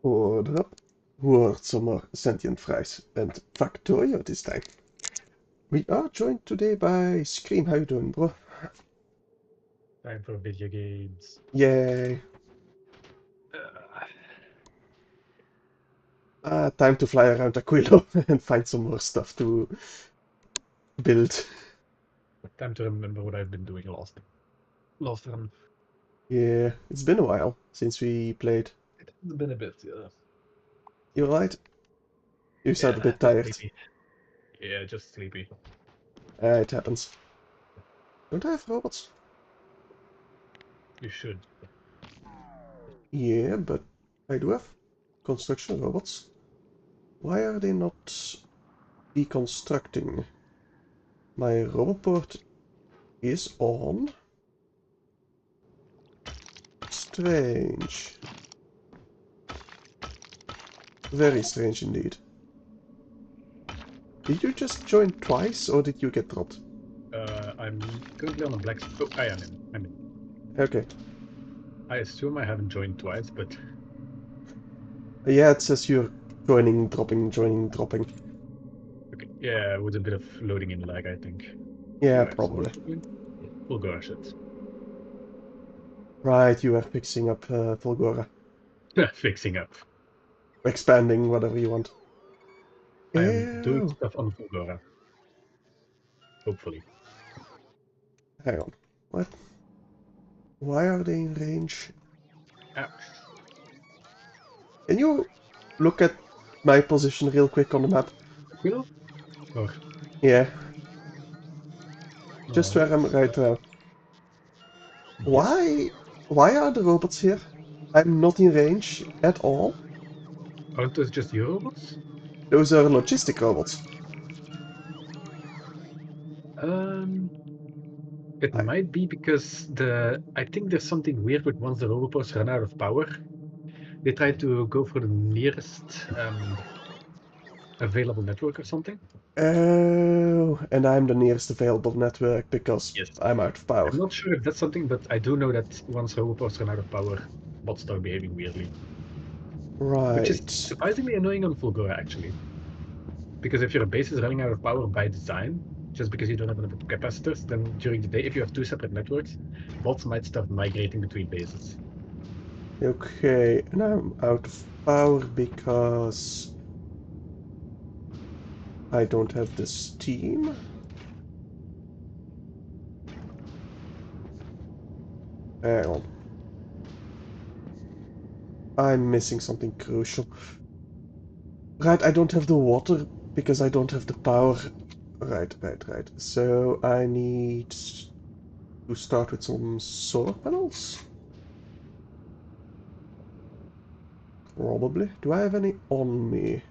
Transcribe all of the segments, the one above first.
Order up. Words some more sentient fries and Factorio this time. We are joined today by Scream. How you doing, bro? Time for video games. Yay. Time to fly around Aquilo and find some more stuff to build. Time to remember what I've been doing last run. Yeah, it's been a while since we played. It's been a bit, yeah. You alright? You sound a Yeah, bit just tired. sleepy. Yeah, just sleepy. It happens. Don't I have robots? You should. Yeah, but I do have construction robots. Why are they not deconstructing? My robot port is on. Strange. Very strange indeed. Did you just join twice, or did you get dropped? I'm currently on a black. Oh, I am in. I'm in. Okay. I assume I haven't joined twice, but Yeah, it says you're joining, dropping. okay. Yeah, with a bit of loading in lag, I think. Yeah, Right, so probably. we'll go shit. Right, you are fixing up Fulgora. Fixing up. Expanding, whatever you want. I am doing Ew. stuff on Fulgora. Hopefully. Hang on. What? Why are they in range? Ah, Can you look at my position real quick on the map? Aquilo? Or Yeah, just where I'm it's right now. yes. Why? Why are the robots here? I'm not in range at all. Aren't those just your robots? Those are logistic robots. Um, it I, might be because I think there's something weird with once the robots run out of power, they try to go for the nearest available network or something. oh, and I'm the nearest available network because Yes. I'm out of power. I'm not sure if that's something, but I do know that once robots run out of power, bots start behaving weirdly, which is Right. surprisingly annoying on Fulgora actually. Because if your base is running out of power by design, just because you don't have enough capacitors, then during the day, if you have two separate networks, bots might start migrating between bases. Okay, and I'm out of power because I don't have the steam. Hang on. I'm missing something crucial. Right, I don't have the water because I don't have the power. Right. So I need to start with some solar panels? Probably. Do I have any on me?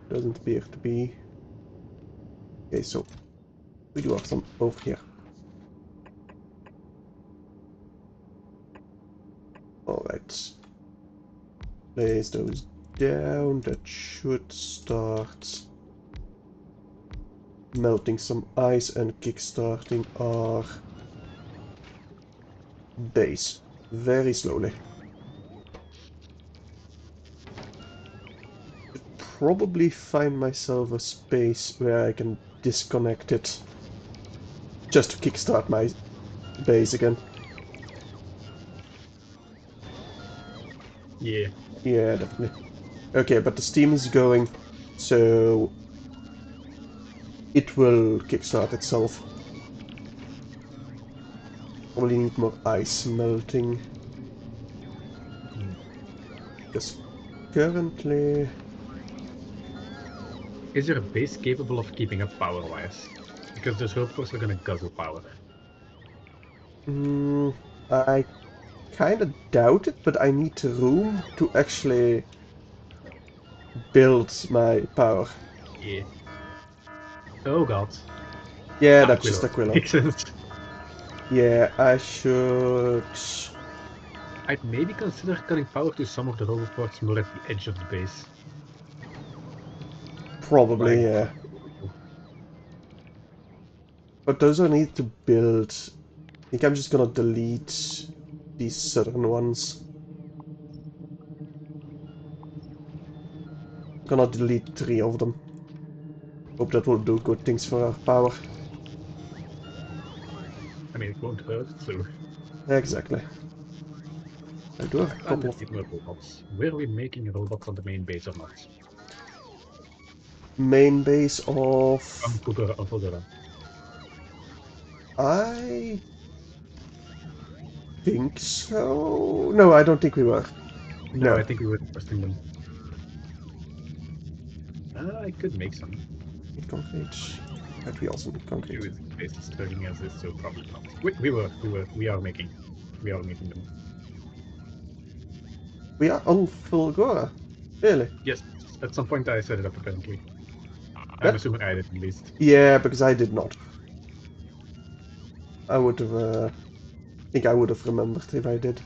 Doesn't appear to be. Okay, so we do have some over here. Alright. Place those down. That should start melting some ice and kickstarting our base. Very slowly. Probably find myself a space where I can disconnect it. Just to kickstart my base again. Yeah. Yeah, definitely. Okay, but the steam is going, so it will kickstart itself. Probably need more ice melting. Because currently... Is your base capable of keeping up power-wise? Because those rope cores are gonna guzzle power. I kind of doubt it, but I need room to actually build my power. Yeah. Oh god. Yeah, that's just Aquilo. Aquilo. Makes sense. Yeah, I should... I'd maybe consider cutting power to some of the robot ports more at the edge of the base. Probably, Like, yeah. But those I need to build. I think I'm just gonna delete these southern ones. Gonna delete 3 of them. Hope that will do good things for our power. I mean, it won't hurt, so... Exactly. I do have a And couple we of need more robots. Were we making robots on the main base or not? main base of... Fulgura. I think so. No, I don't think we were. No, No. I think we were trusting them. I could make some. Need concrete. But we also need concrete. With base is struggling as is, so probably not. We are making them. We are on Fulgora. Really? Yes, at some point I set it up apparently. I'm That? assuming I did at least. Yeah, because I did not. I would have... I think I would have remembered if I did.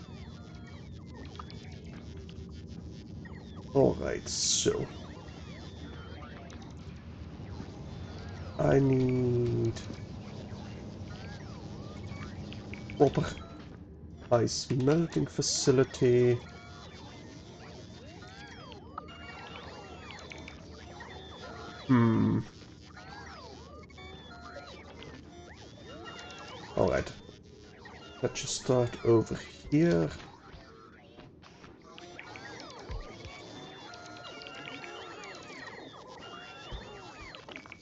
Alright, so... I need... proper ice melting facility. Hmm. Alright. Let's just start over here.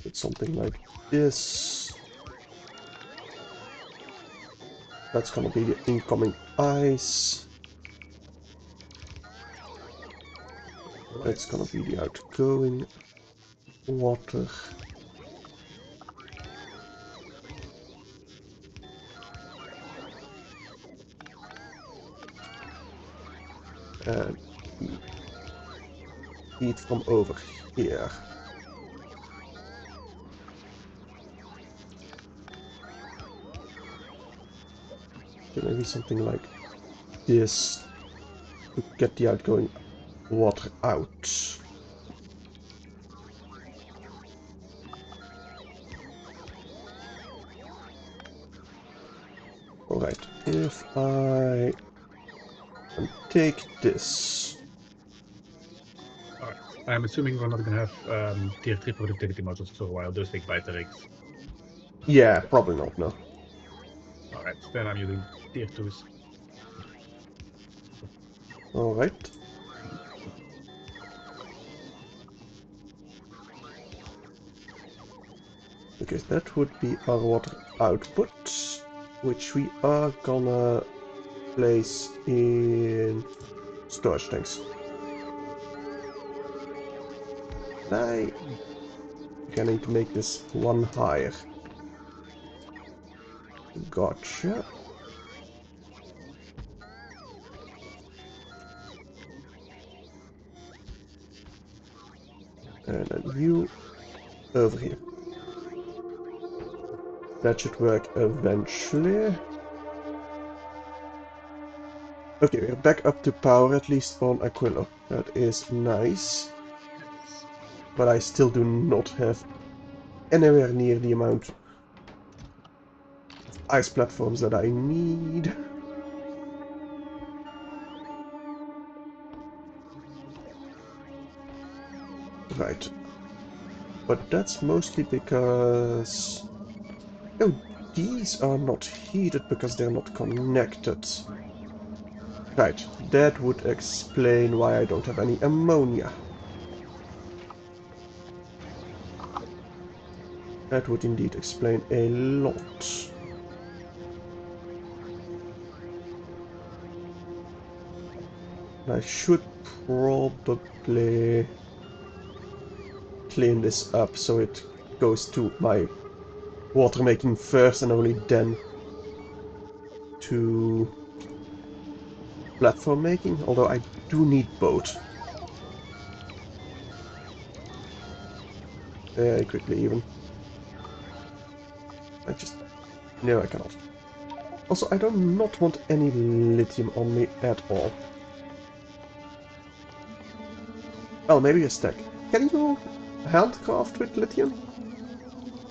With something like this. That's gonna be the incoming ice. That's gonna be the outgoing water. And heat from over here. Okay, maybe something like this to get the outgoing water out. Alright, if I take this. Alright. I'm assuming we're not gonna have tier 3 productivity modules for a while. Those take beta rigs. Yeah, probably not, no. Alright, then I'm using tier 2s. Alright. Okay, that would be our water output, which we are gonna place in storage tanks. I need to make this one higher. Gotcha. And then you over here. That should work eventually. Okay, we're back up to power, at least on Aquilo. That is nice. But I still do not have anywhere near the amount of ice platforms that I need. Right. But that's mostly because... Oh, these are not heated because they're not connected. Right, that would explain why I don't have any ammonia. That would indeed explain a lot. I should probably clean this up so it goes to my water making first and only then to platform making, although I do need both. Very quickly even. I just... No, I cannot. Also, I do not want any lithium on me at all. Well, maybe a stack. Can you handcraft with lithium?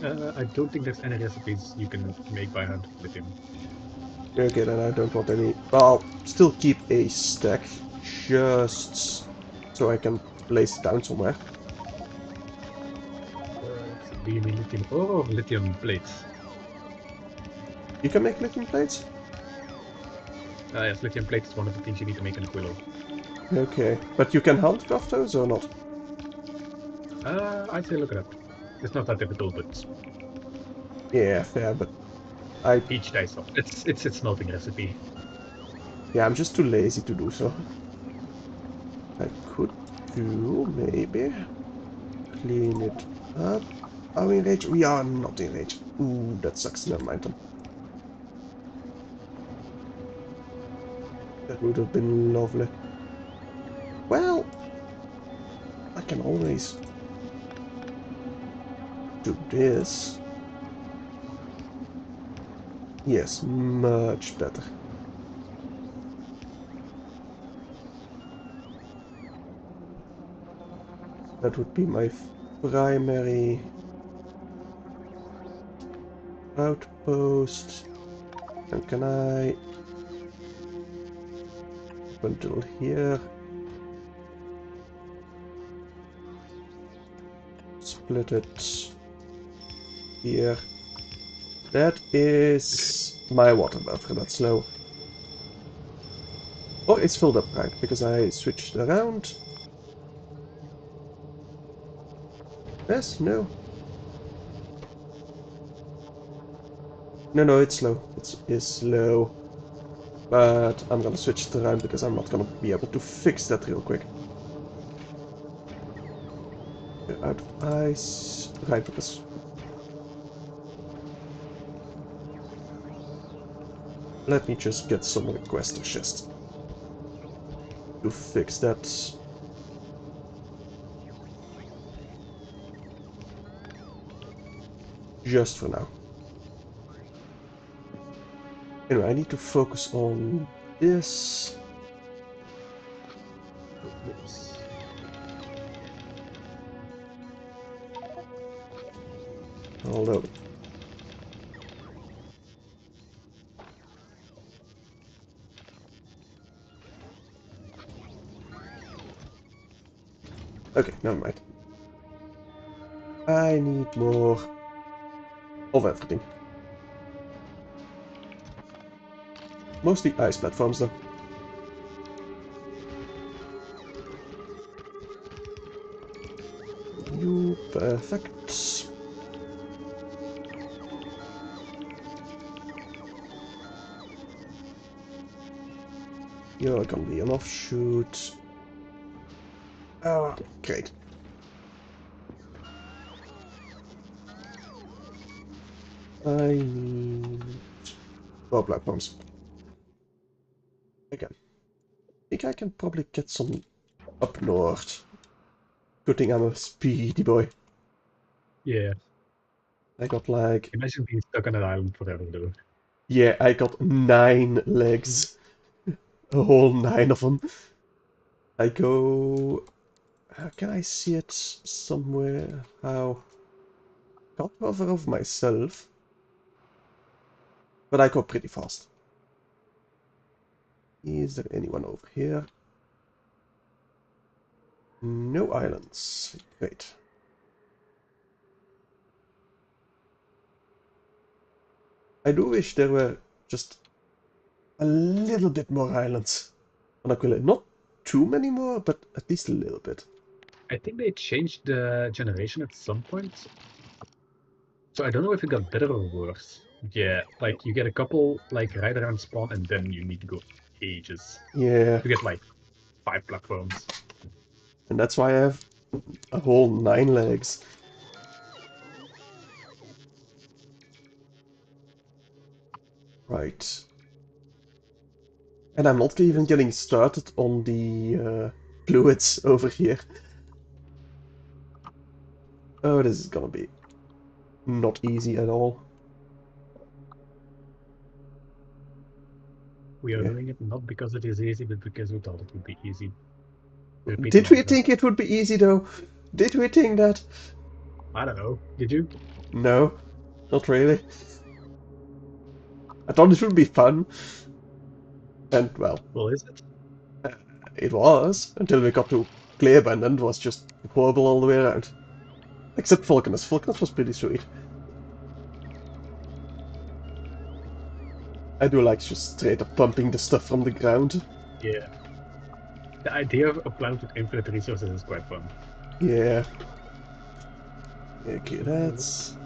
I don't think there's any recipes you can make by hand with him. Okay, then I don't want any... Well, I'll still keep a stack, just so I can place it down somewhere. Let's see, do you mean lithium ore or lithium plates? You can make lithium plates? Yes, lithium plate is one of the things you need to make an Aquilo. Okay, but you can handcraft those or not? I'd say look it up. It's not that difficult, but Yeah, fair, but I... each dice off. It's its smelting recipe. Yeah, I'm just too lazy to do so. I could do, maybe, clean it up. Are we in range? We are not in range. Ooh, that sucks. Never mind then. That would have been lovely. Well, I can always do this. Yes, much better. That would be my primary outpost. And can I up until here split it here? That is my water buffer. That's low. Oh, it's filled up, right? Because I switched around. Yes, no. No, it's low. It's low. But I'm gonna switch it around because I'm not gonna be able to fix that real quick. Out of ice. Right, because... Let me just get some requester chests to fix that. Just for now. Anyway, I need to focus on this. Whoops. Although... Okay, never mind. I need more of everything. Mostly ice platforms, though. You perfect. You're gonna be an offshoot. Ah, great. I need more platforms. Again. I think I can probably get some up north. Good thing I'm a speedy boy. Yeah. I got like... Imagine being stuck on an island forever, though. Yeah, I got 9 legs. A whole 9 of them. I go... Can I see it somewhere? How? Can't hover over myself. But I go pretty fast. Is there anyone over here? No islands. Great. I do wish there were just a little bit more islands on Aquila. Not too many more, but at least a little bit. I think they changed the generation at some point. So I don't know if it got better or worse. Yeah, like you get a couple like right around spawn and then you need to go ages Yeah, to get like 5 platforms. and that's why I have a whole 9 legs. Right. And I'm not even getting started on the fluids over here. Oh, this is gonna be not easy at all. We are Yeah. doing it not because it is easy, but because we thought it would be easy. Repeat the Did we mantra. think it would be easy though? Did we think that? I don't know. Did you? No, not really. I thought it would be fun. And well, Well, is it? it was, until we got to Kleber and then it was just horrible all the way around. Except Vulcanus. Vulcanus was pretty sweet. I do like just straight up pumping the stuff from the ground. Yeah. The idea of a planet with infinite resources is quite fun. Yeah. Okay, that's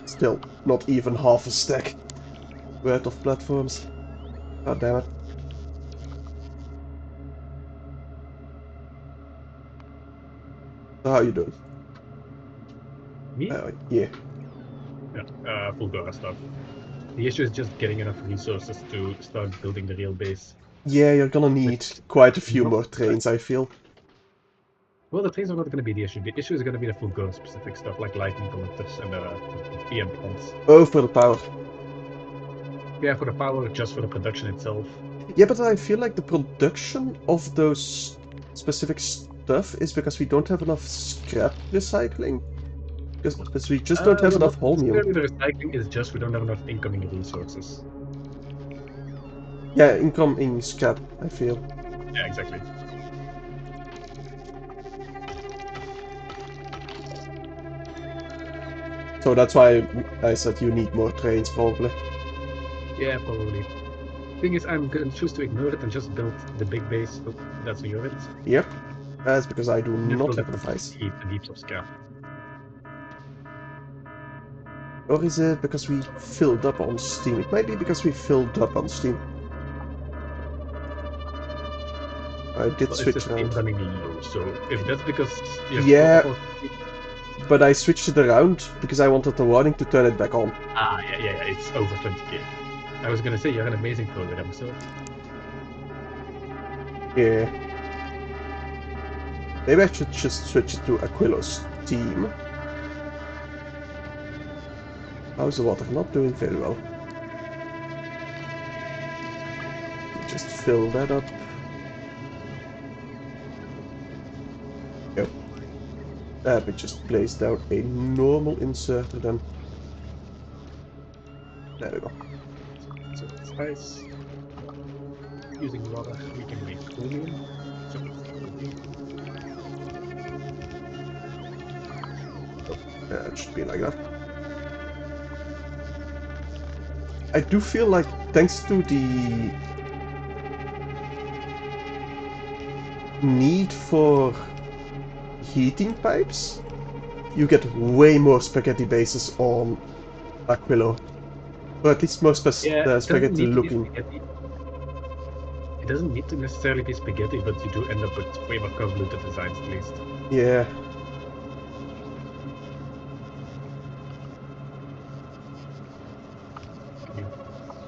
still not even half a stack worth of platforms. God damn it. So how you doing? Me? Yeah. Yeah, Fulgora stuff. The issue is just getting enough resources to start building the real base. Yeah, you're gonna need Which quite a few not more trains, I feel. well, the trains are not going to be the issue. The issue is going to be the Fulgora specific stuff like lightning collectors and EM plants. Oh, for the power. Yeah, for the power, just for the production itself. Yeah, but I feel like the production of those specific stuff is because we don't have enough scrap recycling. Because we just don't have Well, enough not holmium. necessarily the recycling is just we don't have enough incoming resources. Yeah, incoming scrap, I feel. Yeah, exactly. So that's why I said you need more trains, probably. Yeah, probably. Thing is, I'm going to choose to ignore it and just build the big base. Oh, that's a unit. Yep. That's because I do And it not will have definitely enough ice. heap and heaps of scrap. Or is it because we filled up on Steam? It might be because we filled up on Steam. I did Well, it's switch just been around. running low, so if that's because you're filled up Yeah, on... but I switched it around because I wanted the warning to turn it back on. Ah, yeah, it's over 20k. I was gonna say, you're an amazing program, so... Yeah. Maybe I should just switch it to Aquilo's team. How's the water? Not doing very well. Just fill that up. Yep. Let me just place down a normal inserter then. There we go. So it's ice. Using water, we can make chromium. So, It should be like that. I do feel like thanks to the need for heating pipes, you get way more spaghetti bases on Aquilo. Or at least more yeah, it doesn't spaghetti need to be looking. spaghetti. It doesn't need to necessarily be spaghetti, but you do end up with way more convoluted designs at least. Yeah. Can you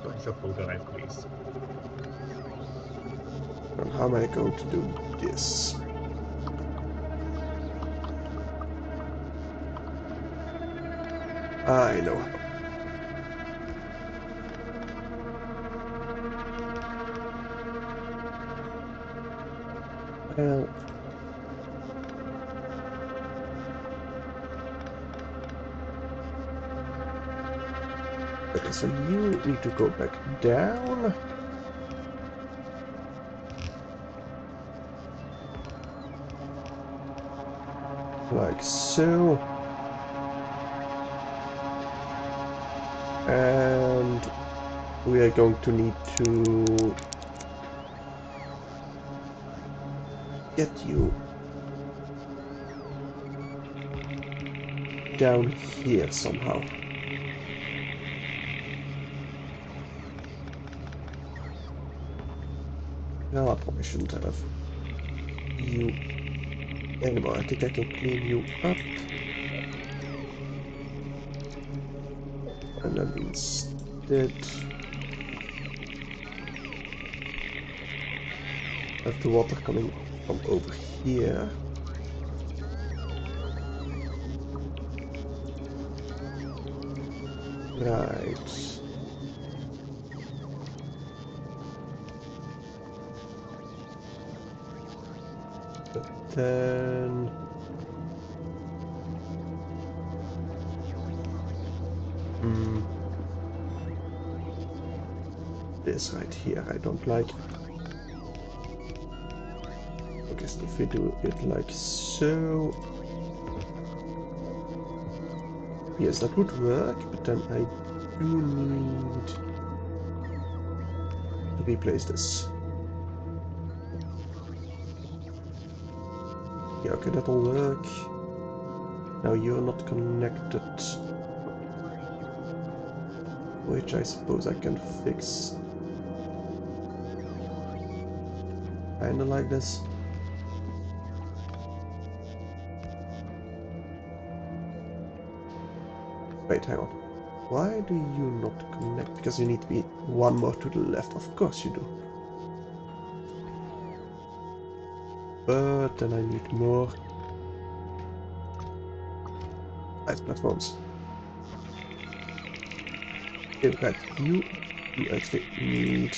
place a folder right, please? And how am I going to do this? I know. Well, okay, so you need to go back down. Like so. And we are going to need to get you down here somehow. No, I probably shouldn't have you anymore. I think I can clean you up. And then instead have the water coming from over here. Right. But then... this right here I don't like. I guess if we do it like so... yes, that would work, but then I do need to replace this. Yeah, okay, that'll work. Now you're not connected, which I suppose I can fix kinda like this. Wait, hang on. Why do you not connect? Because you need to be one more to the left. Of course you do. But then I need more ice platforms. In fact, you actually need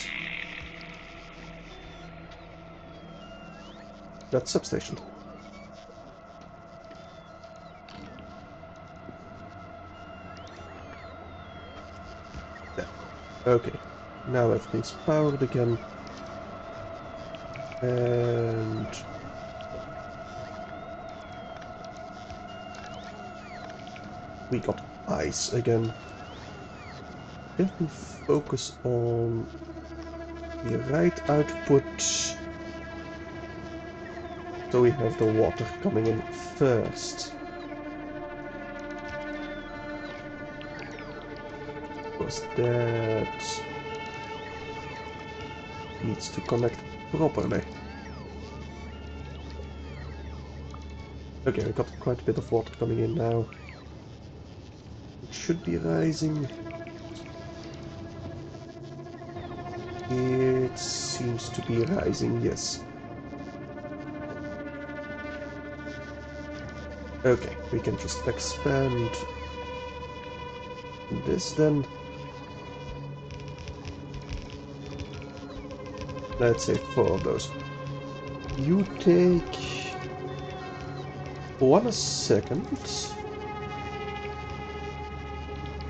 that substation. There. Okay. Now everything's powered again. And we got ice again. If we focus on the right output, so we have the water coming in first. Because that needs to connect properly. Okay, we got quite a bit of water coming in now. It should be rising. It seems to be rising, yes. Okay, we can just expand this then. Let's say 4 of those. You take 1 second.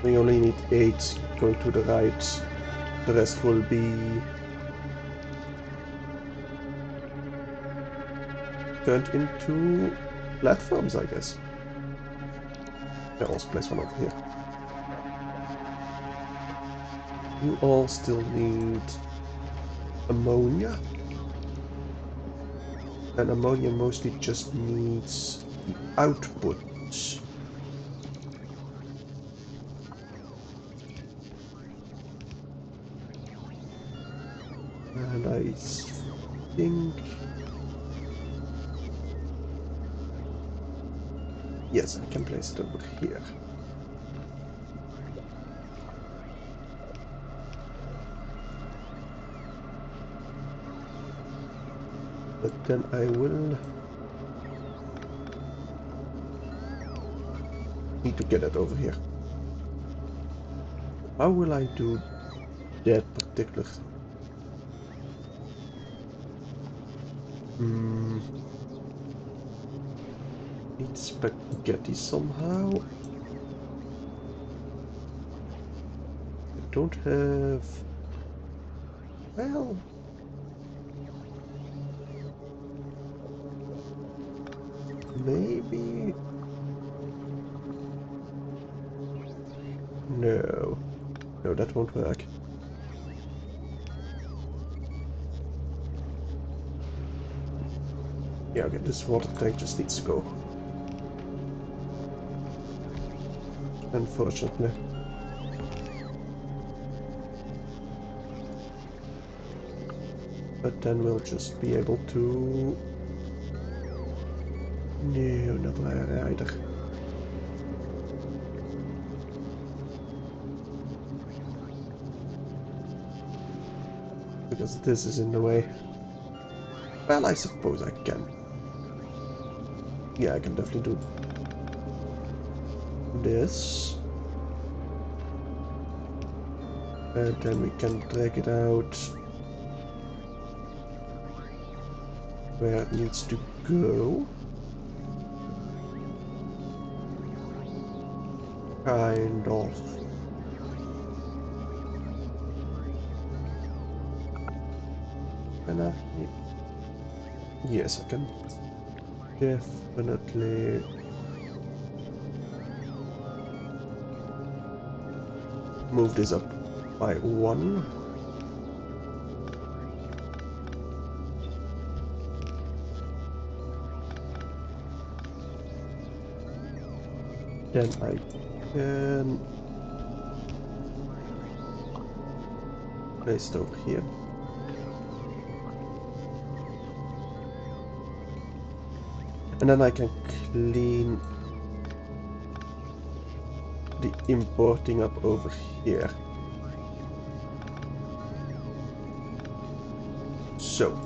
We only need 8 going to the right. The rest will be turned into platforms, I guess. I'll also place one over here. You all still need ammonia. And ammonia mostly just needs the output. And I think... yes, I can place it over here. But then I will need to get it over here. How will I do that particular? Need spaghetti somehow. I don't have... well... maybe... no. No, that won't work. Yeah, okay, this water tank just needs to go. Unfortunately. But then we'll just be able to... No, not there either. Because this is in the way. Well, I suppose I can. Yeah, I can definitely do this. And then we can drag it out where it needs to go. Kind of. Can I? Yes, I can definitely. Move this up by 1. Then I can place it over here. And then I can clean the importing up over here. So.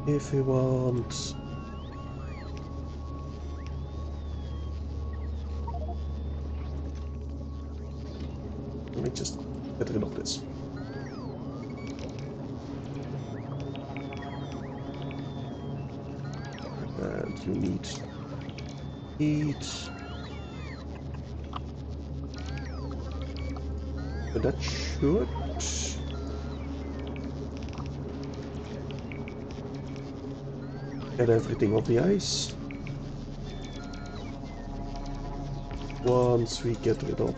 If we want... Let me just get rid of this. And you need heat. So that should... get everything off the ice. Once we get rid of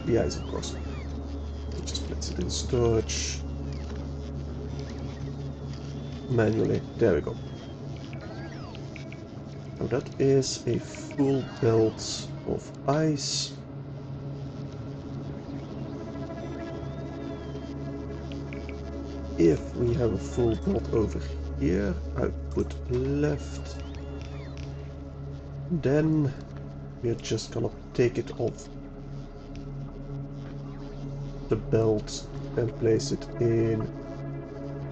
the ice, of course. We'll just place it in storage. Manually. There we go. Now that is a full belt of ice. If we have a full belt over here, output left, then we're just gonna take it off the belt and place it in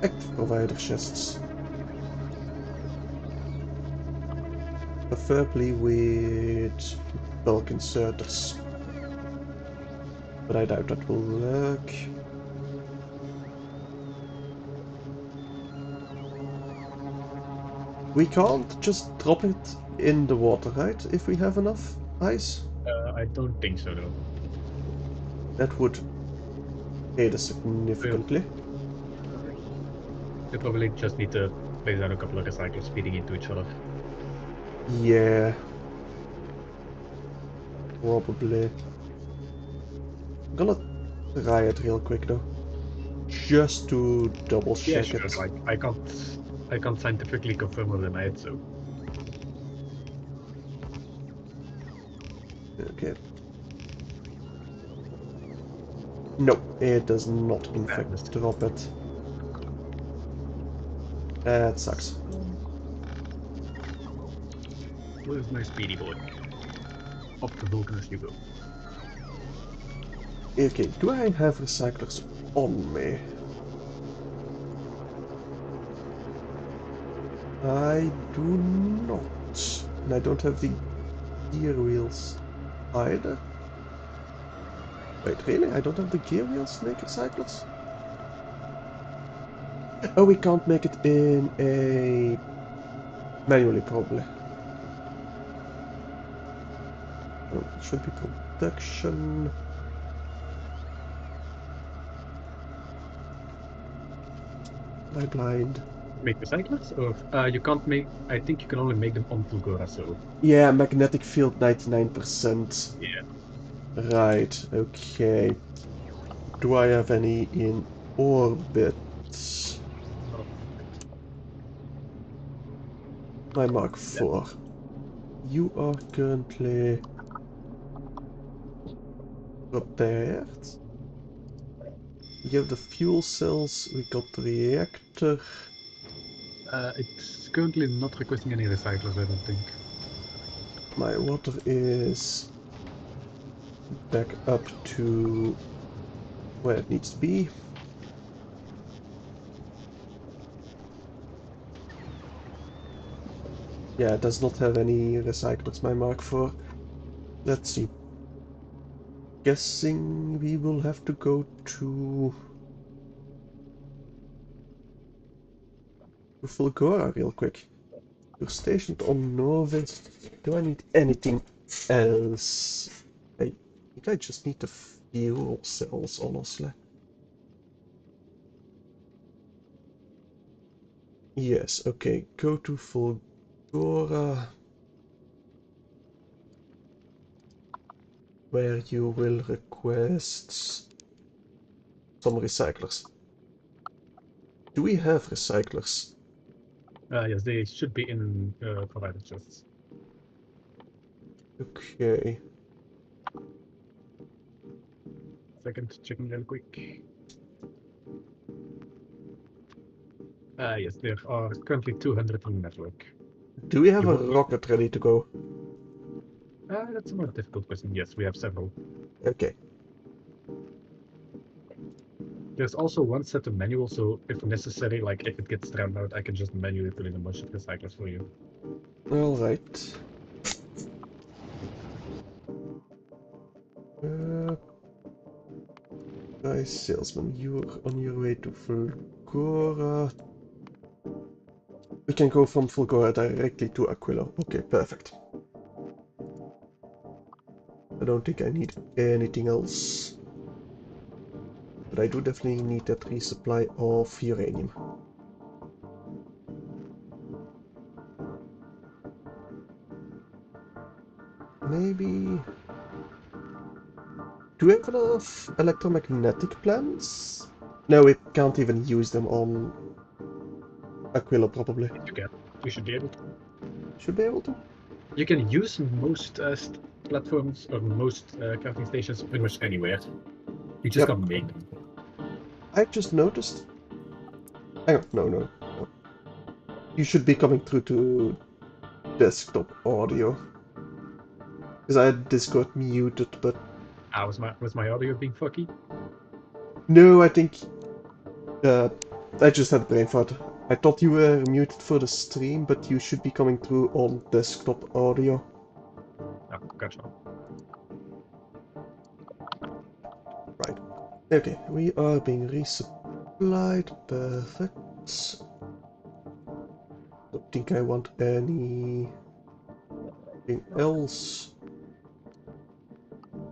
active provider chests. Preferably with bulk inserters. But I doubt that will work. We can't just drop it in the water, right? If we have enough ice? I don't think so, though. That would aid us significantly. You probably just need to place down a couple of recyclers feeding into each other. Yeah. Probably. I'm gonna try it real quick though. Just to double check sure. it. Like I can't scientifically confirm or deny it, so. Okay. No, it does not in fact drop it. That sucks. Where's my speedy boy? Up the Vulcan as you go. Okay, do I have recyclers on me? I do not. And I don't have the gear wheels either. Wait, really? I don't have the gear wheels to make recyclers? Oh, we can't make it in a... manually, probably. Oh, it should be production. Am I blind? make recyclers, or you can't make. I think you can only make them on Fulgora. So Yeah, magnetic field 99%. yeah, Right, okay. Do I have any in orbit? not My Mark that. 4. You are currently repaired. You have the fuel cells, we got the reactor. It's currently not requesting any recyclers. I don't think. My water is back up to where it needs to be. Yeah, it does not have any recyclers, my Mark 4. Let's see. Guessing we will have to go to Fulgora real quick. You're stationed on Novis. Do I need anything else? I think I just need the fuel cells, honestly. Yes, okay. Go to Fulgora, where you will request some recyclers. Do we have recyclers? Yes, they should be in provided chests. Okay. Second, checking real quick. Yes, there are currently 200 in the network. Do we have You a won't need. rocket ready to go? That's a more difficult question. Yes, we have several. Okay. There's also one set of manual, so if necessary, like if it gets drowned out, I can just manually put in a bunch of recyclers for you. Alright. Guys, salesman, you're on your way to Fulgora. We can go from Fulgora directly to Aquilo. Okay, perfect. I don't think I need anything else. But I do definitely need that resupply of uranium. Maybe... Do we have enough electromagnetic plants? No, we can't even use them on Aquilo, probably. You can. You should be able to. Should be able to. You can use most platforms or most crafting stations pretty much anywhere. You just Yep. can't make them. I just noticed... Hang on, no. You should be coming through to desktop audio. Because I had Discord muted, but... Was my audio being fucky? No, I think... I just had brain fart. I thought you were muted for the stream, but you should be coming through on desktop audio. Oh, gotcha. Right. Okay, we are being resupplied. Perfect. Don't think I want anything else.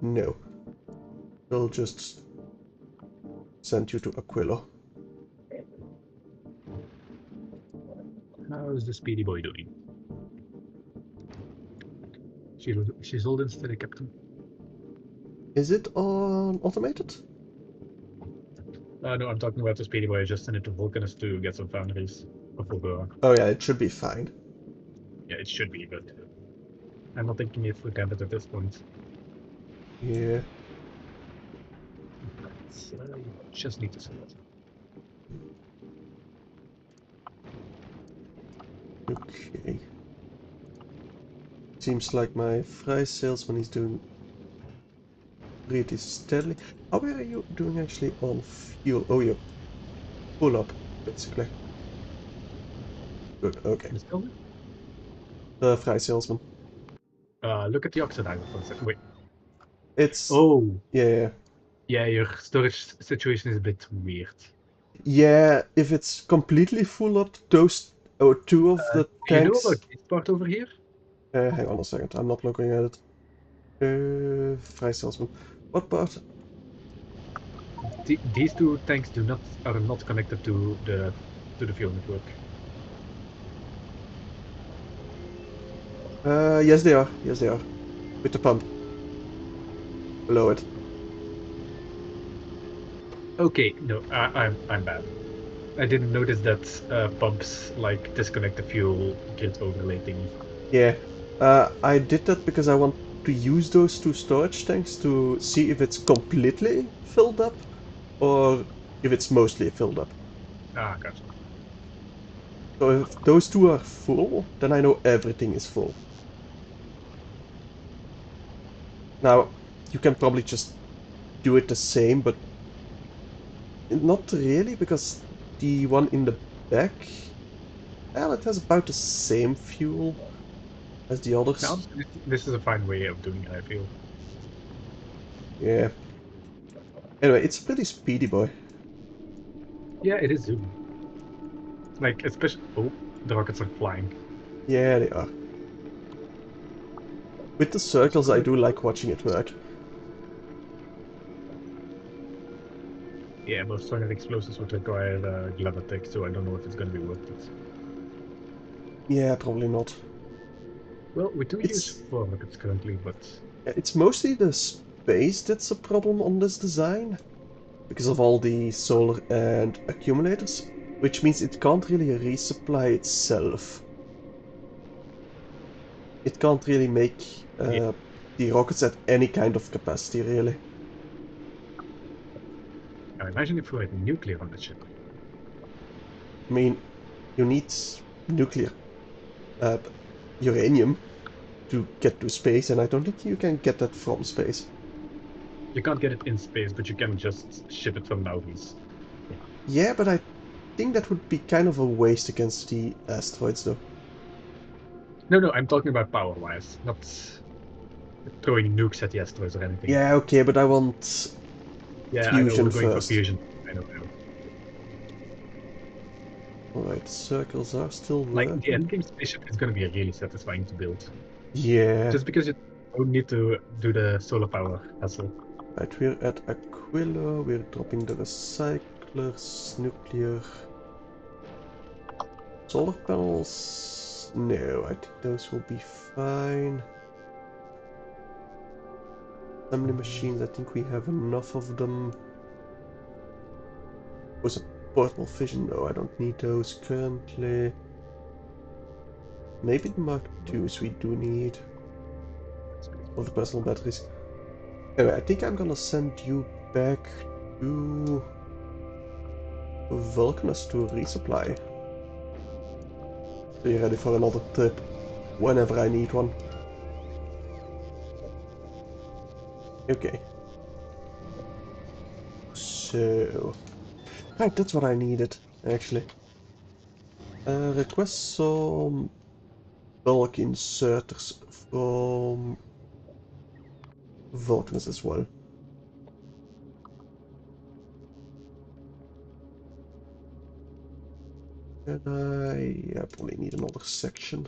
No. We'll just send you to Aquilo. How's the speedy boy doing? She's holding steady, Captain. Is it on automated? No, I'm talking about the speedy boy. I just sent it to Vulcanus to get some foundries for Fulgora. Oh yeah, it should be fine. Yeah, it should be, but I'm not taking it for granted at this point. Yeah. You just need to see it. Okay. Seems like my Fry salesman is doing pretty steadily. How are you doing actually on fuel? Oh, you're full up, basically. Good, okay. Miss Elder? The Fry salesman. Look at the oxidizer for a second. Wait. It's... Oh, Yeah. yeah, your storage situation is a bit weird. Yeah, if it's completely full up, those... Oh, two of the You know tanks... about this part over here? hang on a second, I'm not looking at it. Fry salesman. What part? These two tanks are not connected to the fuel network. Yes they are. Yes they are. With the pump below it. Okay, no, I'm bad. I didn't notice that pumps like disconnect the fuel grid overlay thingy. Yeah. I did that because I want to use those two storage tanks to see if it's completely filled up or if it's mostly filled up. Ah, gotcha. So if those two are full, then I know everything is full. Now, you can probably just do it the same, but not really, because the one in the back, well, it has about the same fuel as the Now others. this is a fine way of doing it, I feel. Yeah. Anyway, it's a pretty speedy boy. Yeah, it is zoom. Like especially oh, the rockets are flying. Yeah, they are. With the circles, I do like watching it work. Yeah, most solid explosives would require glove attack, so I don't know if it's gonna be worth it. Yeah, probably not. Well, we do use It's 4 rockets currently, but it's mostly the space that's a problem on this design, because of all the solar and accumulators, which means it can't really resupply itself. It can't really make yeah. the rockets at any kind of capacity, really. Now imagine if we had nuclear on the ship. I mean, you need nuclear uh, uranium to get to space, and I don't think you can get that from space. You can't get it in space, but you can just ship it from Nauvis. Yeah, but I think that would be kind of a waste against the asteroids, though. No, no, I'm talking about power-wise, not throwing nukes at the asteroids or anything. Yeah, okay, but I want Yeah, I know fusion we're going for first. fusion. I know, I know. Alright, circles are still Like the working. endgame spaceship is going to be really satisfying to build, Yeah. just because you don't need to do the solar power hassle. Right, we're at Aquilo, we're dropping the recyclers, nuclear, solar panels. No, I think those will be fine. Assembly machines, I think we have enough of them. Was a portable fission? No, I don't need those currently. Maybe the Mark IIs we do need. Of the personal batteries. Anyway, I think I'm gonna send you back to Vulcanus to resupply. So you're ready for another trip whenever I need one. Okay. So... Right, that's what I needed, actually. Request some bulk inserters from Vulcanus as well. And I probably need another section.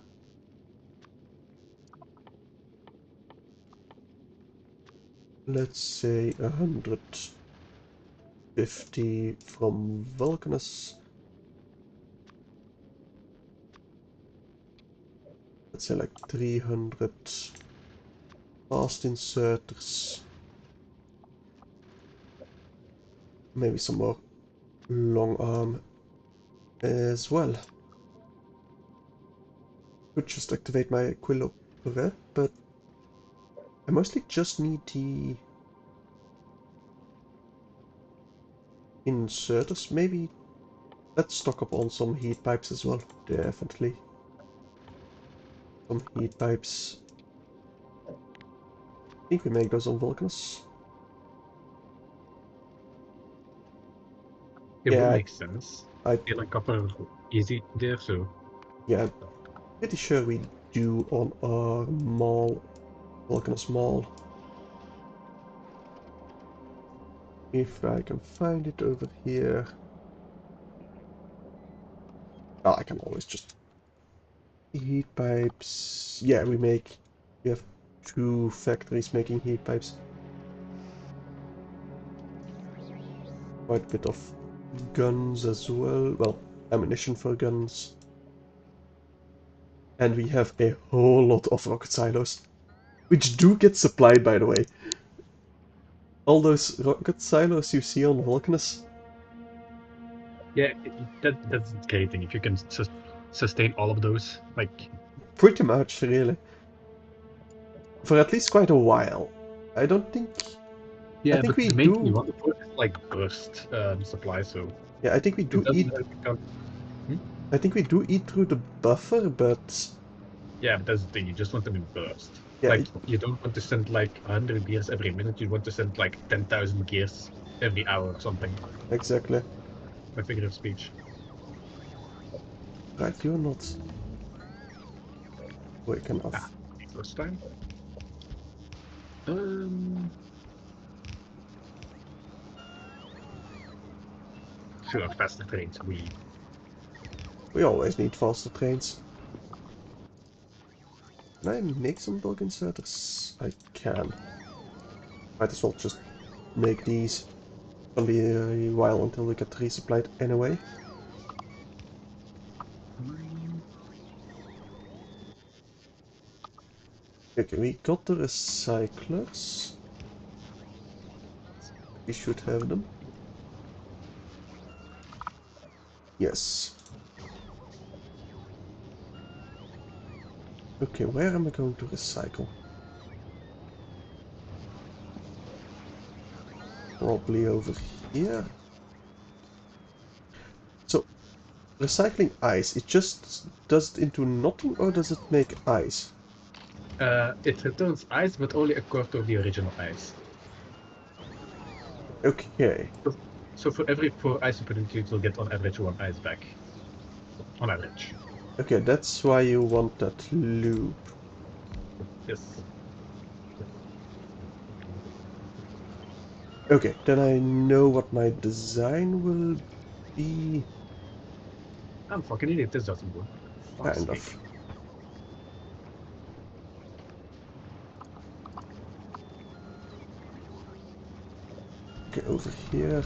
Let's say 150 from Vulcanus. Let's say like 300 fast inserters. Maybe some more long arm as well. Could just activate my Aquilo red, but I mostly just need the inserters. Maybe let's stock up on some heat pipes as well. Definitely. Some heat pipes. I think we make those on Vulcanus. It would Yeah, make sense. I Get like copper easy there, so yeah, pretty sure we do on our mall, Vulcanus Mall. If I can find it over here. Oh, I can always just heat pipes. Yeah, we have two factories making heat pipes. Quite a bit of guns as well. Well, ammunition for guns. And we have a whole lot of rocket silos. Which do get supplied, by the way. All those rocket silos you see on Vulcanus. Yeah, that's the great thing. If you can sustain all of those, like... Pretty much, really. For at least quite a while. I don't think... I Yeah, think but we the main thing you do... want to put is like burst supply, so... Yeah, I think we It do doesn't eat... become... I think we do eat through the buffer, but... Yeah, but that's the thing. You just want them in burst. Yeah, Like, you don't want to send like 100 gears every minute. You want to send like 10,000 gears every hour or something. exactly. My figure of speech. Right, you're not quick Ah, enough. first time. Um, sure, faster trains. We always need faster trains. Can I make some bulk inserters? I can. Might as well just make these. Gonna be a while until we get resupplied anyway. Okay, we got the recyclers. We should have them. Yes. Okay, where am I going to recycle? Probably over here. So, recycling ice, it just does it into nothing, or does it make ice? It returns ice, but only a quarter of the original ice. Okay. So for every 4 ice you put into it, you'll get on average 1 ice back. On average. Okay, that's why you want that loop. Yes. Okay, then I know what my design will be. I'm fucking idiot. This doesn't work. Fuck's Kind sake. of. Okay, over here.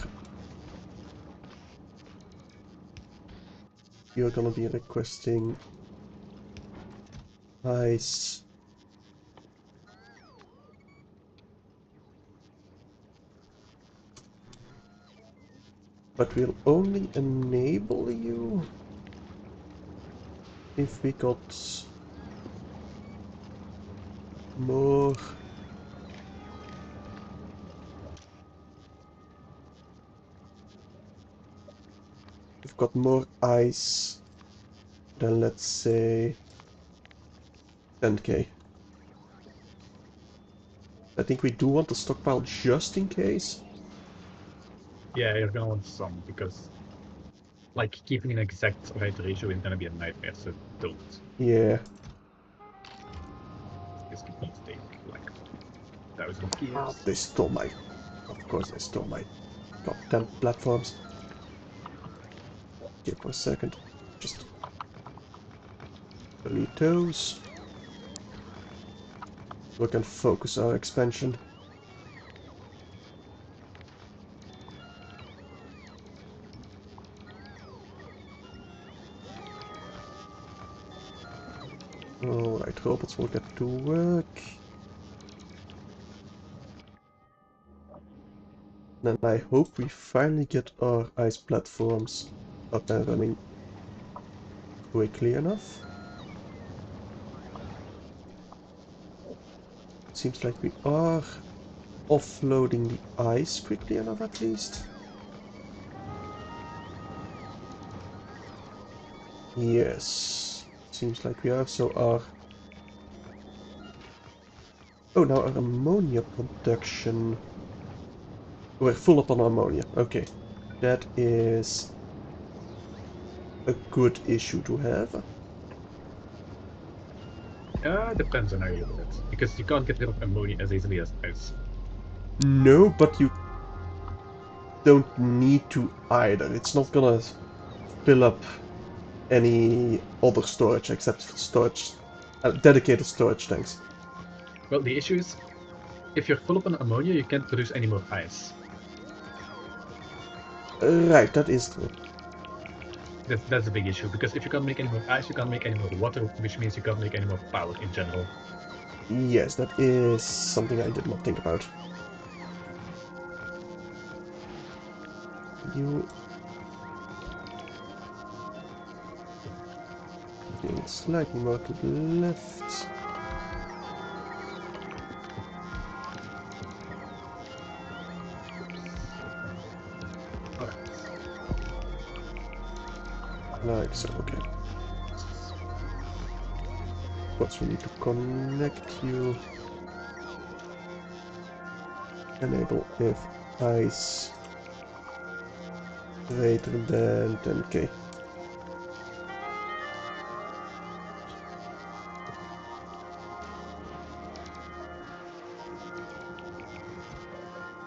You're gonna be requesting ice. But we'll only enable you if we got more. We've got more ice than, let's say, 10k. I think we do want to stockpile just in case. Yeah, you're gonna want some, because like keeping an exact right ratio is gonna be a nightmare, so don't. Yeah. This could need to take like 1,000 Ah, gears. they stole my... Of course they stole my goddamn platforms. Here for a second. Just delete those. We can focus our expansion. Alright, robots will get to work. Then I hope we finally get our ice platforms up and running quickly enough. Seems like we are offloading the ice quickly enough at least. Yes, seems like we are. So our... Oh, now our ammonia production... We're full up on ammonia. Okay, that is a good issue to have. Depends on how you look at it, because you can't get rid of ammonia as easily as ice. No, but you don't need to either. It's not gonna fill up any other storage except for storage, dedicated storage tanks. Well, the issue is, if you're full up on ammonia, you can't produce any more ice. Right, that is true. That's a big issue, because if you can't make any more ice, you can't make any more water, which means you can't make any more power in general. Yes, that is something I did not think about. You getting slightly more to the left. Alright. Like so, okay. But we need to connect you. Enable if ice greater than 10k.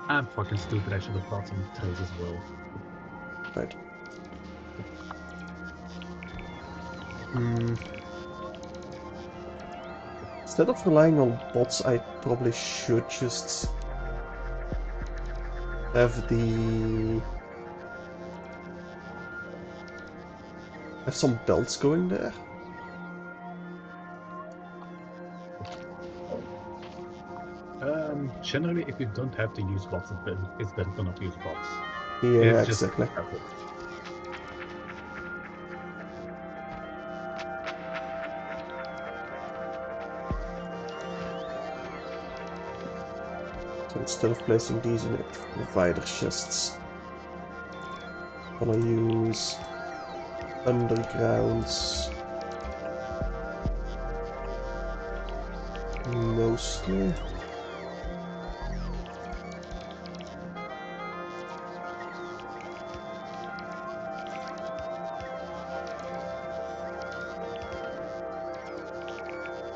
I'm fucking stupid, I should have brought some trays as well. Right. Hmm. Instead of relying on bots, I probably should just have some belts going there. Generally, if you don't have to use bots, it's better to not use bots. Yeah, It's just exactly. effort. So instead of placing these in provider chests, I'm gonna use undergrounds mostly.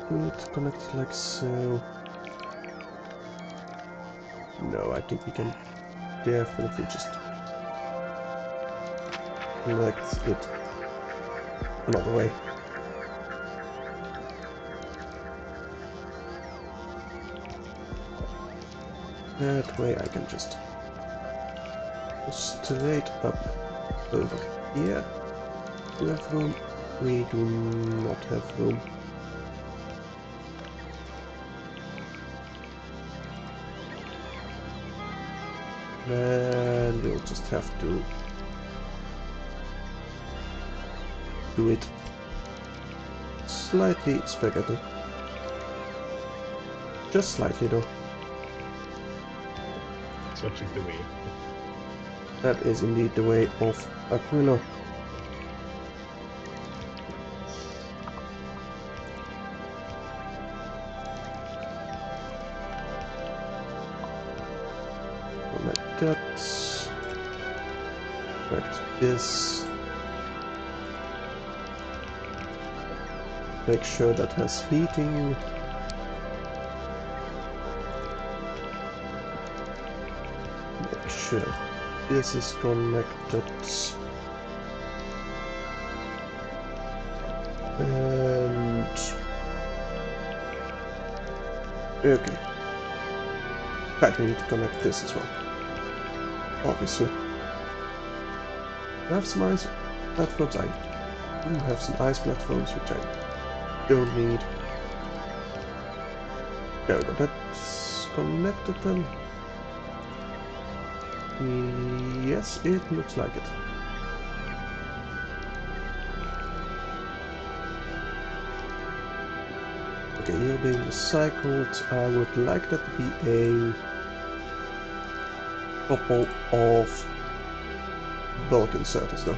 Good, connect like so. No, I think we can definitely just connect it another way. That way I can just go straight up over here. Do we have room? We do not have room. Then we'll just have to do it slightly spaghetti. Just slightly though. Such is the way. That is indeed the way of Aquilo. Like that. Like this. Make sure that has heating. Make sure this is connected. And okay. Right, we need to connect this as well. Obviously. I have some ice platforms. I do have some ice platforms which I don't need. There we go. That's connected then. Yes, it looks like it. Okay, here being recycled, I would like that to be a couple of bulk inserters though.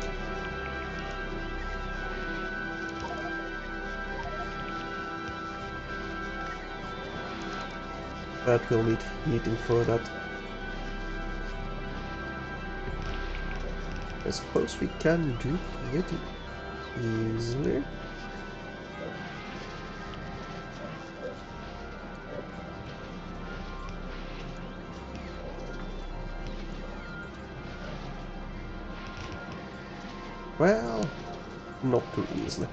But we'll need heating for that. I suppose we can do pretty easily. Well, not too easily.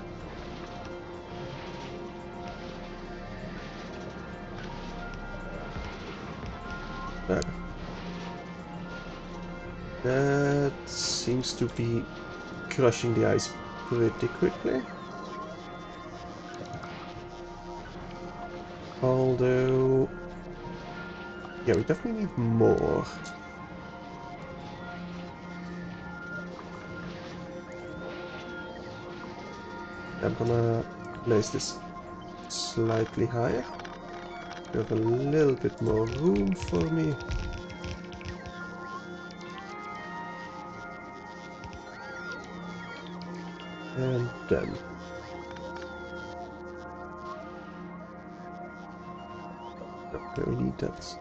Okay. That seems to be crushing the ice pretty quickly. Although... yeah, we definitely need more. I'm gonna place this slightly higher. You have a little bit more room for me. And then... okay, we need that.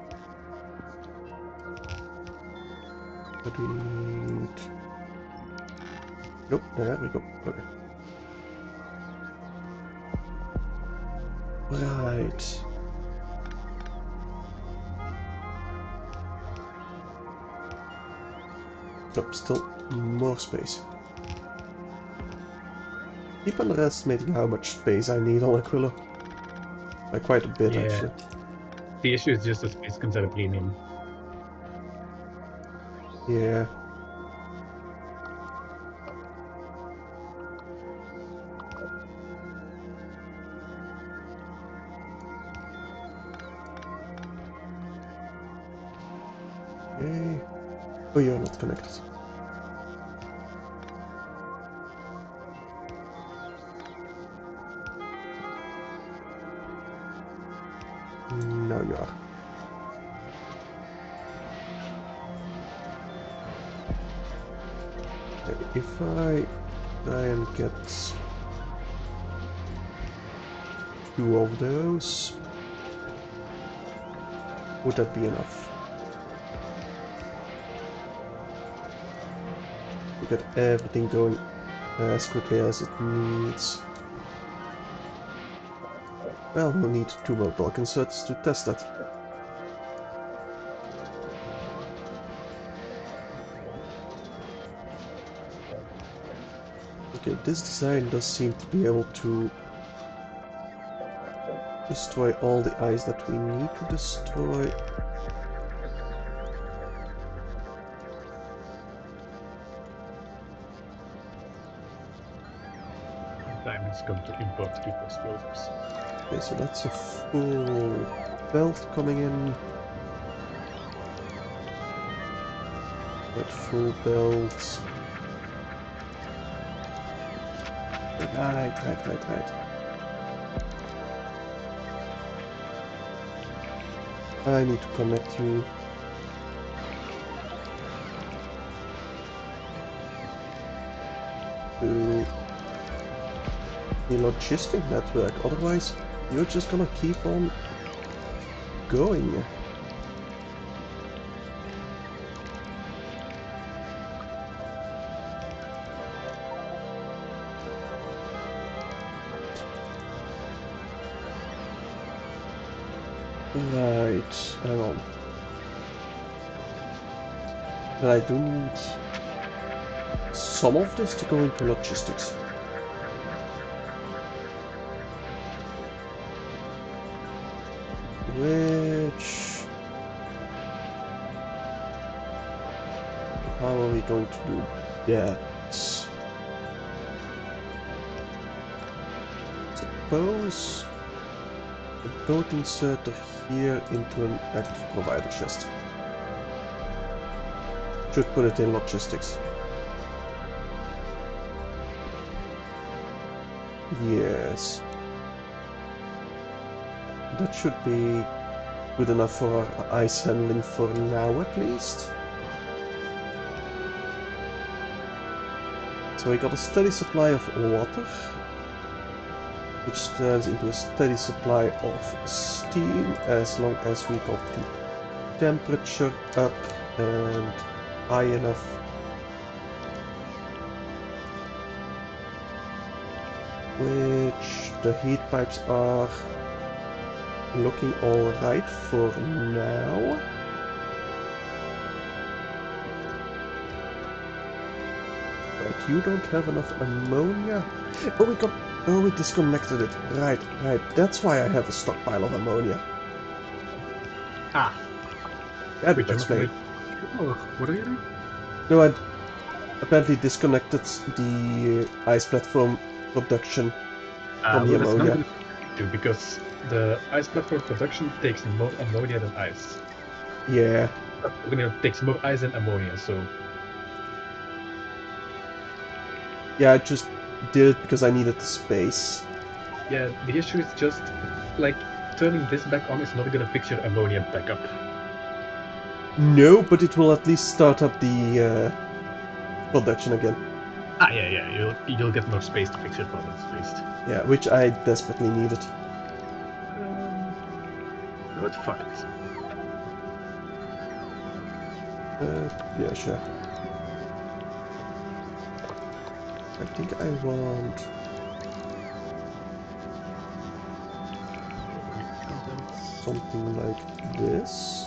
But we need... nope, there we go. Okay. Right. Nope, still more space. Keep underestimating how much space I need on Aquilo. By quite a bit, Yeah. actually. The issue is just the space comes at a premium. Yeah. Okay. Oh, you're not connected. Now you are. Okay, if I try and get 2 of those, would that be enough? To get everything going as quickly as it needs. Well, we'll need 2 more block inserts to test that. Okay, this design does seem to be able to destroy all the ice that we need to destroy. Time has come to import people explosives. Okay, so that's a full belt coming in. That full belt. Right. I need to connect you. To the logistic network, otherwise you're just gonna keep on going. Right, hang on. But I do need some of this to go into logistics. Which... how are we going to do that? Suppose a boat inserter here into an active provider chest. Should put it in logistics. Yes. That should be good enough for our ice handling for now at least. So we got a steady supply of water, which turns into a steady supply of steam as long as we got the temperature up and high enough. Which the heat pipes are looking alright for now. Right, you don't have enough ammonia. Oh, we disconnected it. Right. That's why I have a stockpile of ammonia. Ah. That would explain. Oh, what are you doing? No, apparently disconnected the ice platform production from the Well, that's not ammonia. going to because the ice platform production takes more ammonia than ice. Yeah. It takes more ice than ammonia, so Yeah, I just did it because I needed the space. yeah, the issue is just like turning this back on is not going to fix your ammonia backup. No, but it will at least start up the production again. Yeah, you'll get more space to fix your problems at least. Yeah, which I desperately needed. But fuck it. Yeah, sure. I think I want something like this.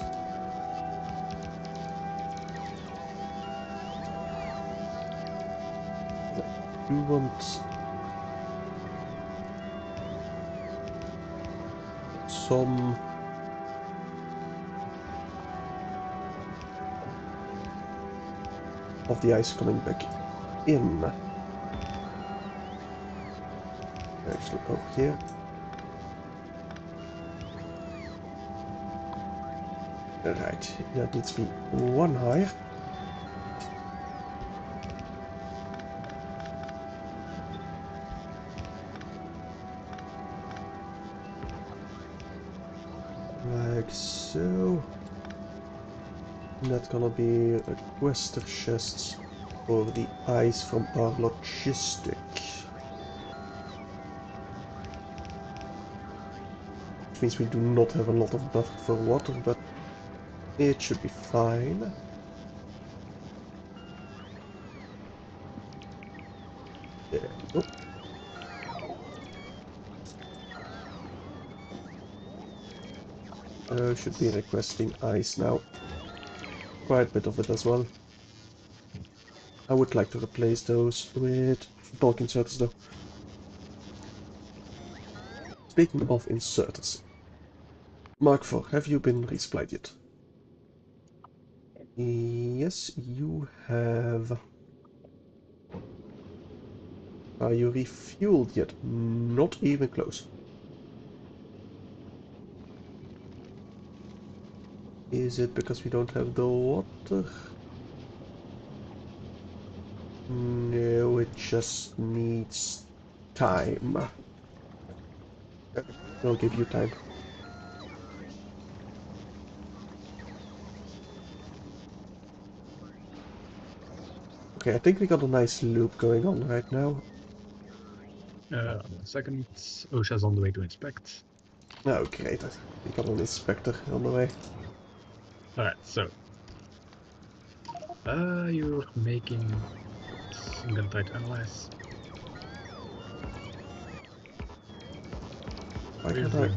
I do want some of the ice coming back in. Actually, over here. Right, that needs to be one higher. Like so. And that's gonna be requester chests for the ice from our logistic. Which means we do not have a lot of buffer for water, but it should be fine. There we go. Should be requesting ice now. Quite a bit of it as well. I would like to replace those with bulk inserters though. Speaking of inserters, Mark IV, have you been resupplied yet? Yes, you have. Are you refueled yet? Not even close. Is it because we don't have the water? No, it just needs time. We'll give you time. Okay, I think we got a nice loop going on right now. 1 second. OSHA's on the way to inspect. Oh, great. We got an inspector on the way. Alright, so. You're making. I'm gonna try to analyze. Why can't I?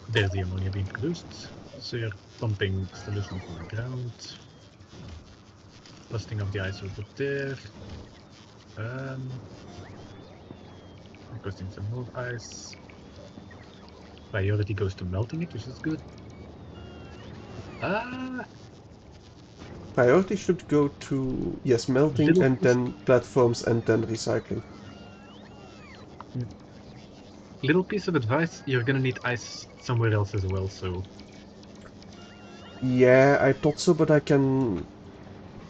There's the ammonia being produced. So you're pumping solution from the ground. Busting of the ice over there. Requesting some more ice. Priority goes to melting it, which is good. Priority should go to, yes, melting Little and piece, then platforms and then recycling. little piece of advice: you're gonna need ice somewhere else as well. So Yeah, I thought so, but I can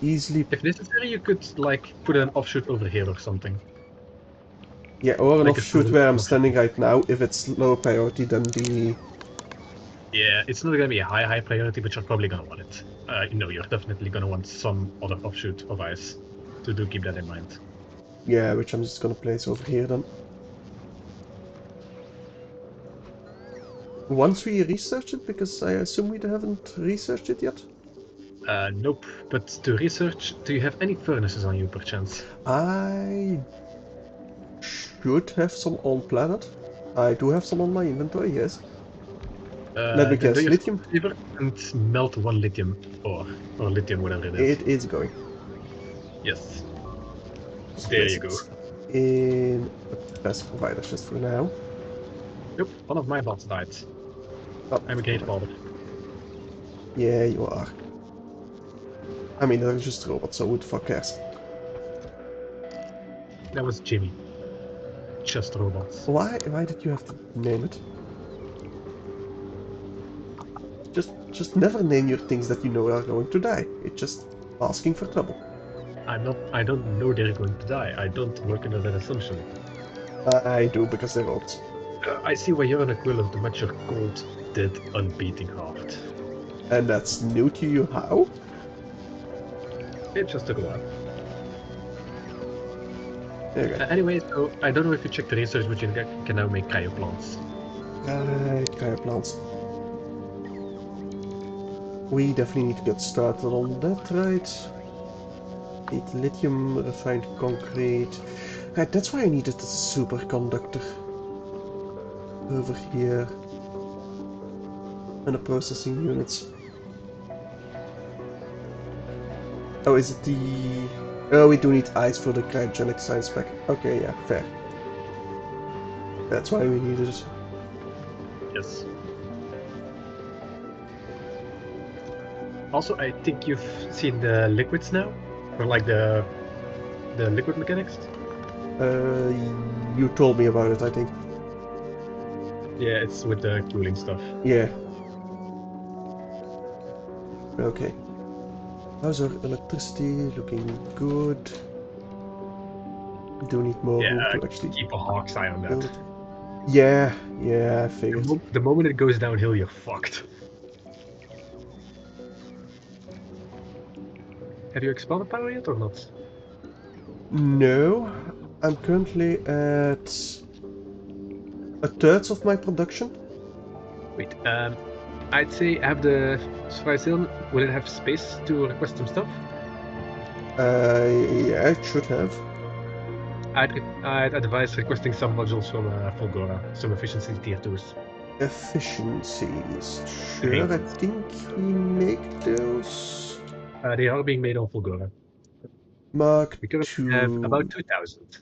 easily. if necessary, you could like put an offshoot over here or something. Yeah, or an Like a offshoot further where I'm offshoot. standing right now, if it's lower priority than the... Yeah, it's not gonna be a high priority, but you're probably gonna want it. You're definitely gonna want some other offshoot of ice. So do keep that in mind. Yeah, which I'm just gonna place over here then. Once we research it, because I assume we haven't researched it yet? Nope. But to research, do you have any furnaces on you, perchance? I should have some on planet. I do have some on my inventory, yes. Let me Then do guess, your lithium? favor and melt 1 lithium ore or lithium, whatever it is. It is going. Yes. Just There place you go. it in the best provider just for now. Nope. One of my bots died. Oh, I'm a great alright. father. Yeah, you are. I mean, they're just robots, so who the fuck cares? That was Jimmy. Just robots. Why did you have to name it? Just never name your things that you know are going to die. It's just asking for trouble. I don't know they're going to die. I don't work under that assumption. I do because they're robots. I see why you're an Aquilo to match your cold, dead, unbeating heart. And that's new to you, how? It just took a while. Okay. Anyway, so I don't know if you checked the research, but you can now make cryo plants. Right, cryoplants. We definitely need to get started on that, right? Need lithium, refined concrete. Right, that's why I needed the superconductor. Over here. And the processing units. Oh, is it the... Oh, we do need ice for the cryogenic science pack. Okay, yeah, fair. That's why we needed it. Yes. Also, I think you've seen the liquids now, or like the liquid mechanics. You told me about it, I think. Yeah, it's with the cooling stuff. Yeah. Okay. How's our electricity? Looking good. Do need more room to actually keep a hawk's eye on build that. it. Yeah, I figured. The moment it goes downhill, you're fucked. Have you expanded power yet or not? No, I'm currently at a third of my production. Wait, I'd say have the Survival, will it have space to request some stuff? Yeah, it should have. I'd advise requesting some modules from Fulgora, some efficiency tier 2s. Efficiencies. Sure, I think we make those. They are being made on Fulgora. Mark We currently have about 2,000.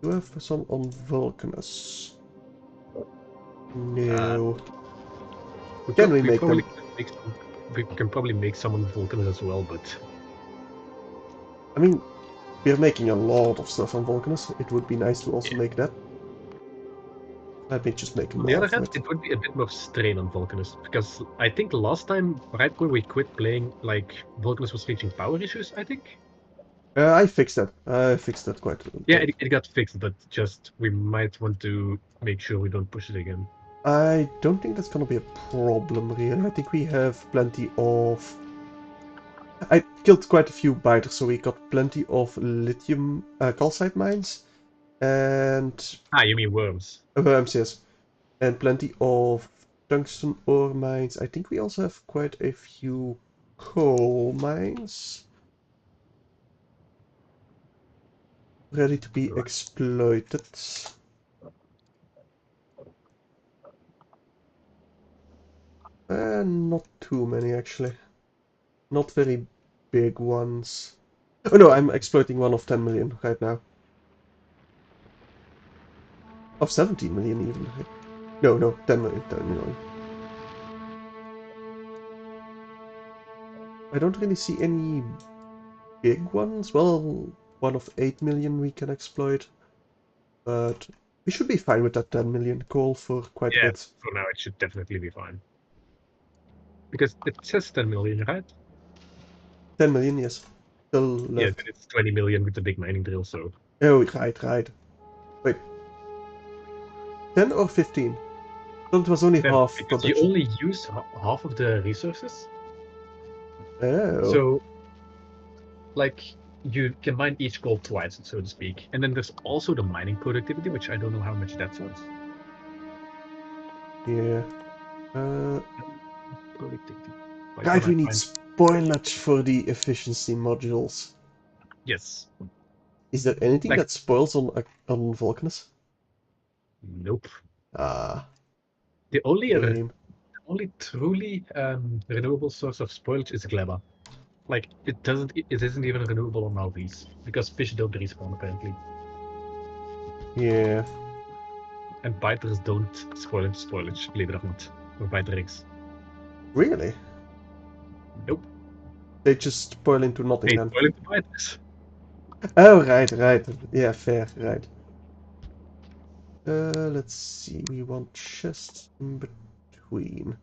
Do I have some on Vulcanus? No. Can we make them? We can probably make some on Vulcanus as well, but... I mean, we're making a lot of stuff on Vulcanus. It would be nice to also make that. Let me just make On the more other hand, of it. it would be a bit more strain on Vulcanus, because I think last time, right when we quit playing, like, Vulcanus was reaching power issues, I think? I fixed that. I fixed that quite a bit. Yeah, it got fixed, but just, we might want to make sure we don't push it again. I don't think that's gonna be a problem, really. I think we have plenty of... I killed quite a few biters, so we got plenty of lithium calcite mines. And... You mean worms? Worms, yes. And plenty of tungsten ore mines. I think we also have quite a few coal mines. Ready to be exploited. Not too many, actually. Not very big ones. Oh no, I'm exploiting one of 10 million right now. Of 17 million even. No, 10 million, 10 million. I don't really see any big ones. Well, one of 8 million we can exploit. But we should be fine with that 10 million coal for quite a bit. For now it should definitely be fine. Because it says 10 million, right? 10 million, yes. Still left. Yeah, but it's 20 million with the big mining drill, so... Oh, right. Wait. 10 or 15? So it was only half because production. you only use half of the resources. Oh. So, like, you can mine each gold twice, so to speak. And then there's also the mining productivity, which I don't know how much that's worth. Yeah. Productivity. Right, we need spoilage for the efficiency modules. Yes. Is there anything that spoils on Vulcanus? Nope. Ah. The only truly renewable source of spoilage is gleba. Like, it isn't even renewable on Maldives, because fish don't respawn, apparently. Yeah. And biters don't spoilage, believe it or not. Or biter eggs. Oh, right, right. Yeah, fair, right. Let's see. We want chests in between.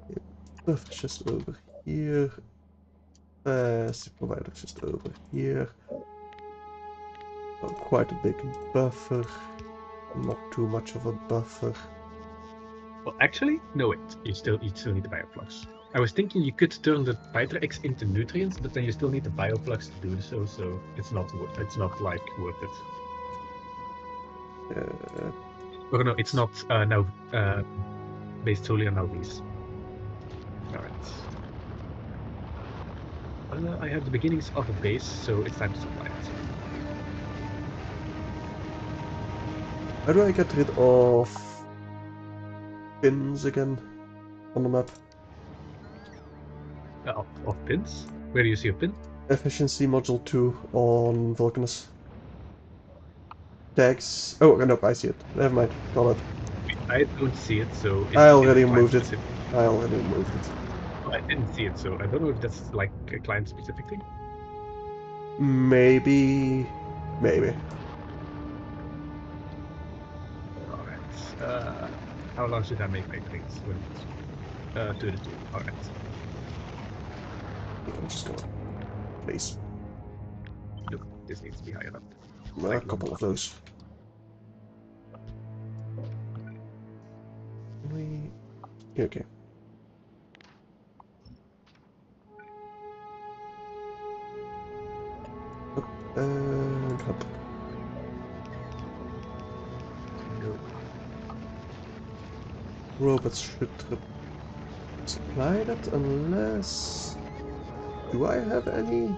Yeah, buffer chest over here. Provider chest over here. Oh, quite a big buffer. Not too much of a buffer. Well, actually, no, wait. You still need the bioflux. I was thinking you could turn the Pythra X into nutrients, but then you still need the bioflux to do so. So it's not like worth it. Uh, Or no, it's not now based solely on LVs. All right. I have the beginnings of a base, so it's time to supply it. how do I get rid of pins again on the map? Of pins? Where do you see a pin? Efficiency module 2 on Vulcanus. Tags. Oh, no, I see it. Never mind. Got it. I don't see it, so is I it already client moved it. specific? I already moved it. I didn't see it, so I don't know if that's like a client specific thing. Maybe. Maybe. Alright. How long should I make my things? To the 2. Alright. You can just go. Please. Look, this needs to be higher up. A couple of those. Okay. Up and up. No. Robots should supply that unless... Do I have any?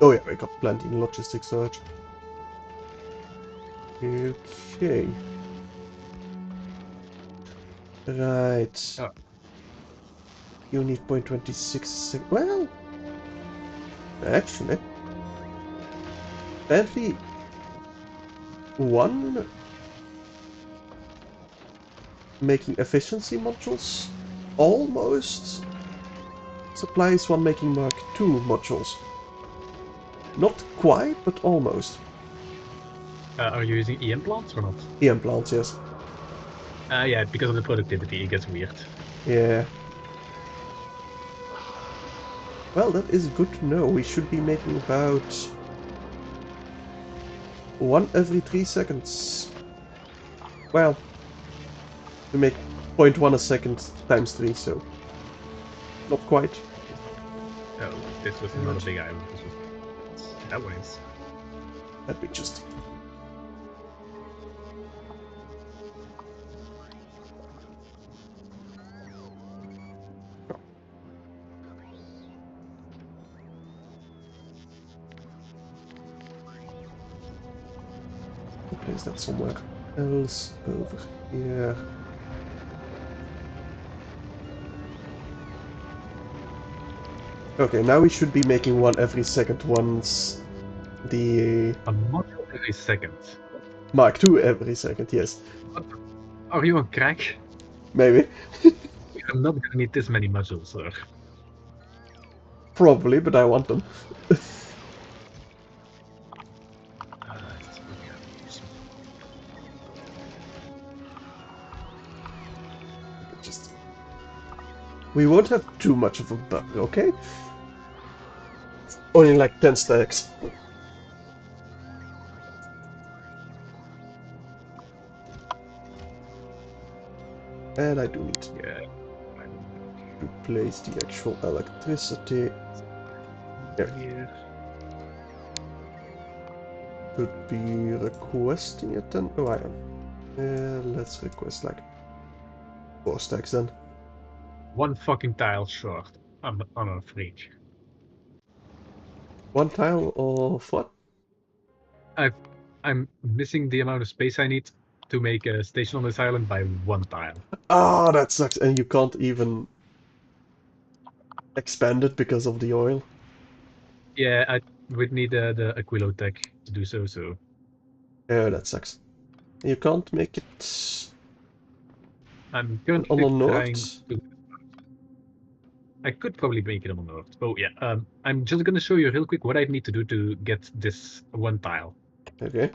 Oh yeah, I got plenty in logistics search. Okay. Right. Oh. You need 0.26. Well, actually, apparently one making efficiency modules almost supplies one making Mark II modules. Not quite, but almost. Are you using EM plants or not? EM plants, yes. Yeah, because of the productivity, it gets weird. Yeah. Well, that is good to know. We should be making about one every 3 seconds. Well, we make 0.1 a second times 3, so not quite. Oh, this was not a big island. This was that was. Let me just... place that somewhere else over here. Okay, now we should be making one every second once the A module every second. Mark II every second, yes. Are you on crack? Maybe. I'm not gonna need this many modules, sir. Probably, but I want them. Just... We won't have too much of a buffer, okay? Only like 10 stacks. And I do need to replace the actual electricity. Here. Could be requesting it then. Oh, I am. Let's request like 4 stacks then. One fucking tile short on a fridge. One tile of what? I'm missing the amount of space I need to make a station on this island by one tile. Ah, that sucks. And you can't even expand it because of the oil. Yeah, I would need the Aquilo tech to do so. So Oh, that sucks. You can't make it I'm on the currently trying north? to. I could probably make it on the north. Oh yeah. I'm just gonna show you real quick what I need to do to get this one tile. Okay.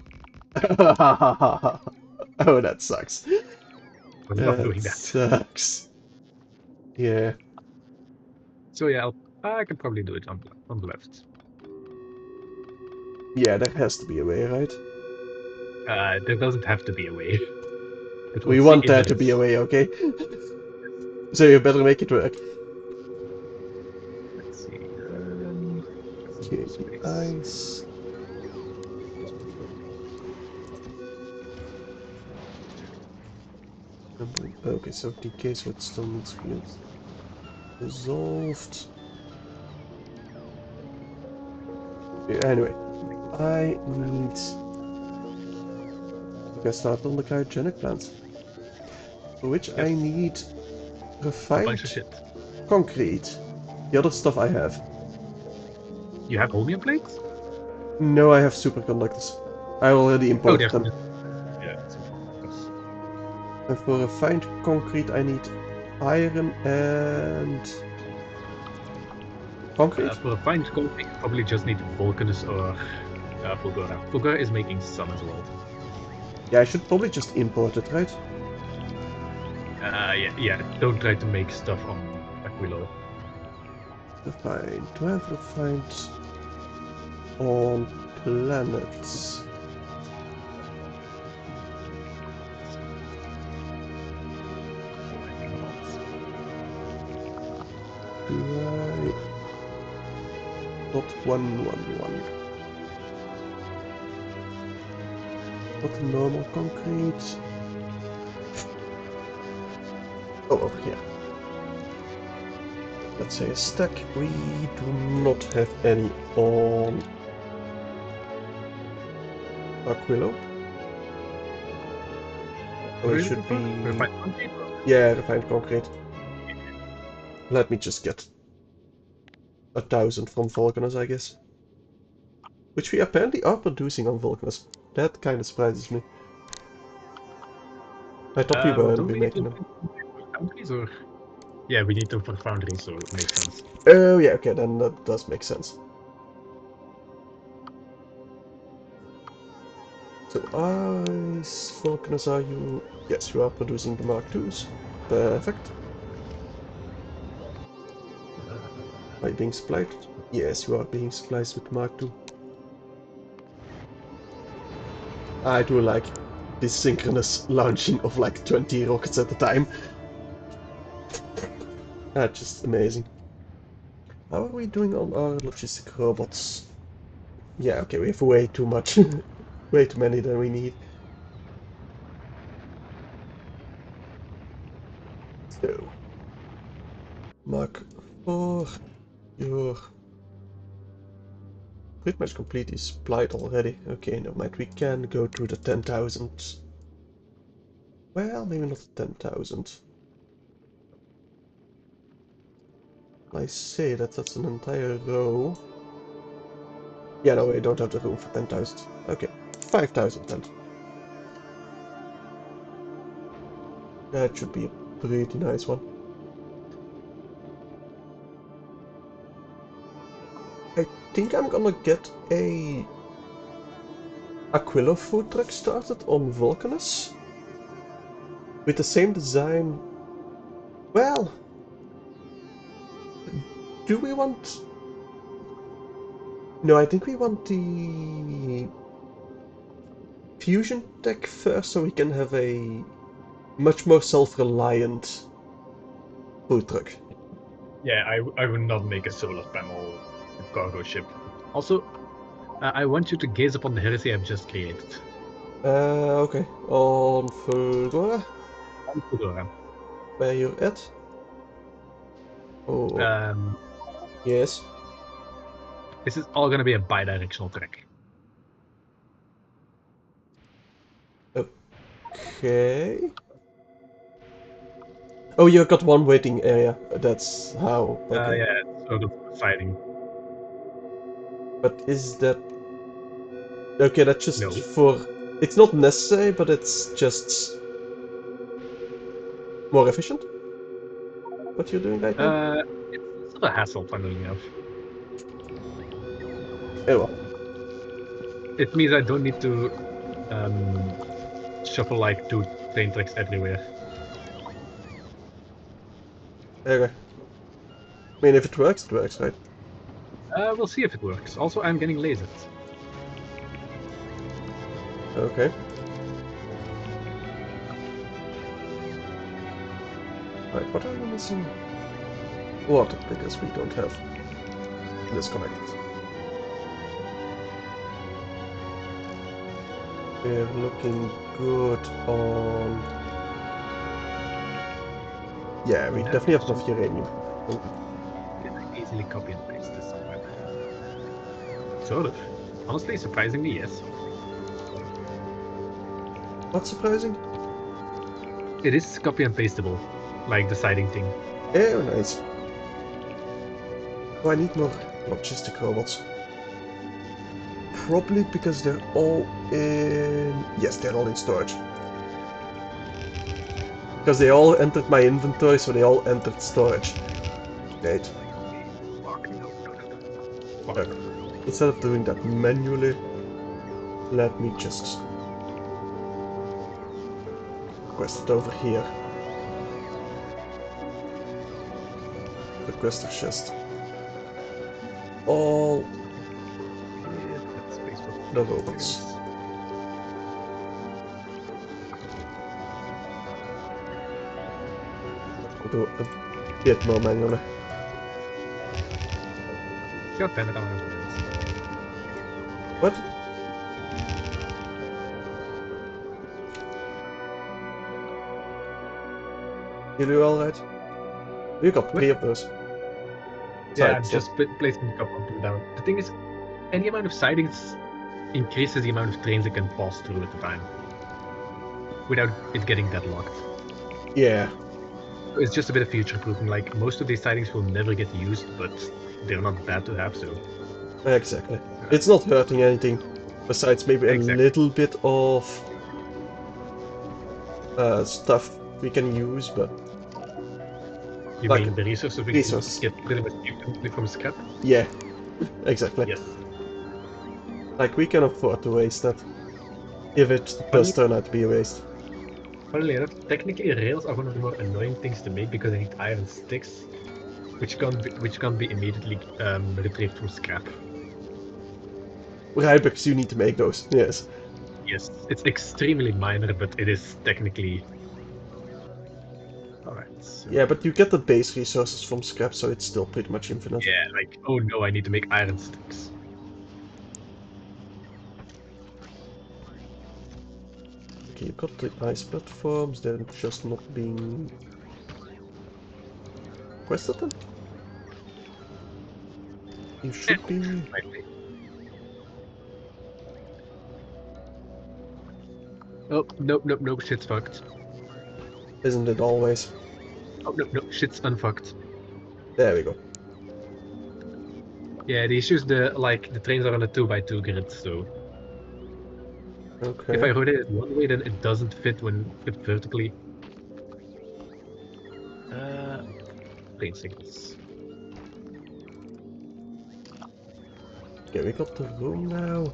Oh, that sucks. I love That doing that. sucks. Yeah. So yeah, I can probably do it on the left. Yeah, there has to be a way, right? There doesn't have to be a way. But we'll We see want if there there to be a is. way, okay? So you better make it work. Let's see. Okay, the Space. ice. Okay, so decay, so it still needs to be dissolved. Okay, anyway, I need to get started on the cryogenic plants, for which Yes. I need A bunch of refined shit. concrete. The other stuff I have. You have chromium plates? No, I have superconductors. I already Oh, imported there's them. yeah. Yes. And for refined concrete, I need iron and concrete. For refined concrete, you probably just need Vulcanus or Fulgora. Fulgora is making some as well. Yeah, I should probably just import it, right? Yeah. Don't try to make stuff on Aquilo. Refined. Do I have refined on planets? Do I? Not 111. Not normal concrete. Oh, over here. Let's say a stack. We do not have any on Aquilo. So What are it you should looking for? be... Refined concrete? Yeah, refined concrete. Let me just get 1,000 from Vulcanus, I guess. Which we apparently are producing on Vulcanus. That kind of surprises me. I thought we wouldn't Don't be we need making to them. foundries or? Yeah, we need to for foundries, so it makes sense. Oh, yeah, okay, then that does make sense. So, ice, Vulcanus, are you... Yes, you are producing the Mark IIs. Perfect. Are you being supplied? Yes, you are being supplied with Mark II. I do like this synchronous launching of like 20 rockets at a time. That's just amazing. How are we doing on our logistic robots? Yeah, okay, we have way too much. Way too many than we need. So, Mark 4, you're pretty much completely supplied already. Okay, never mind, we can go to the 10,000. Well, maybe not 10,000. I say that that's an entire row. Yeah, no, we don't have the room for 10,000. Okay, 5,000 then. That should be a pretty nice one. I think I'm gonna get a Aquilo food truck started on Vulcanus. With the same design. Well, do we want... No, I think we want the fusion tech first so we can have a much more self-reliant food truck. Yeah, I would not make a solar panel cargo ship. Also, I want you to gaze upon the heresy I've just created. Okay. On Fedora, On Fedora. where you're at? Oh, Um, yes. this is all gonna be a bi-directional track. Okay. Oh, you got one waiting area. That's how. Okay. Yeah, sort of fighting. But is that... Okay, that's just No. for... It's not necessary, but it's just... more efficient? What you're doing right now? It's of a hassle, funnily enough. Oh well. It means I don't need to shuffle like 2 train tracks everywhere. Okay. I mean, if it works, right? We'll see if it works. Also, I'm getting lasered. Okay. Right, what are we missing? Water, because we don't have this connected. We're looking good on... Yeah, we definitely have enough uranium. Can I easily copy and paste this somewhere? Sort of. Honestly, surprisingly, yes. Not surprising. It is copy and pasteable, like the siding thing. Oh, nice. Oh, I need more logistic robots. Probably because they're all in... Yes, they're all in storage. Because they all entered my inventory, so they all entered storage. Great. Okay. Instead of doing that manually, let me just request it over here. Request a chest. All the robots. I'll do a bit more manually. God damn it, I don't have hands. What? You do alright? You got 3 of those. Yeah, I'm just placing a couple of them down. The thing is, any amount of sidings increases the amount of trains it can pass through at the time. Without it getting deadlocked. Yeah. It's just a bit of future-proofing. Like, most of these sidings will never get used, but they're not bad to have, so... Exactly. It's not hurting anything. Besides maybe a little bit of stuff we can use, but... You like, mean the resources we can get pretty much instantly from scrap? Yeah, exactly. Yes. Like, we can afford to waste that. If it does turn out to be a waste. Funnily enough, technically rails are one of the more annoying things to make because they need iron sticks, which can't be immediately retrieved from scrap. Right, because you need to make those, yes. Yes, it's extremely minor, but it is technically... Alright, so... Yeah, but you get the base resources from scrap, so it's still pretty much infinite. Yeah, like, oh no, I need to make iron sticks. Okay, you got the ice platforms, they're just not being... requested then? You should be... Oh, nope, shit's fucked. Isn't it always? Oh, no, shit's unfucked. There we go. Yeah, the issue is the trains are on a 2x2 grid, so... Okay. If I rotate it one way, then it doesn't fit when flipped vertically. Train signals. Okay, we got the room now.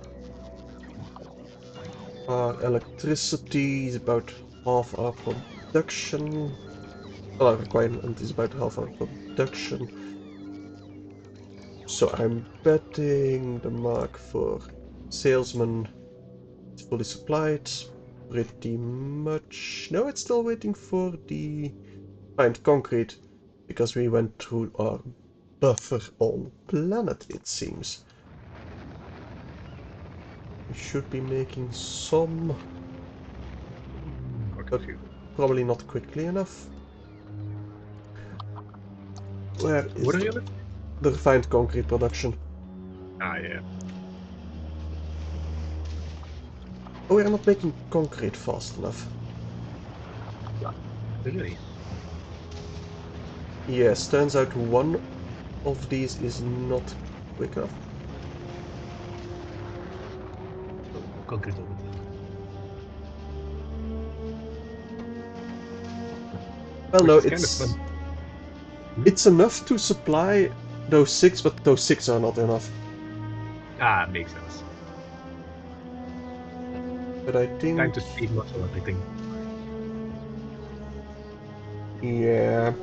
Our electricity is about half our production. Well, our requirement is about half our production. So I'm betting the mark for salesman is fully supplied. Pretty much. No, it's still waiting for the find concrete because we went through our buffer on planet, it seems. We should be making some, but probably not quickly enough. Where is What are you? the refined concrete production? Ah, yeah. Oh, we are not making concrete fast enough. Really? Yes, turns out one of these is not quick enough. Concrete. Well, no, it's... It's enough to supply those 6, but those 6 are not enough. Ah, makes sense. But I Time think... to speed muscle everything. Yeah...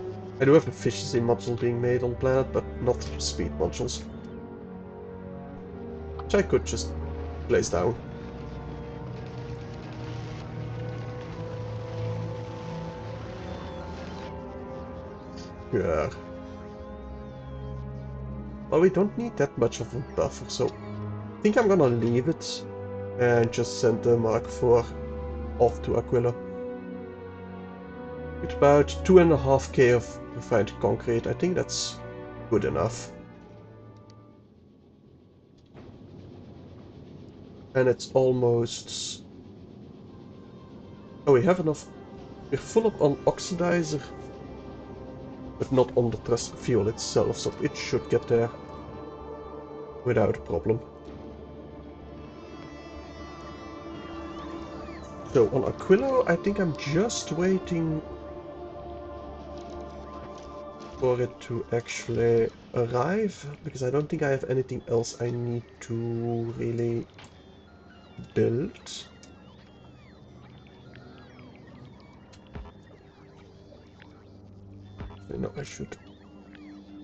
I do have efficiency modules being made on planet, but not speed modules. Which I could just place down. Yeah. Well, we don't need that much of a buffer, so I think I'm gonna leave it and just send the Mark IV off to Aquilo. With about 2.5k of refined concrete, I think that's good enough. And it's almost... Oh, we have enough. We're full up on oxidizer, but not on the thrust fuel itself, so it should get there without a problem. So on Aquilo, I think I'm just waiting for it to actually arrive, because I don't think I have anything else I need to really build. So now I should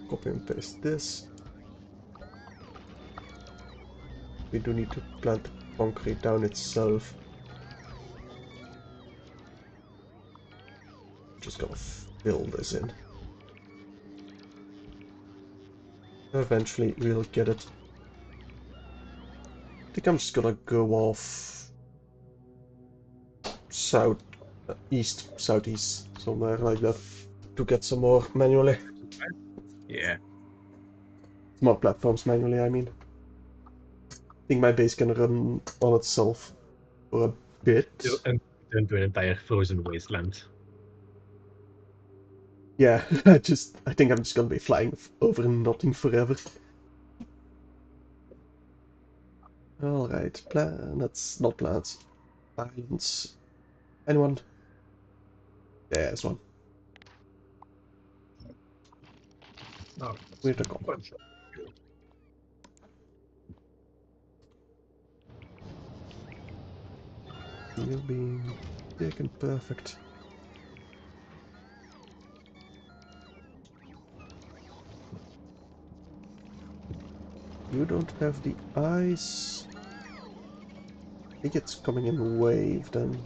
copy and paste this. We do need to plant the concrete down itself. Just gonna fill this in. Eventually we'll get it. I think I'm just gonna go off south, east, southeast, somewhere like that, to get some more manually. Yeah. More platforms manually, I mean. I think my base can run on itself for a bit. And turn to an entire frozen wasteland. Yeah, I think I'm just gonna be flying over nothing forever. Alright, planets, not planets. Islands. Anyone? Yeah, there's one. Oh, Where'd they go? bunch. You're being big and perfect. You don't have the ice. I think it's coming in wave then.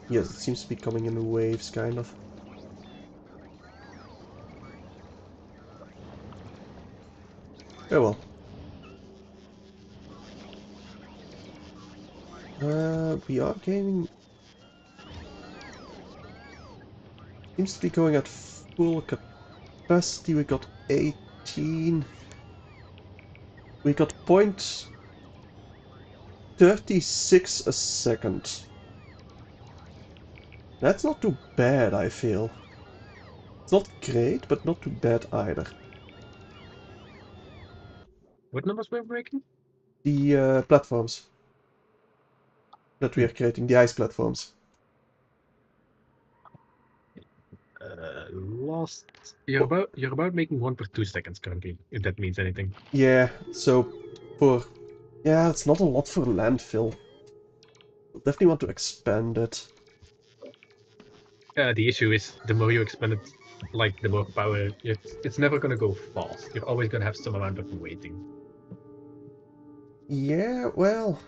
Yes, it seems to be coming in waves, kind of. Oh well. We are gaining... Seems to be going at full capacity. We got 18. We got 0.36 a second. That's not too bad, I feel. It's not great, but not too bad either. What numbers were we breaking? The platforms that we are creating, the ice platforms. Lost. You're about making 1 per 2 seconds currently, if that means anything. Yeah, so for... Yeah, it's not a lot for landfill. Definitely want to expand it. The issue is the more you expand it, like the more power, it's never gonna go fast. You're always gonna have some amount of waiting. Yeah, well...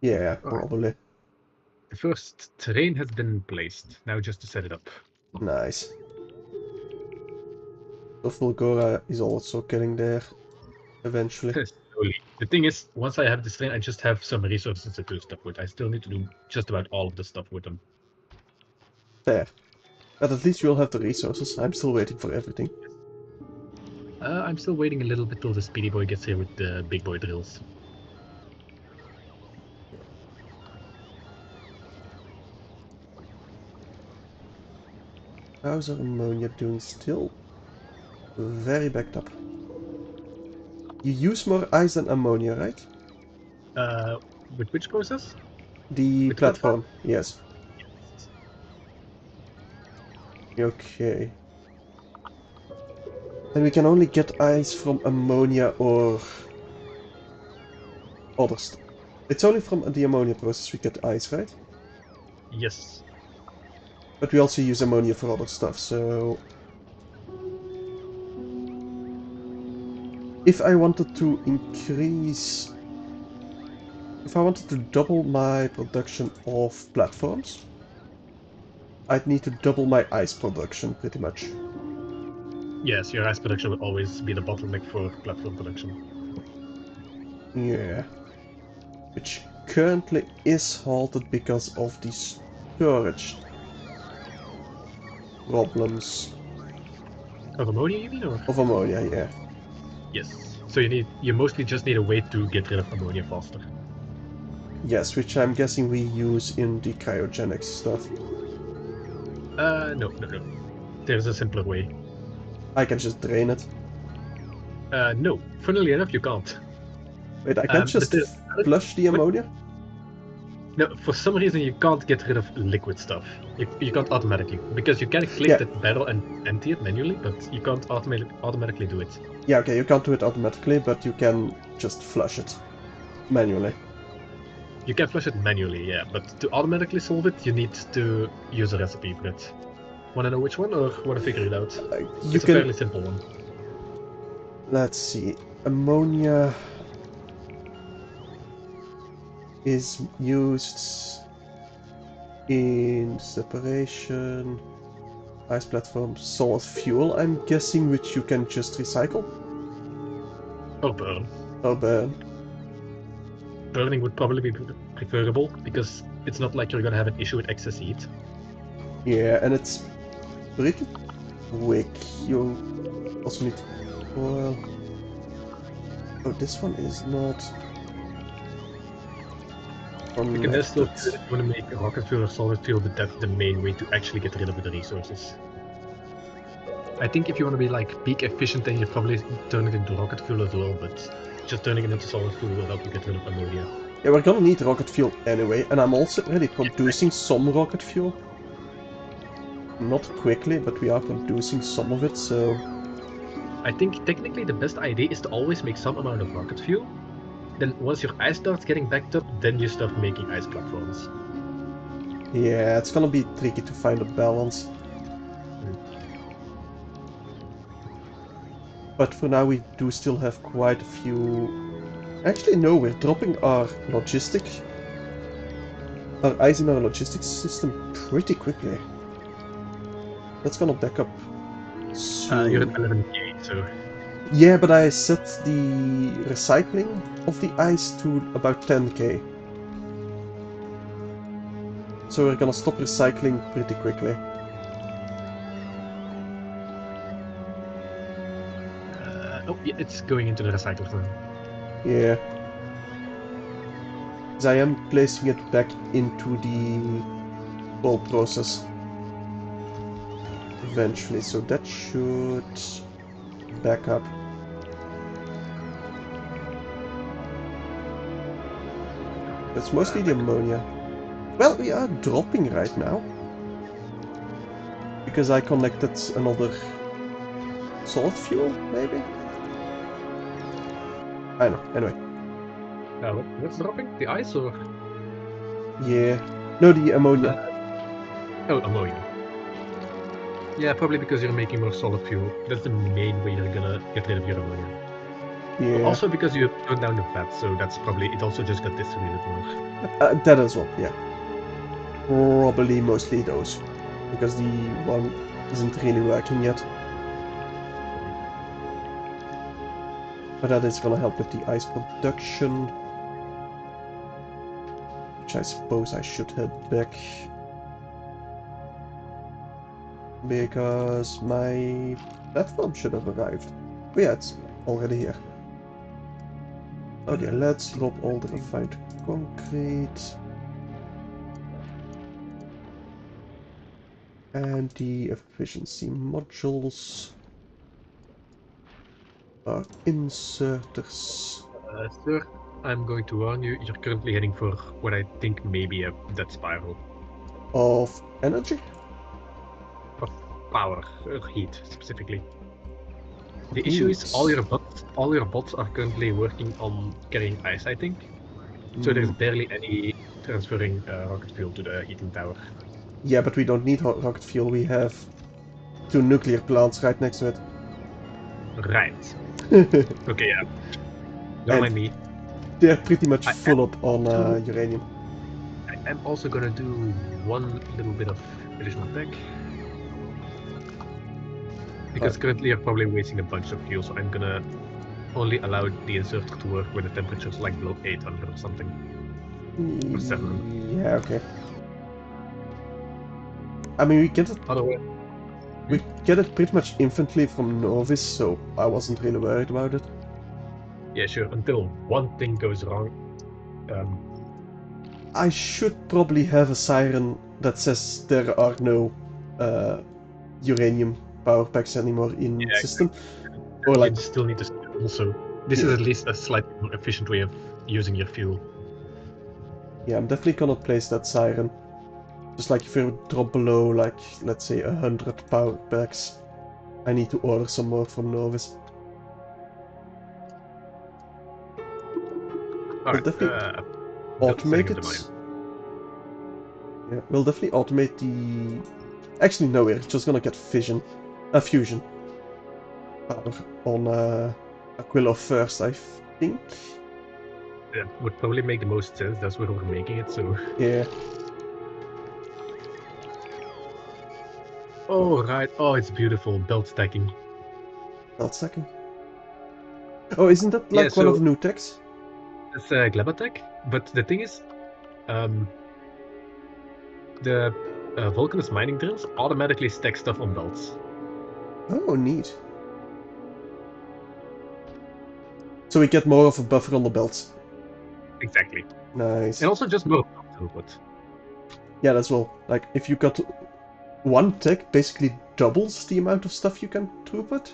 Yeah, Alright. probably. The first terrain has been placed. Now just to set it up. Nice. So Fulgora is also getting there eventually. Slowly. The thing is, once I have this terrain, I just have some resources to do stuff with. I still need to do just about all of the stuff with them. Fair. But at least you'll have the resources. I'm still waiting for everything. I'm still waiting a little bit till the speedy boy gets here with the big boy drills. How's our ammonia doing still? Very backed up. You use more ice than ammonia, right? With which process? The With the platform? platform, yes. Okay. And we can only get ice from ammonia or other stuff. It's only from the ammonia process we get ice, right? Yes. But we also use ammonia for other stuff, so... If I wanted to increase... If I wanted to double my production of platforms, I'd need to double my ice production, pretty much. Yes, your ice production will always be the bottleneck for platform production. Yeah. Which currently is halted because of the storage problems Of ammonia, you mean, or? of ammonia, yeah. Yes. So you mostly just need a way to get rid of ammonia faster. Yes, which I'm guessing we use in the cryogenic stuff. No. There's a simpler way. I can just drain it. No. Funnily enough, you can't. Wait, I can't But just flush the ammonia? No, for some reason you can't get rid of liquid stuff. You can't automatically. Because you can click that barrel and empty it manually, but you can't automatically do it. Yeah, okay, you can't do it automatically, but you can just flush it manually. You can flush it manually, yeah, but to automatically solve it, you need to use a recipe for it. Wanna know which one, or wanna figure it out? It's a fairly simple one. Let's see. Ammonia is used in separation, ice platform, solid fuel, I'm guessing, which you can just recycle? Or burn. Or burn. Burning would probably be preferable, because it's not like you're gonna have an issue with excess heat. Yeah, and it's pretty quick. You also need... Well... Oh, this one is not... You can still do it if you want to make rocket fuel or solid fuel, but that's the main way to actually get rid of the resources. I think if you want to be like peak efficient, then you probably turn it into rocket fuel as well, but just turning it into solid fuel will help you get rid of ammonia. Yeah, we're gonna need rocket fuel anyway, and I'm also already producing some rocket fuel. Not quickly, but we are producing some of it, so... I think technically the best idea is to always make some amount of rocket fuel. Then once your ice starts getting backed up, then you start making ice platforms. Yeah, it's gonna be tricky to find a balance. But for now we do still have quite a few... Actually no, we're dropping our logistics. Our ice in our logistics system pretty quickly. That's gonna back up soon. You're at 11k, so... Yeah, but I set the recycling of the ice to about 10k. So we're gonna stop recycling pretty quickly. Oh, yeah, it's going into the recycler now. Yeah. Because I am placing it back into the whole process. Eventually, so that should back up. It's mostly the ammonia. Well, we are dropping right now. Because I connected another solid fuel, maybe? I know, anyway. What's dropping? The ice or? Yeah. No, the ammonia. Oh, ammonia. Yeah, probably because you're making more solid fuel. That's the main way you're gonna get rid of your ammonia. Yeah. But also because you turned down the fat, so that's probably... It also just got distributed more. That as well, yeah. Probably mostly those. Because the one isn't really working yet. But that is gonna help with the ice production. Which I suppose I should head back. Because my platform should have arrived. Oh yeah, it's already here. Okay, let's drop all the refined concrete. And the efficiency modules are inserters. Sir, I'm going to warn you, you're currently heading for what I think may be a death spiral. Of energy? power or heat specifically. The issue is all your bots are currently working on carrying ice, I think. So there's barely any transferring rocket fuel to the heating tower. Yeah, but we don't need rocket fuel. We have 2 nuclear plants right next to it. Right. Okay, yeah. Don't And mind me. they're pretty much I full up on uranium. I am also gonna do one little bit of additional tech. Because currently you're probably wasting a bunch of fuel, so I'm gonna only allow the inserter to work when the temperature's like below 800 or something. Or 700. Yeah, okay. I mean, we get it. Otherwise, We get it pretty much infinitely from Novice, so I wasn't really worried about it. yeah, sure. Until one thing goes wrong. I should probably have a siren that says there are no uranium power packs anymore in system. Or like, you still need to also. This is at least a slightly more efficient way of using your fuel. yeah, I'm definitely gonna place that siren. Just like if you drop below, like, let's say 100 power packs, I need to order some more from Novice. Alright, We'll definitely automate it. Yeah, we'll definitely automate the... Actually, no, we're just gonna get fusion power on Aquilo first, I think. That would probably make the most sense. That's where we're making it, so... Yeah. Oh, right. Oh, it's beautiful. Belt stacking. Belt stacking. Oh, isn't that like one of the new techs? It's Glabatech, but the thing is, the Vulcanus mining drills automatically stack stuff on belts. Oh, neat. So we get more of a buffer on the belts. Exactly. Nice. And also just more throughput. Yeah, that's well. Like, if you got one tech, basically doubles the amount of stuff you can throughput.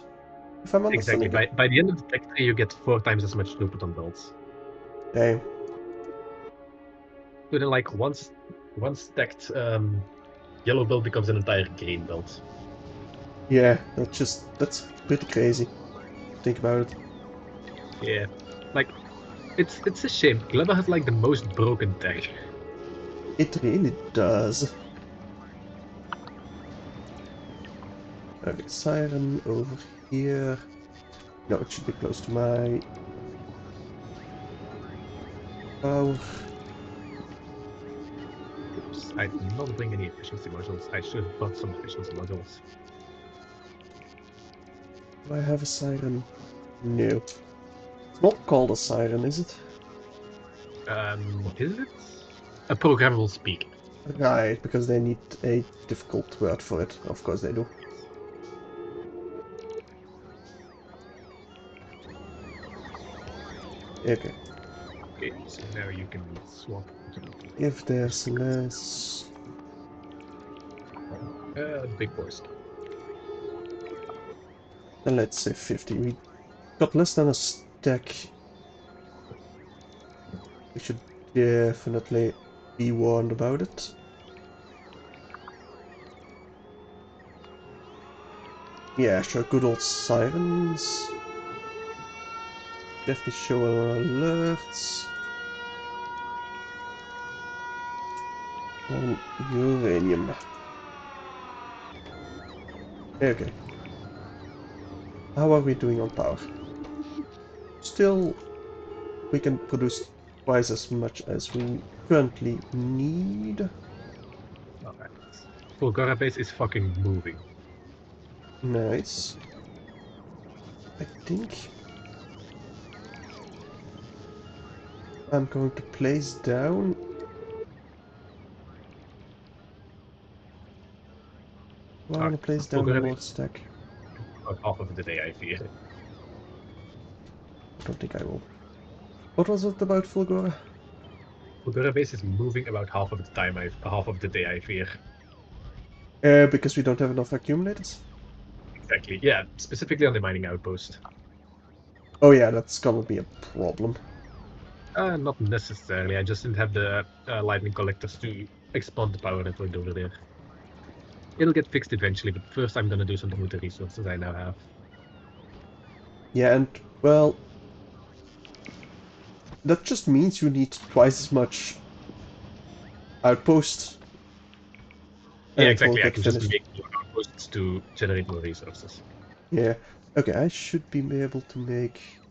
If I'm understanding exactly. By the end of the tech tree, you get 4 times as much throughput on belts. Damn. So then, like, once stacked, yellow belt becomes an entire green belt. Yeah, that's pretty crazy. Think about it. Yeah, like, it's a shame. Gleba has like the most broken tech. It really does. Okay, siren over here. No, it should be close to my power. Oops, I did not bring any efficiency modules. I should have brought some efficiency modules. Do I have a siren? No. It's not called a siren, is it? Is it? A programmable speak. Right, because they need a difficult word for it. Of course they do. Okay. Okay, so now you can swap. If there's less... Big boys. Then let's say 50. We got less than a stack. We should definitely be warned about it. Yeah, sure, good old sirens. Definitely show alerts. On uranium. Okay. How are we doing on power? Still, we can produce twice as much as we currently need. Alright. Fulgara base is fucking moving. Nice. I think I'm going to place down... I want to place down one more stack. About half of the day, I fear. I don't think I will. What was it about Fulgora? Fulgara base is moving about half of the time, half of the day, I fear. Because we don't have enough accumulators? Exactly, yeah, specifically on the mining outpost. Oh yeah, that's gonna be a problem. Not necessarily, I just didn't have the lightning collectors to expand the power network over there. It'll get fixed eventually, but first I'm gonna do something with the resources I now have. Yeah, and, well, that just means you need twice as much outpost, and Yeah, it will exactly. I get can just finished. make more outposts to generate more resources. Yeah. Okay, I should be able to make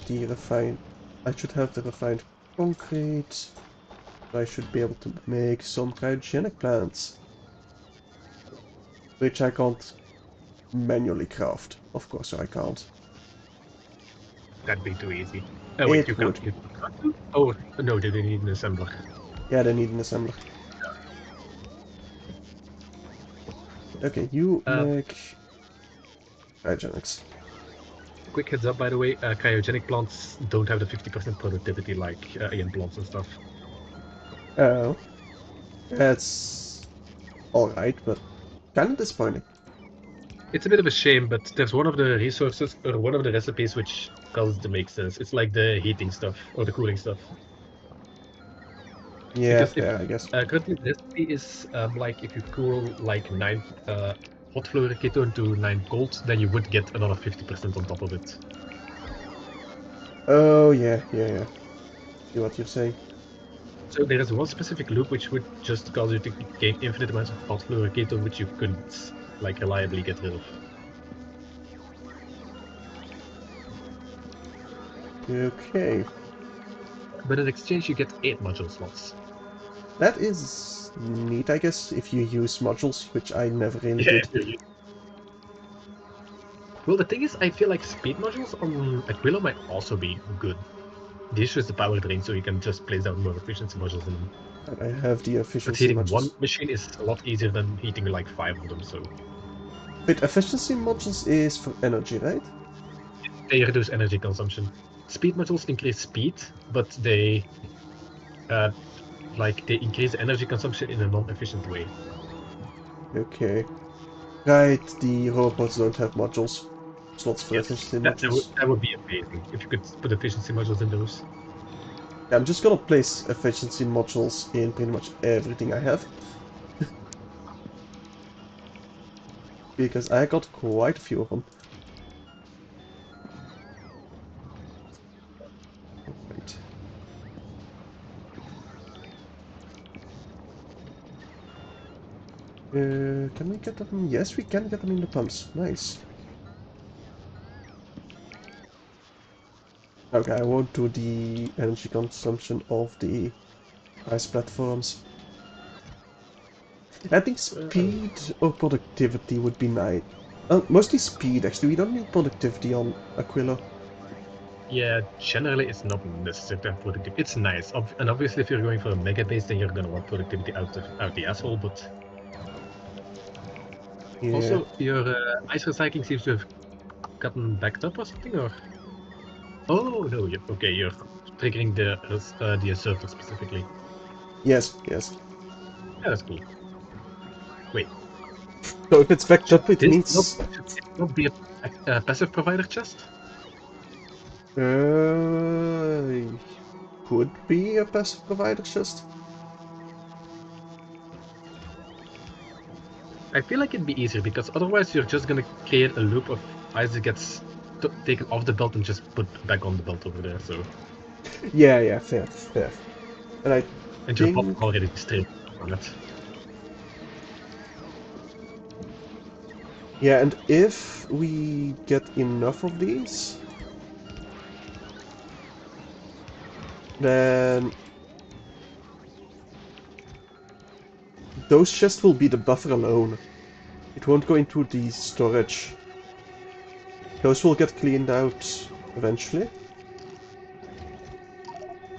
the refined... I should have the refined concrete. I should be able to make some cryogenic plants, which I can't manually craft. Of course I can't. That'd be too easy. Oh wait, you It can't. would. You can't? Oh no, they need an assembler. Yeah, they need an assembler. Okay, you Uh, make cryogenics. Quick heads up, by the way, cryogenic plants don't have the 50% productivity like AN plants and stuff. Oh, that's alright, but kind of disappointing. It's a bit of a shame, but there's one of the resources or one of the recipes which causes to make sense. It's like the heating stuff or the cooling stuff. Yeah, Because if fair, I guess. currently the recipe is like if you cool like 9 hot fluoroketone to 9 cold, then you would get another 50% on top of it. Oh, yeah. See what you're saying. So there is one specific loop which would just cause you to gain infinite amounts of hot fluoroketone, which you couldn't like reliably get rid of. Okay. But in exchange, you get 8 module slots. That is neat, I guess, if you use modules, which I never really Yeah. did. Well, the thing is, I feel like speed modules on Aquilo might also be good. The issue is the power drain, so you can just place down more efficiency modules in them. I have the But efficiency heating one modules. machine is a lot easier than heating like 5 of them, so Wait, efficiency modules is for energy, right? they reduce energy consumption. Speed modules increase speed, but they they increase energy consumption in a non-efficient way. Okay. Right, the robots don't have modules. Slots for Yes, efficiency that would modules. that would be amazing if you could put efficiency modules in those. Yeah, I'm just gonna place efficiency modules in pretty much everything I have. Because I got quite a few of them. Right. Can we get them? Yes, we can get them in the pumps. Nice. Okay, I won't do the energy consumption of the ice platforms. I think Uh, speed or productivity would be nice. Mostly speed, actually. We don't need productivity on Aquilo. yeah, generally it's not necessary to have productivity. It's nice, and obviously if you're going for a mega base, then you're gonna want productivity out the asshole. But Yeah. also, your ice recycling seems to have gotten backed up or something, or oh no, okay, you're triggering the asserter specifically. Yes. Yeah, that's cool. Wait, So if it's backed should up, it this not means... should this not be a passive provider chest? Uh, could be a passive provider chest. I feel like it'd be easier because otherwise you're just gonna create a loop of ice that gets taken off the belt and just put back on the belt over there. So Yeah, fair. And I and your bot think... already straight on it. Yeah, and if we get enough of these, then those chests will be the buffer alone. It won't go into the storage. Those will get cleaned out eventually.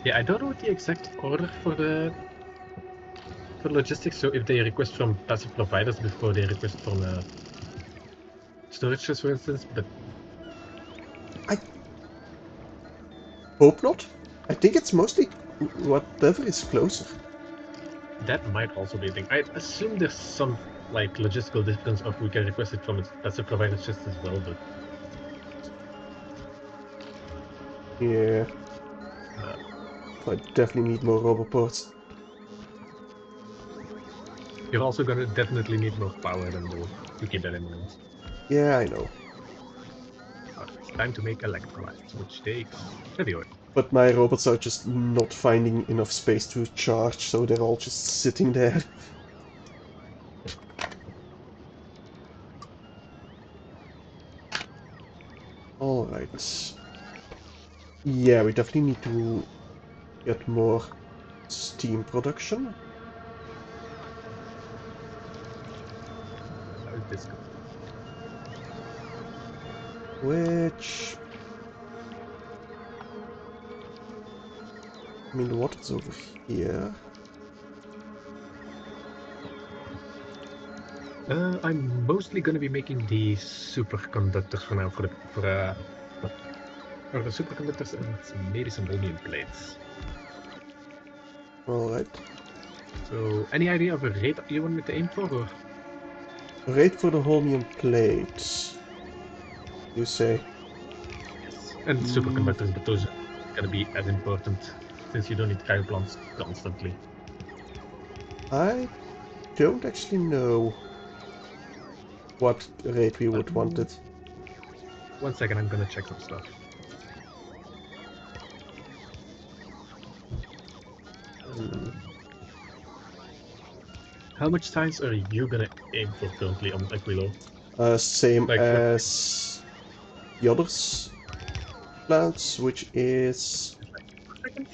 Yeah, I don't know the exact order for logistics. So if they request from passive providers before they request from storages, for instance, but I hope not. I think it's mostly whatever is closer. that might also be a thing. I assume there's some like logistical difference of we can request it from its passive providers just as well, but Yeah, uh, I definitely need more roboports. You're also gonna definitely need more power than though to keep that in mind. Yeah, I know. It's time to make electrolytes, which takes heavy oil. But my robots are just not finding enough space to charge, so they're all just sitting there. Alright. Yeah, we definitely need to get more steam production. How is this going? Which... I mean, the water's over here. I'm mostly gonna be making the superconductors for now for the superconductors and maybe some holmium plates. Alright. So, any idea of a rate you want me to aim for? Or? Rate for the holmium plate, you say? Yes. And superconductors, but those are gonna be as important since you don't need cryoplants constantly. I don't actually know what rate we would want it. 1 second, I'm gonna check some stuff. How much science are you gonna aim for currently on Aquilo? Same Like, as the others plants, which is second?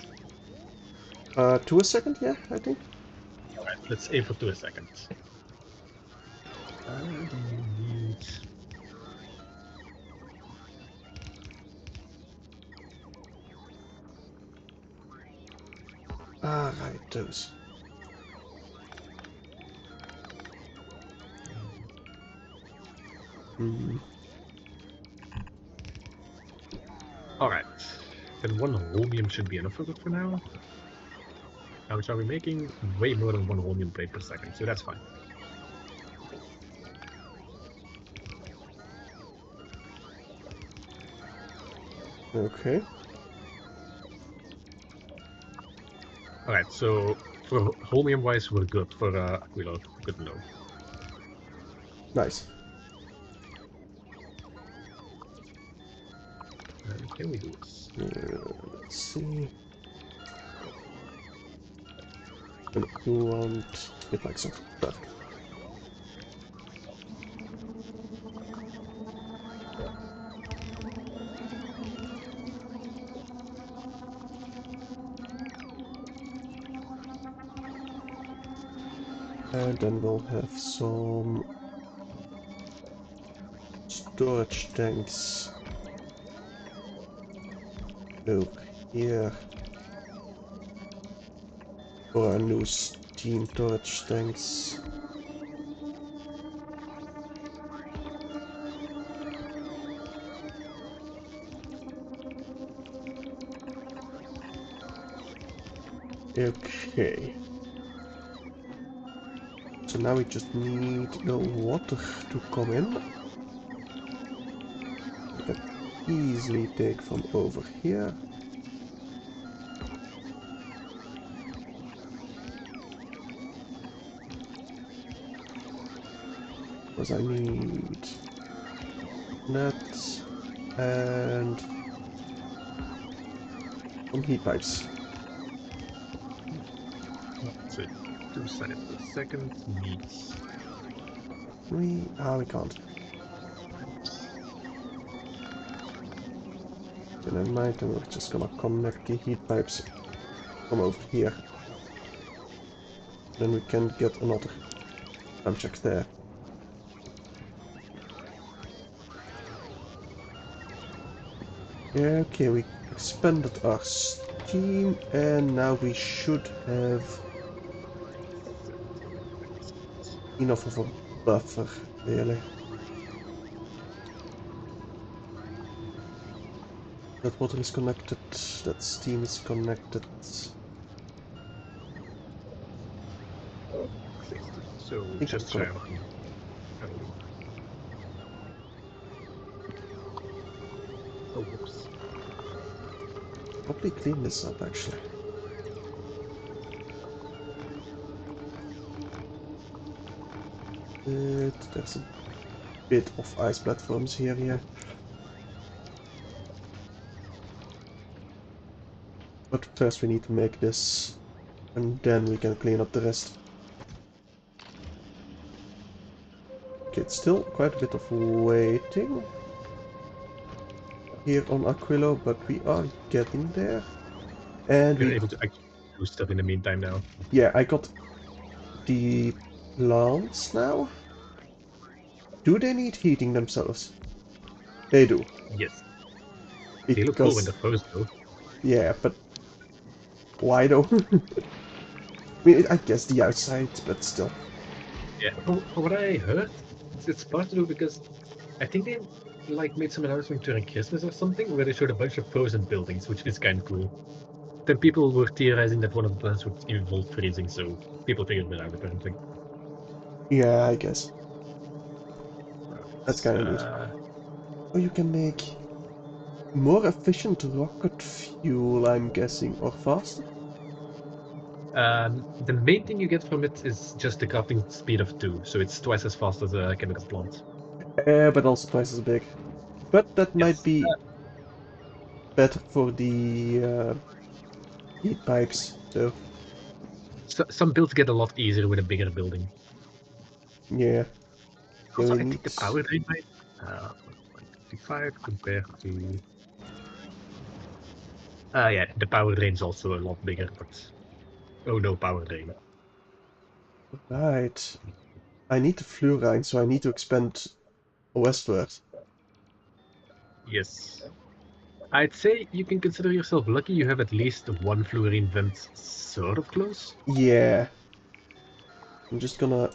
2 a second, yeah, I think. Alright, let's aim for 2 a second. Need... Ah, right, those. Alright, then 1 holmium should be enough for it for now. How much are we making? Way more than 1 holmium plate per second, so that's fine. Okay. Alright, so for holmium wise, we're good for Aquilo. Good to know. Nice. Can we do this? Let's see. And you want it like so. Perfect. And then we'll have some storage tanks over here for our new steam storage tanks. Okay. So now we just need the water to come in. We can easily take from over here. Because I need that and some heat pipes. So 2 science per second needs... We can't. Okay, never mind, then we're just gonna connect the heat pipes from over here. Then we can get another object there. Okay, we expanded our steam and now we should have enough of a buffer, really. That water is connected, that steam is connected. So I think just I'm shy gonna of... Oh, whoops. probably clean this up, actually. There's a bit of ice platforms here, yeah. But first we need to make this, and then we can clean up the rest. Okay, it's still quite a bit of waiting here on Aquilo, but we are getting there. And We're we, able to actually do stuff in the meantime now. yeah, I got the plants now. Do they need heating themselves? They do. Yes. They look cool when Because, they're frozen though. yeah, but why though? I mean, I guess the outside, but still. Yeah. For what I heard, it's part to do because I think they like made some announcement during Christmas or something where they showed a bunch of frozen buildings, which is kind of cool. Then people were theorizing that one of the plants would involve freezing, so people figured it out apparently. Yeah, I guess. That's Right. kind of neat. Oh, you can make more efficient rocket fuel, I'm guessing, or faster? The main thing you get from it is just the crafting speed of 2, so it's twice as fast as a chemical plant. But also twice as big. But that might Yes. be better for the heat pipes, so Some builds get a lot easier with a bigger building. yeah. So Also, we I need... think the power drain might 155 compared to yeah, the power drain is also a lot bigger, but oh no, power drain. Right. I need the fluorine, so I need to expand westward. Yes. I'd say you can consider yourself lucky you have at least one fluorine vent sort of close. Yeah. I'm just gonna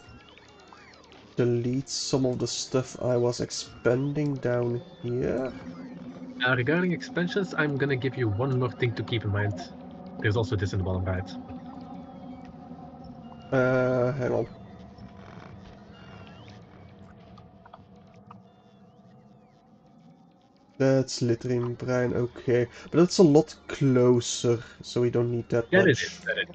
delete some of the stuff I was expanding down here. Regarding expansions, I'm gonna give you one more thing to keep in mind. There's also this in the bottom right. Hang on. That's littering brine, okay. But that's a lot closer, so we don't need that That is much. it. That is.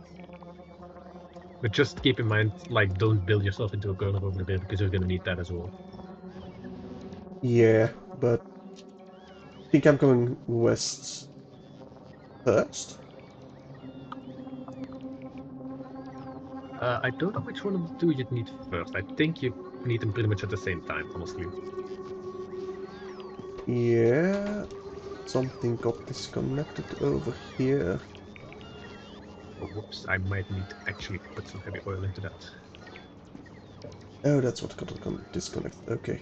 But just keep in mind, like, don't build yourself into a corner over there because you're gonna need that as well. Yeah, but I think I'm going west first. I don't know which one of the two you'd need first. I think you need them pretty much at the same time, honestly. Yeah, something got disconnected over here. Oh, whoops, I might need to actually put some heavy oil into that. Oh, that's what got disconnected. Okay.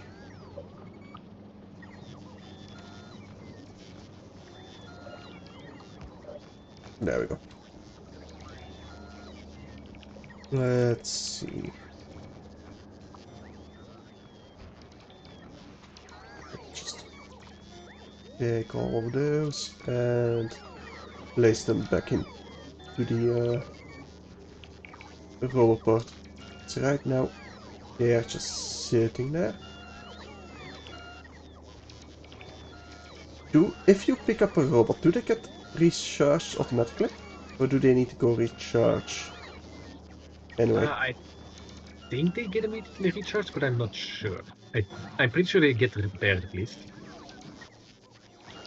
There we go. Let's see. Just take all of those and place them back into the robot port. So right now they are just sitting there. If you pick up a robot, do they get recharged automatically? Or do they need to go recharge anyway? I think they get immediately recharged, but I'm not sure. I'm pretty sure they get repaired at least.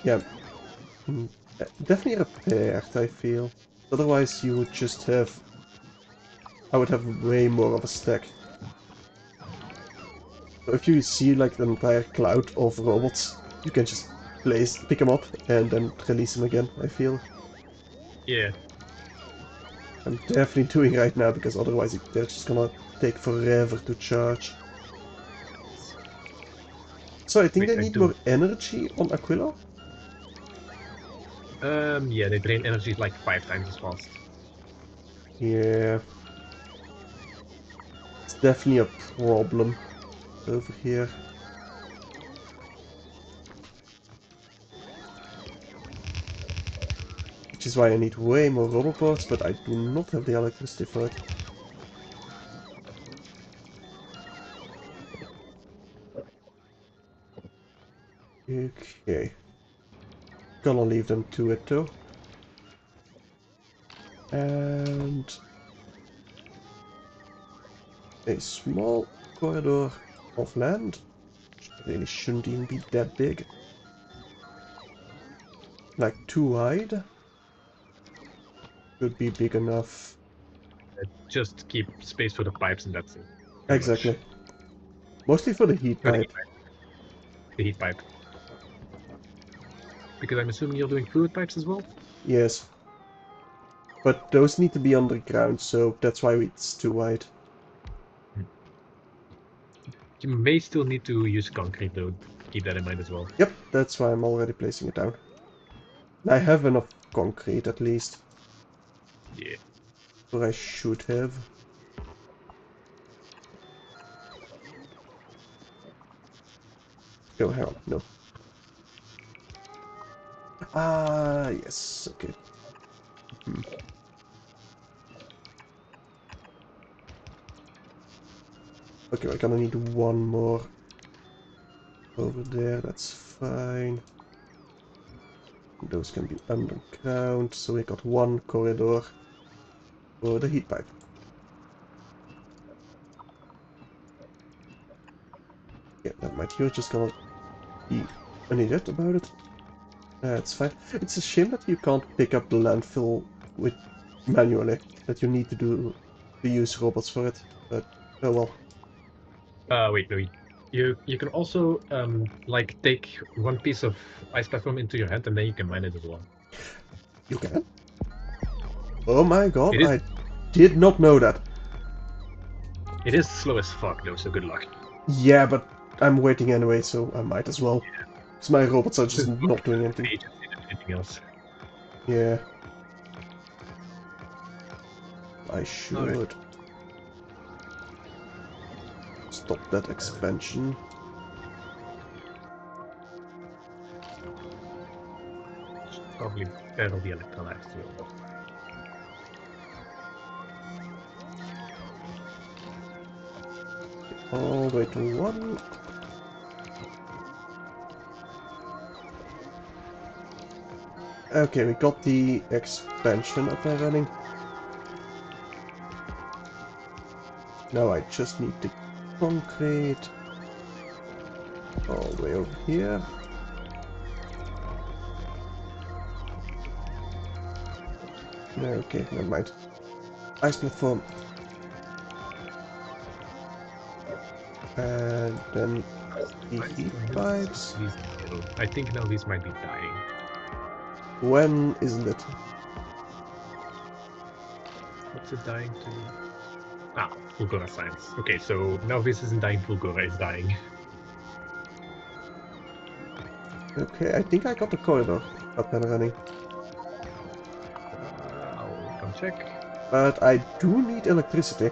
Yeah, mm, definitely repaired, I feel. Otherwise you would just have... I would have way more of a stack. So if you see like the entire cloud of robots, you can just pick them up and then release them again, I feel. Yeah. I'm definitely doing right now because otherwise they're just gonna take forever to charge. So I think Wait, they I need do. more energy on Aquilo? Yeah, they drain energy like 5 times as fast. Yeah, it's definitely a problem over here. Which is why I need way more roboports, but I do not have the electricity for it. Okay. Gonna leave them to it though. And a small corridor of land. Really shouldn't even be that big. Like too wide. Should be big enough. Just keep space for the pipes and that's it. Exactly. Mostly for the heat For pipe. the heat pipe. Because I'm assuming you're doing fluid pipes as well? Yes. But those need to be underground, so that's why it's too wide. You may still need to use concrete though. Keep that in mind as well. Yep, that's why I'm already placing it down. I have enough concrete at least. Yeah. Or I should have. No, hang on, no. Ah, yes, okay. Okay, we're gonna need one more over there, that's fine. Those can be underground, so we got one corridor for the heat pipe. Yeah, never mind, you're just gonna be an idiot about it. That's fine. It's a shame that you can't pick up the landfill with manually, that you need to use robots for it, but oh well. Wait, no. You can also like take one piece of ice platform into your hand and then you can mine it as well. You can? Oh my god, It is I did not know that. it is slow as fuck though, so good luck. Yeah, but I'm waiting anyway, so I might as well. Because my robots are just not doing anything. Anything else. Yeah. I should stop that expansion. Probably better the electrolyte field. All the way to one. Okay, we got the expansion up and running. Now I just need the concrete. All the way over here. Okay, never mind. Ice platform. And then the heat pipes. I think now these might be dying. When isn't it? What's it dying to? Ah, Fulgora science. Okay, so now this isn't dying, Fulgora is dying. Okay, I think I got the corridor up and running. I'll come check. But I do need electricity.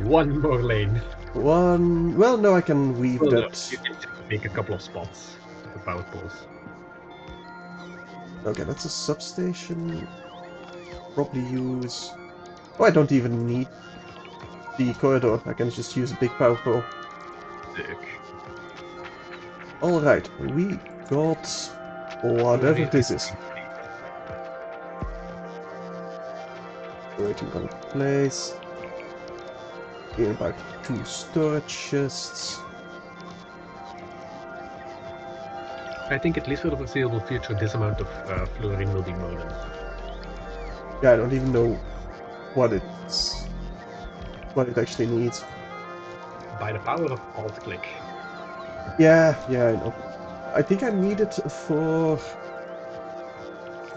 One more lane. One... Well, no, I can weave Well, no, that. you can just make a couple of spots for power poles. Okay, that's a substation. Probably use... Oh, I don't even need the corridor. I can just use a big power pole. Sick. Alright, we got whatever this is. Waiting on place. In about 2 storage chests. I think at least for the foreseeable future, this amount of fluorine will be more than. Yeah, I don't even know what it's... what it actually needs. By the power of alt-click. Yeah, I know. I think I need it for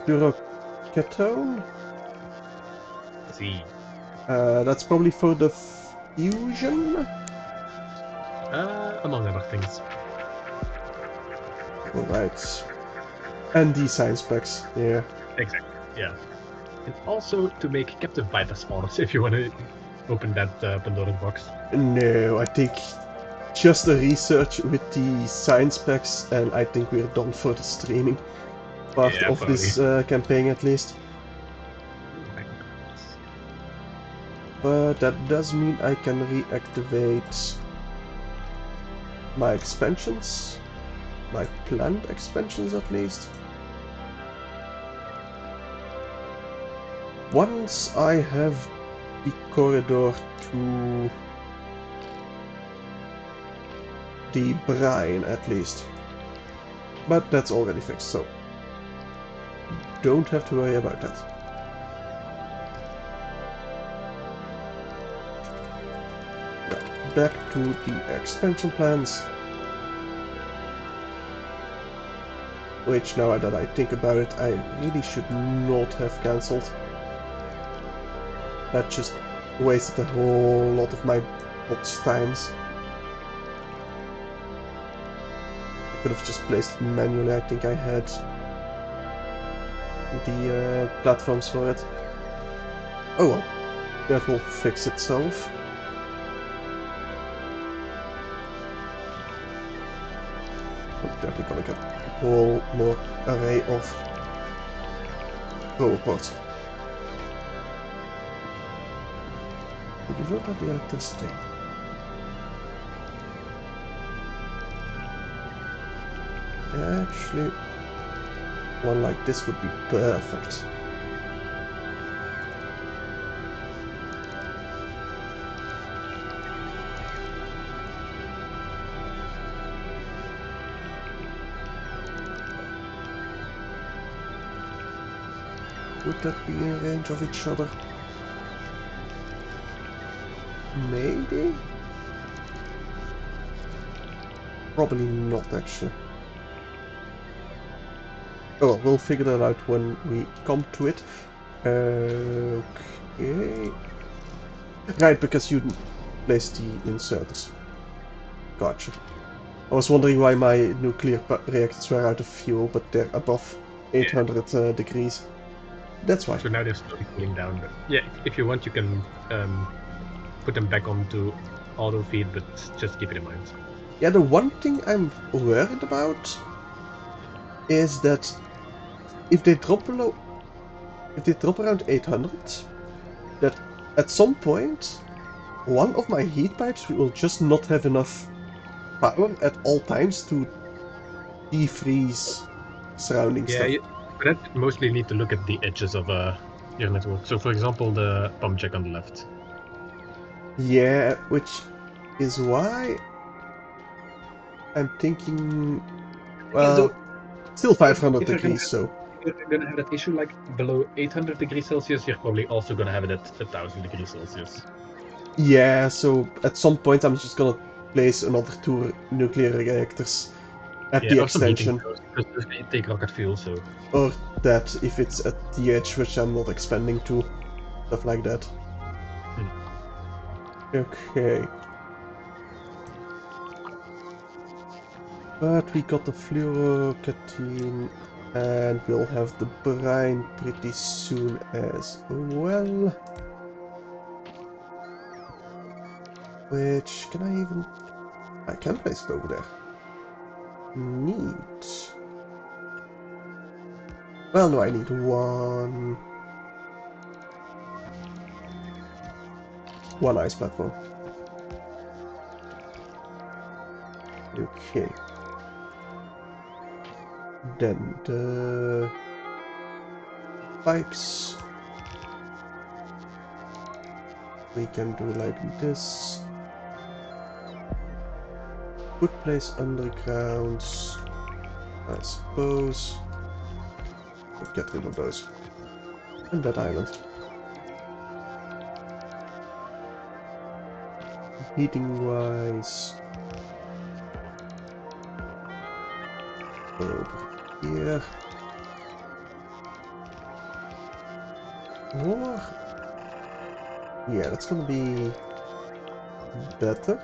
fluorocatone. See. That's probably for the fusion. Among other things. Alright. And the science packs, yeah. Exactly. Yeah. And also to make captive viper spawners if you want to open that Pandora's box. No, I think just the research with the science packs, and I think we're done for the streaming part of this campaign at least. But that does mean I can reactivate my expansions. My planned expansions at least. Once I have the corridor to the brine at least. But that's already fixed, so don't have to worry about that. Right, back to the expansion plans. Which, now that I think about it, I really should not have cancelled. That just wasted a whole lot of my bot's times. I could have just placed it manually. I think I had the platforms for it. Oh well, that will fix itself. I'm definitely gonna get a whole more array of power pods. You don't have the electricity. Actually, one like this would be perfect. Would that be in range of each other? Maybe? Probably not, actually. Oh, well, we'll figure that out when we come to it. Okay. Right, because you placed the inserters. Gotcha. I was wondering why my nuclear reactors were out of fuel, but they're above 800 degrees. That's why. So now they're slowly cooling down. But yeah, if you want, you can put them back onto auto feed, but just keep it in mind. Yeah, the one thing I'm worried about is that if they drop around 800, that at some point one of my heat pipes will just not have enough power at all times to defreeze surrounding stuff. Yeah, but that mostly need to look at the edges of your network. So, for example, the pump jack on the left. Yeah, which is why I'm thinking, well, still 500 degrees, so... If you're gonna have that issue like below 800 degrees Celsius, you're probably also gonna have it at 1000 degrees Celsius. Yeah, so at some point I'm just gonna place another 2 nuclear reactors at the Or some heating extension. because they take rocket fuel, so... Or that if it's at the edge, which I'm not expanding to. Stuff like that. Okay. But we got the fluorocatine, and we'll have the brine pretty soon as well. Which, can I even... I can place it over there. Neat. Well, no, I need one ice platform. Okay. Then the pipes. We can do like this. Good place underground, I suppose. We'll get rid of those. And that island. Heating wise. Over here. Or... yeah, that's gonna be better.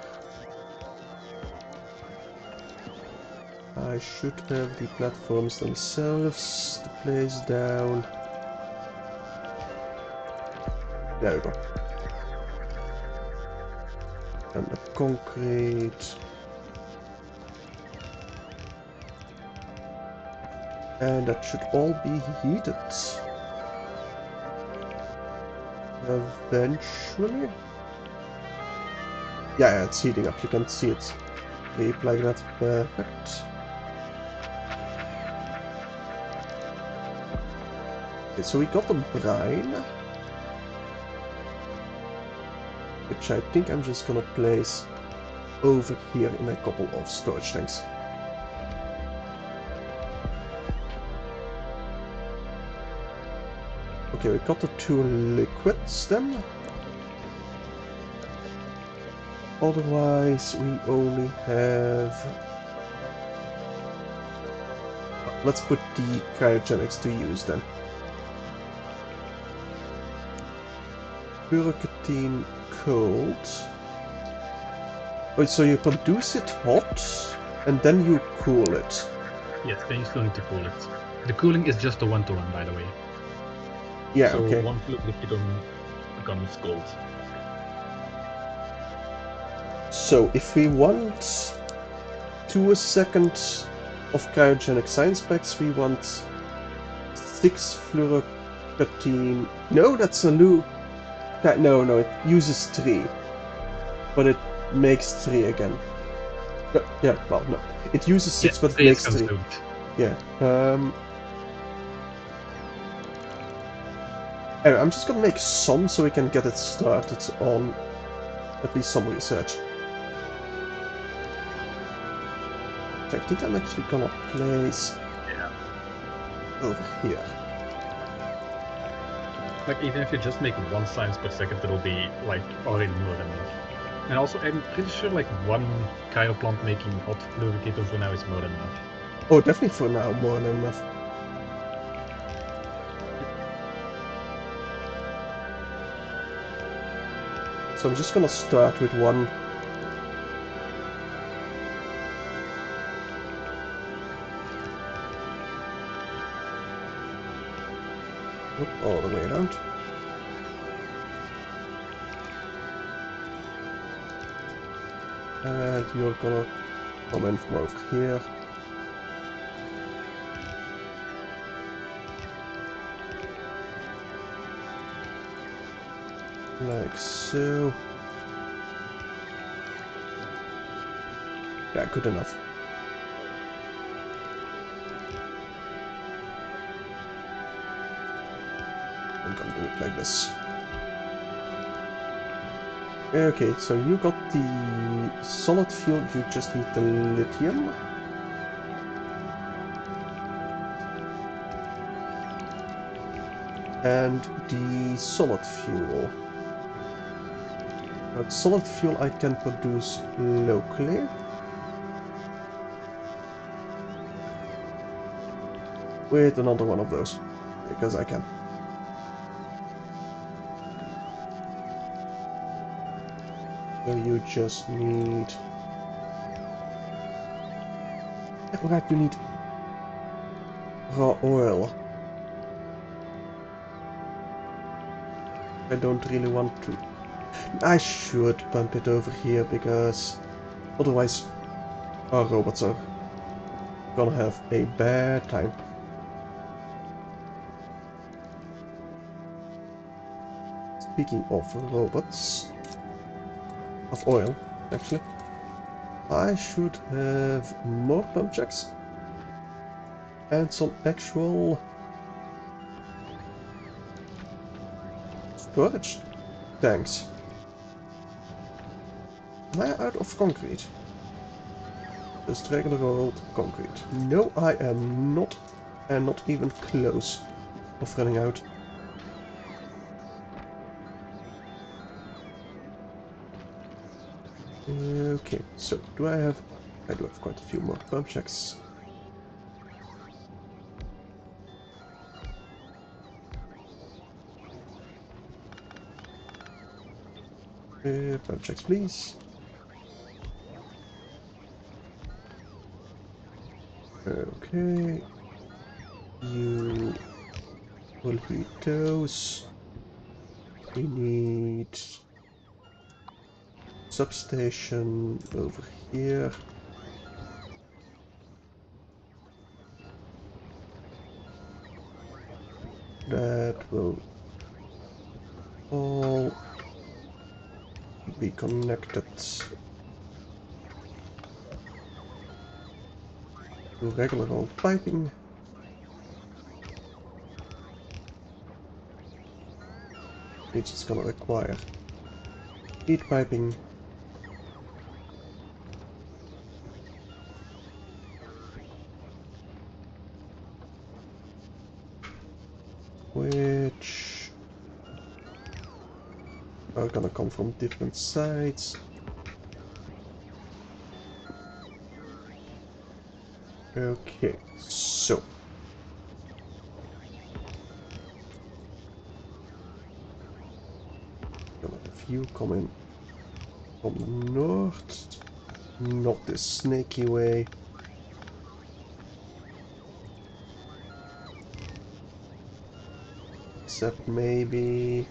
I should have the platforms themselves to place down. There we go. And the concrete. And that should all be heated. Eventually. Yeah, it's heating up. You can see it. Leap like that. Perfect. Okay, so we got the brine. Which I think I'm just gonna place over here in a couple of storage tanks. Okay, we got the 2 liquids then. Otherwise, we only have... Let's put the cryogenics to use then. Puricatine cold. Oh, so you produce it hot, and then you cool it. Yes, then you still need to cool it. The cooling is just a 1-to-1, by the way. Yeah, So okay. 1 fluid becomes cold. So if we want 2 seconds of cryogenic science packs, we want 6 fluorocatine. No, that's a loop. No, it uses 3. But it makes 3 again. Yeah, well, no. It uses 6, but it makes 3. Yeah. Anyway, I'm just gonna make some so we can get it started on at least some research. I think I'm actually gonna place over here. Like, even if you just make 1 science per second, it'll be, like, already more than enough. And also, I'm pretty sure, like, 1 cryo plant making hot lubricator for now is more than enough. Oh, definitely for now, more than enough. So I'm just gonna start with 1. All the way around. And you're gonna come in from over here. Like so. Yeah, good enough. I'm gonna do it like this. Okay, so you got the solid fuel, you just need the lithium. And the solid fuel. But solid fuel I can produce locally. With another one of those, because I can. So you just need... Right, you need raw oil. I don't really want to... I should pump it over here, because otherwise our robots are gonna have a bad time. Speaking of robots... Of oil, actually. I should have more pump jacks. And some actual... storage tanks. Am I out of concrete? Just regular old concrete. No, I am not. And not even close of running out. Okay, so do I have... I do have quite a few more pump checks. Pump checks, please. Okay. You will heat those. We need substation over here. That will all be connected to regular old piping. Which is gonna require heat piping are gonna come from different sides. Okay, so gonna have you coming from the north, not this snaky way. Except maybe...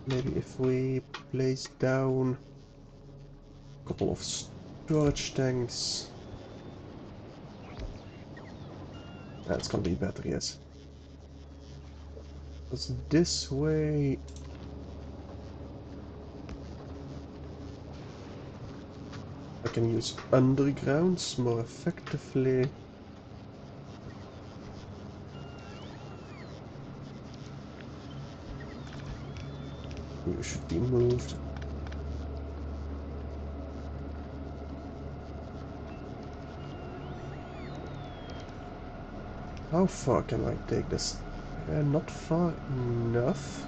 maybe if we place down a couple of storage tanks... That's gonna be better, yes. Because this way... I can use undergrounds more effectively. You should be moved. How far can I take this? Not far enough.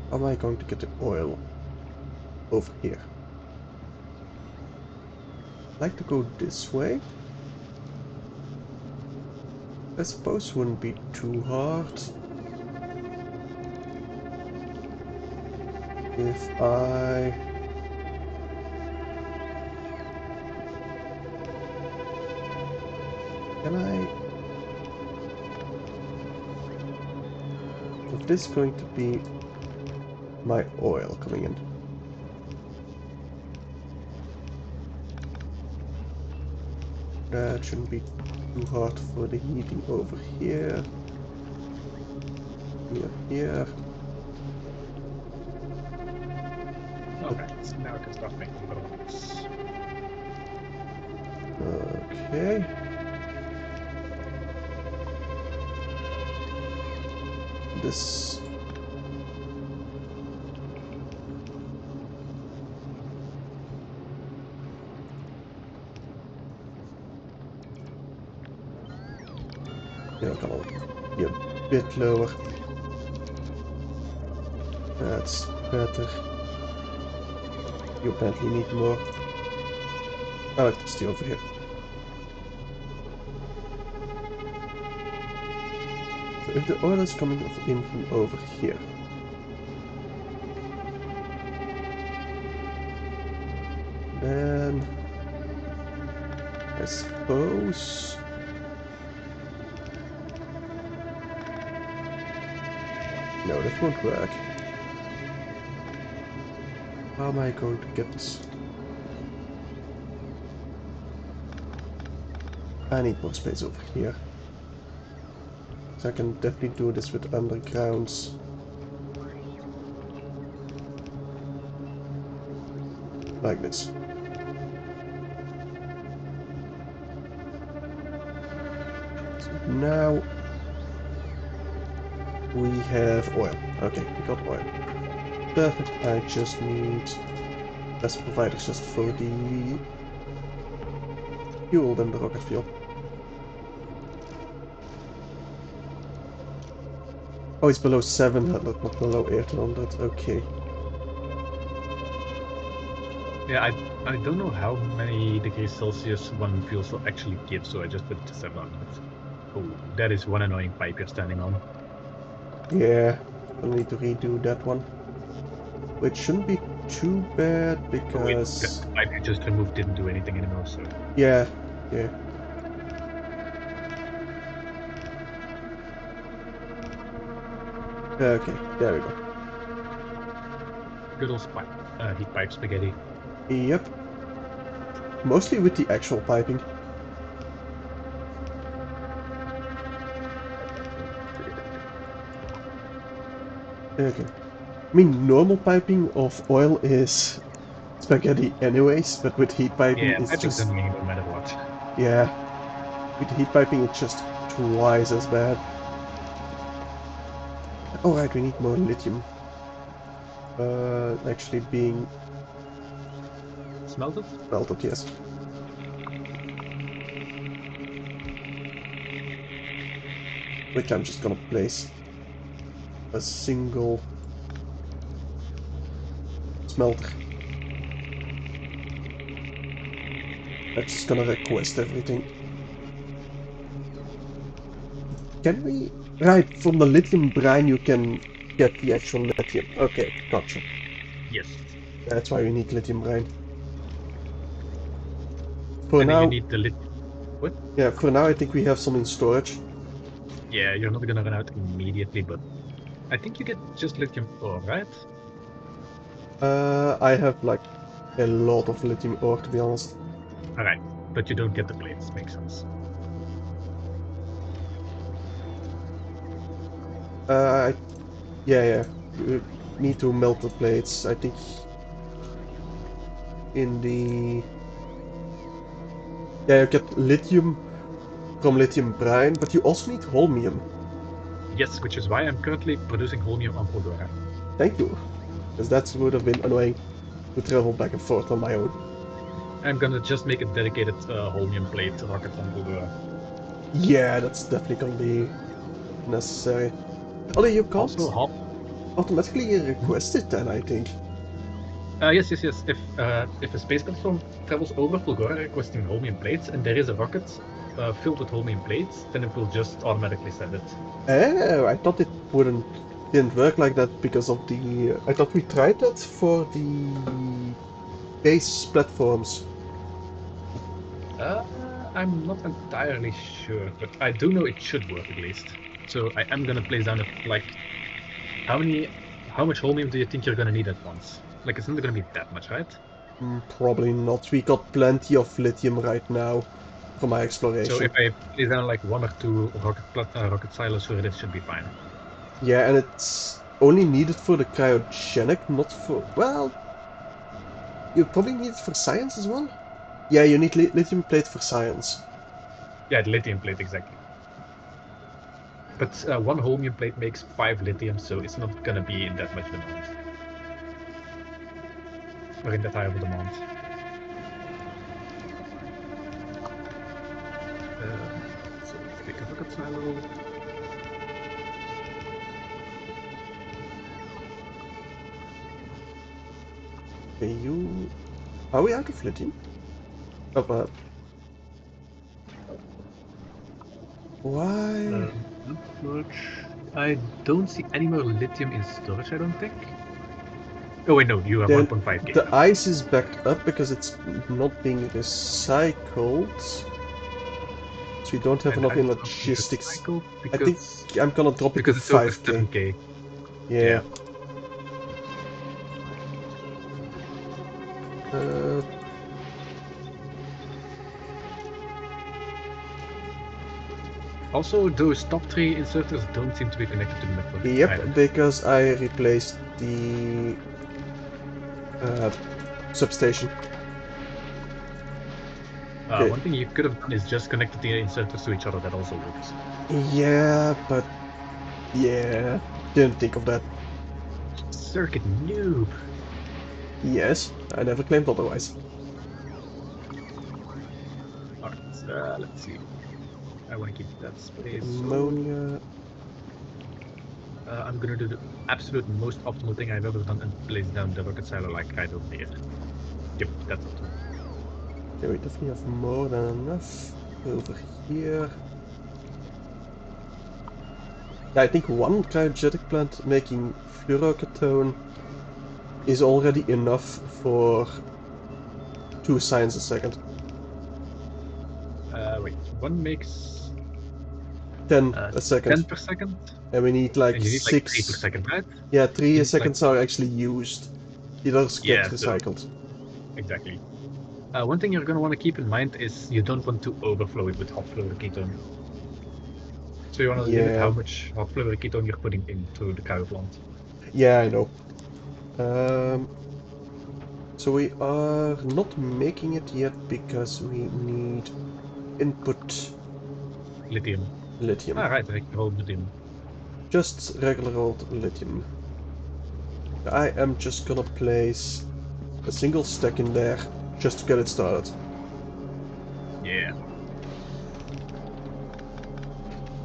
How am I going to get the oil over here? I'd like to go this way. I suppose wouldn't be too hard if I... Can I... So this is going to be my oil coming in. That shouldn't be too hard for the heating over here. Here. Okay, so now I can start making boats. Okay. This... Yeah, come on. Be a bit lower. That's better. You apparently need more electricity over here. So if the oil is coming in from over here, then I suppose no, that won't work. How am I going to get this? I need more space over here. So I can definitely do this with undergrounds. Like this. So now we have oil. Okay, we got oil. Perfect. I just need less providers just for the fuel than the rocket fuel. Oh, it's below 700, not below 800. Okay. Yeah, I don't know how many degrees Celsius one fuel cell actually gives, so I just put it to 700. Oh, that is one annoying pipe you're standing on. Yeah, I'll need to redo that one. Which shouldn't be too bad because... The pipe you just removed didn't do anything anymore, so... Yeah, yeah. Okay, there we go. Good old heat pipe spaghetti. Yep. Mostly with the actual piping. Okay. I mean, normal piping of oil is spaghetti anyways, but with heat piping Yeah, it's piping's just... annoying no matter what. Yeah. With heat piping it's just twice as bad. Oh right, we need more lithium. Actually being Smelted? melted, yes. Which I'm just gonna place a single smelter. I'm just gonna request everything. Can we? Right, from the lithium brine you can get the actual lithium. Okay, gotcha. Yes. That's why we need lithium brine. For And then you now, need the lithium. What? yeah, for now I think we have some in storage. Yeah, you're not gonna run out immediately, but I think you get just lithium ore, right? I have like a lot of lithium ore to be honest. Alright, but you don't get the plates, makes sense. Uh, yeah. We need to melt the plates. I think in the yeah you get lithium from lithium brine, but you also need holmium. Yes, which is why I'm currently producing holmium on Fodora. Thank you, because that would have been annoying to travel back and forth on my own. I'm gonna just make a dedicated holmium plate rocket on Fodora. Yeah, that's definitely gonna be necessary. Although you Also, can't automatically request it then, I think. yes. If a space platform travels over Fulgora requesting holmium plates, and there is a rocket filled with holmium plates, then it will just automatically send it. Oh, I thought it didn't work like that because of the. I thought we tried that for the base platforms. Uh, I'm not entirely sure, but I do know it should work at least. So I am gonna place down like how much holmium do you think you're gonna need at once? Like it's not gonna be that much, right? Probably not. We got plenty of lithium right now from my So exploration. if I place down like one or two rocket silos for this should be fine. Yeah, and it's only needed for the cryogenic, not for. Well, you probably need it for science as well. Yeah, you need lithium plate for science. Yeah, the lithium plate exactly. But one holmium plate makes 5 lithium, so it's not gonna be in that much demand. Or in that high of a demand. So let's take a rocket silo. Okay, you. Are we out of lithium? Oh, why? Not much. I don't see any more lithium in storage, I don't think. Oh wait, no, you have Then 1.5k the now. ice is backed up because it's not being recycled. So we don't have And enough I in is not being logistics. recycled I think I'm gonna drop it to because it's over 5k. 7k. Yeah. Yeah. Uh, Also, those top 3 inserters don't seem to be connected to the network either. yep, because I replaced the uh, substation. Okay. One thing you could have done is just connected the inserters to each other. That also works. Yeah, but yeah, didn't think of that. Circuit noob. Yes, I never claimed otherwise. Alright, let's see. I want to keep that Okay, space, so ammonia. I'm gonna do the absolute most optimal thing I've ever done and place down the rocket silo like right over here. Yep, that's optimal. Okay, we definitely have more than enough over here. Yeah, I think one cryogenic plant making fluorocatone is already enough for 2 science a second. Wait, one makes 10 a second. 10 per second, And we need like and you need like 3 per 6. second, right? Yeah, 3 You need like seconds are actually used. The others get yeah, so recycled. exactly. One thing you're gonna want to keep in mind is you don't want to overflow it with hot fluoroketone. So you want to limit how Yeah, much hot fluoroketone you're putting into the cryo plant. yeah, I know. Um, so we are not making it yet because we need input Lithium. lithium. Ah, right, I can hold lithium. Just regular old lithium. I am just gonna place a single stack in there just to get it started. Yeah.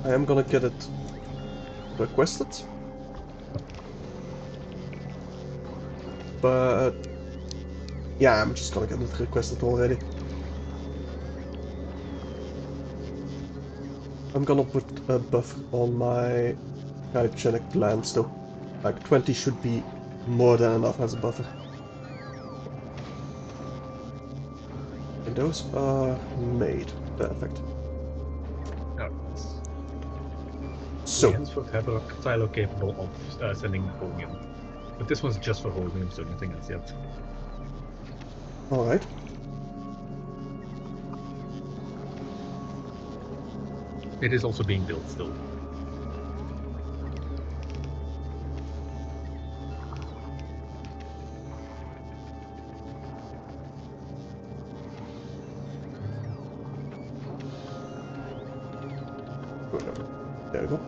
I am gonna get it requested. But yeah, I'm just gonna get it requested already. I'm gonna put a buffer on my cryogenic plants though. Like 20 should be more than enough as a buffer. And those are made. Perfect. Oh, So, we henceforth have a silo capable of sending holmium. But this one's just for holmium, so nothing else yet. alright. It is also being built still. There we go.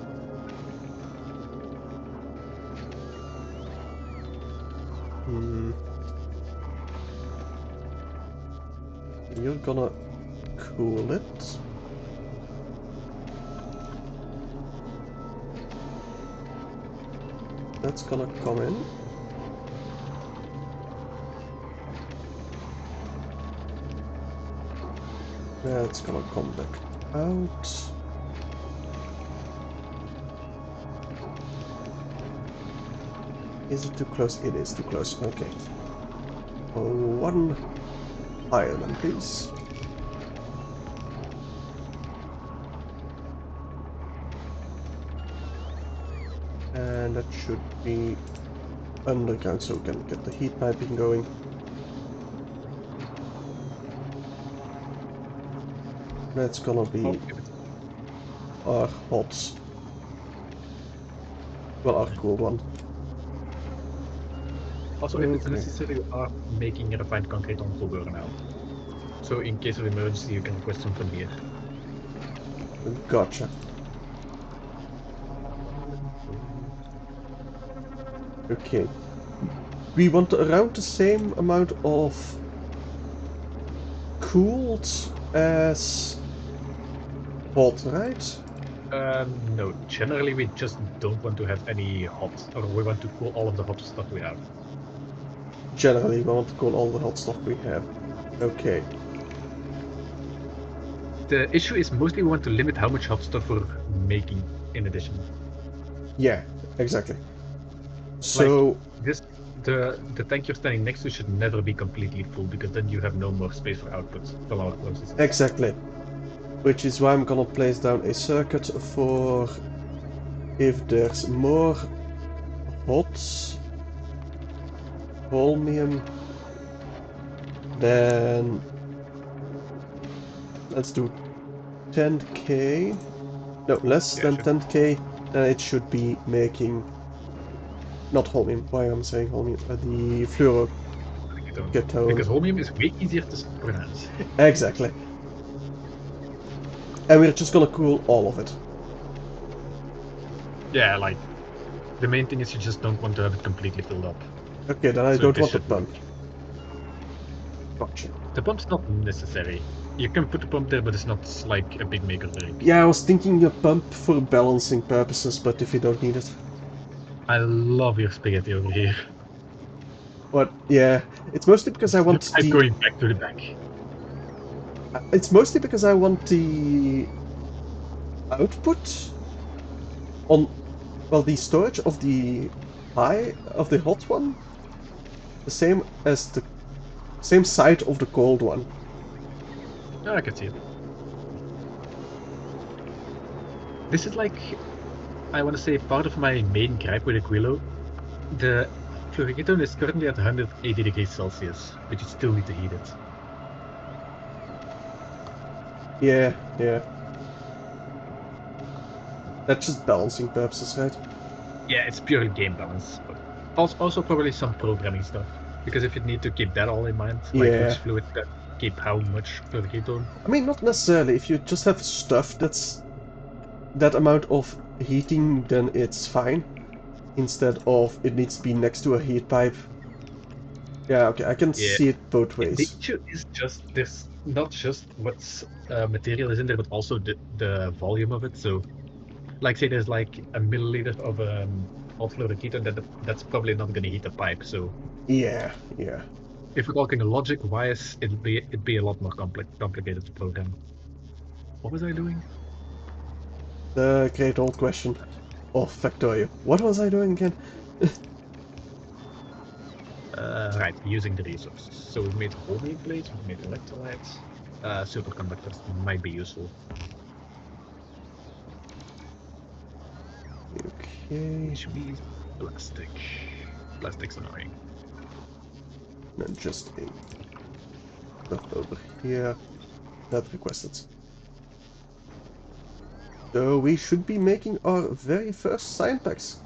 You're gonna cool it. That's gonna come in. That's gonna come back out. Is it too close? It is too close. Okay. One iron, please. And that should be underground so we can get the heat piping going. That's gonna be our hot. Well, our cool one. Also, if it's necessary, we are making refined concrete on Fulgur now. So in case of emergency, you can request some from here. Gotcha. Okay. We want around the same amount of cooled as hot, right? No, generally we just don't want to have any hot, or we want to cool all of the hot stuff we have. Generally, we want to cool all the hot stuff we have. Okay. The issue is mostly we want to limit how much hot stuff we're making in addition. Yeah, exactly. So like the tank you're standing next to should never be completely full, because then you have no more space for output from our processes. exactly. Which is why I'm gonna place down a circuit for if there's more hot holmium, then let's do 10k. No, less than 10k, then it should be making not holmium. Why am I saying holmium? The fluoroketone. Because holmium is way easier to pronounce. Exactly. And we're just gonna cool all of it. Yeah, like the main thing is you just don't want to have it completely filled up. Okay, then I don't want the pump. Gotcha. The pump's not necessary. You can put the pump there, but it's not like a big make or break. Yeah, I was thinking a pump for balancing purposes, but if you don't need it. I love your spaghetti over here. What? Yeah, it's mostly because I want I'm going back to the back. It's mostly because I want the output on, well, the storage of the hot one, the same as the same side of the cold one. Oh, I can see it. This is like, I want to say, part of my main gripe with Aquilo. The fluoroketone is currently at 180 degrees Celsius, but you still need to heat it. Yeah, yeah. That's just balancing purposes, right? Yeah, it's purely game balance, but also probably some programming stuff. Because if you need to keep that all in mind, like which fluid can keep how much fluoroketone. I mean, not necessarily. If you just have stuff that's that amount of heating, then it's fine. Instead of it needs to be next to a heat pipe. Yeah, okay, I can Yeah. see it both The ways. issue is just there's not just what's material is in there, but also the volume of it. So, like, say there's like a milliliter of hot fluoric heat, and that's probably not going to heat the pipe. So, Yeah, yeah. if we're talking logic-wise, it'd be a lot more complicated to program. What was I doing? The great old question of Factorio. What was I doing again? Right, using the resources. So we've made homing plates, we've made electrolytes. Superconductors might be useful. Okay, Which means plastic. Plastic's annoying. then just a stuff over here. Not requested. So we should be making our very first sign packs.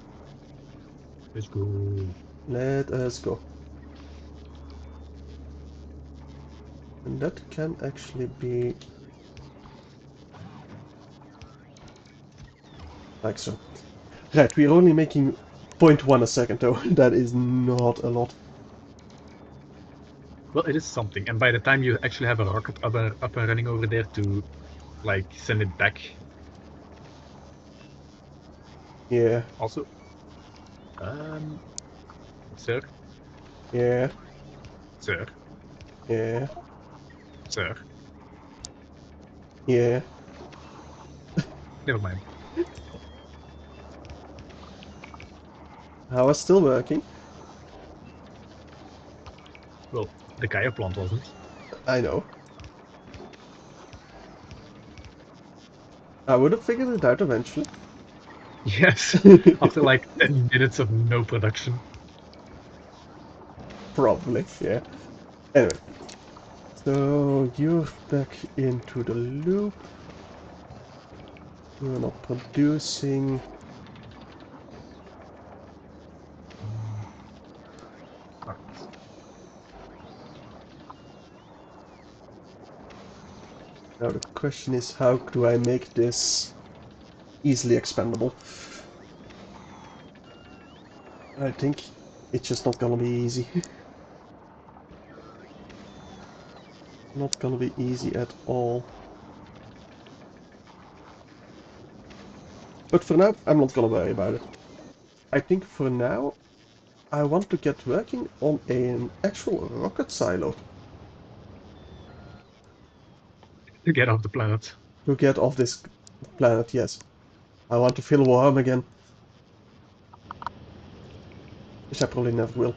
Let's go. Let us go. And that can actually be like so. Right, we are only making 0.1 a second though. That is not a lot. Well, it is something, and by the time you actually have a rocket up and running over there to, like, send it back. Yeah, Also, sir, yeah, sir, yeah, sir. yeah. Never mind. I was still working. Well, the Gaia plant wasn't. I know. I would have figured it out eventually. Yes, after like 10 minutes of no production. Probably, yeah. Anyway. So you're back into the loop. You're not producing. Alright. Now the question is, how do I make this easily expandable? I think it's just not gonna be easy. Not gonna be easy at all. But for now, I'm not gonna worry about it. I think for now, I want to get working on an actual rocket silo To get off the planet. to get off this planet, yes. I want to feel warm again. Which I probably never will.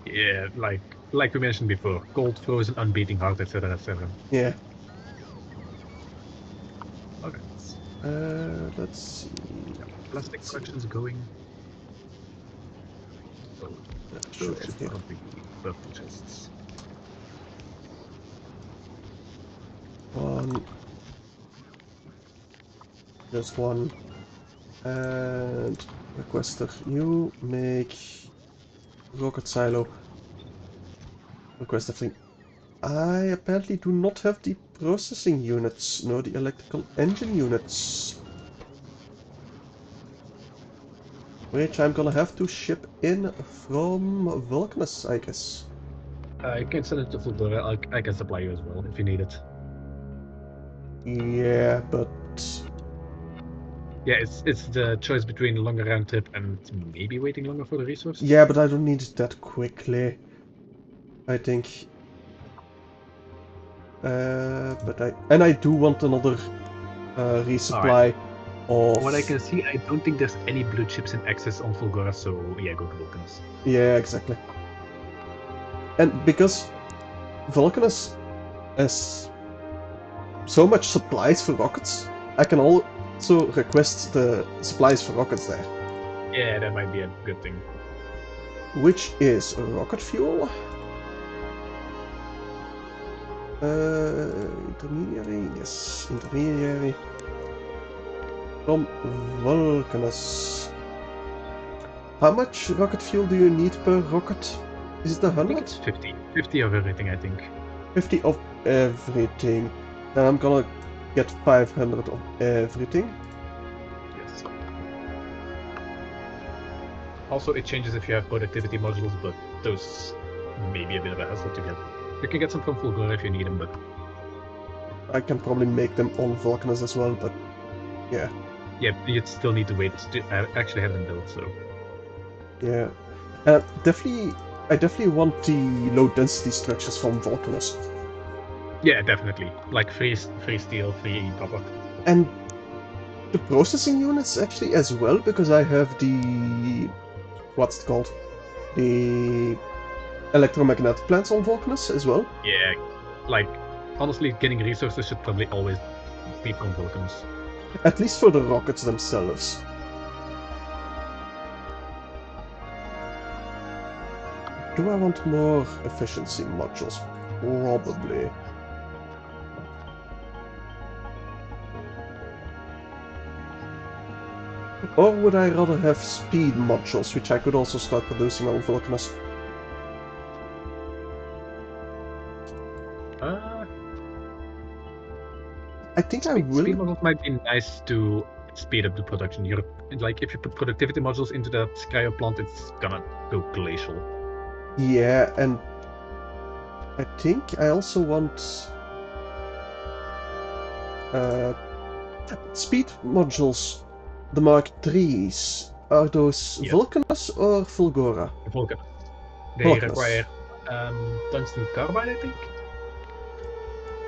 Yeah, like we mentioned before, cold, frozen, unbeating heart, etc., etc. Yeah. Okay. Let's see. Plastic Let's see. production's going. So Sure, those should here. probably be purple chests. One. Just one. And requester, you make rocket silo. Requester thing. I apparently do not have the processing units, nor the electrical engine units. Which I'm gonna have to ship in from Vulcanus, I guess. You can send it to Factorio. I can supply you as well if you need it. Yeah, but... Yeah, it's the choice between a longer round trip and maybe waiting longer for the resources. Yeah, but I don't need it that quickly. I think... And I do want another resupply of... What I can see, I don't think there's any blue chips in excess on Fulgora, so yeah, go to Vulcanus. Yeah, exactly. And because Vulcanus has so much supplies for rockets, I can also request the supplies for rockets there. Yeah, that might be a good thing. Which is rocket fuel. Intermediary, yes, intermediary. From Vulcanus. How much rocket fuel do you need per rocket? Is it I think 100? it's 50. 50 of everything, I think. 50 of everything. Then I'm gonna get 500 of everything. Yes. Also, it changes if you have productivity modules, but those may be a bit of a hassle to get. You can get some from Fulgor if you need them, but I can probably make them on Vulcanus as well, but yeah. yeah, you'd still need to wait to actually have them built. So Yeah. I definitely want the low density structures from Vulcanus. yeah, definitely like free steel, free copper. And the processing units actually as well, because I have the... what's it called? The electromagnetic plants on Vulcanus as well. Yeah, like honestly, getting resources should probably always be from Vulcans. At least for the rockets themselves. Do I want more efficiency modules? Probably. Or would I rather have speed modules, which I could also start producing on Vulcanus? I think I will. Speed modules might be nice to speed up the production. You're like if you put productivity modules into that cryo plant, it's gonna go glacial. Yeah, and I think I also want speed modules. The Mark IIIs. Are those Yep. Vulcanus or Fulgora? Vulcan. They Vulcanus. require tungsten carbide, I think.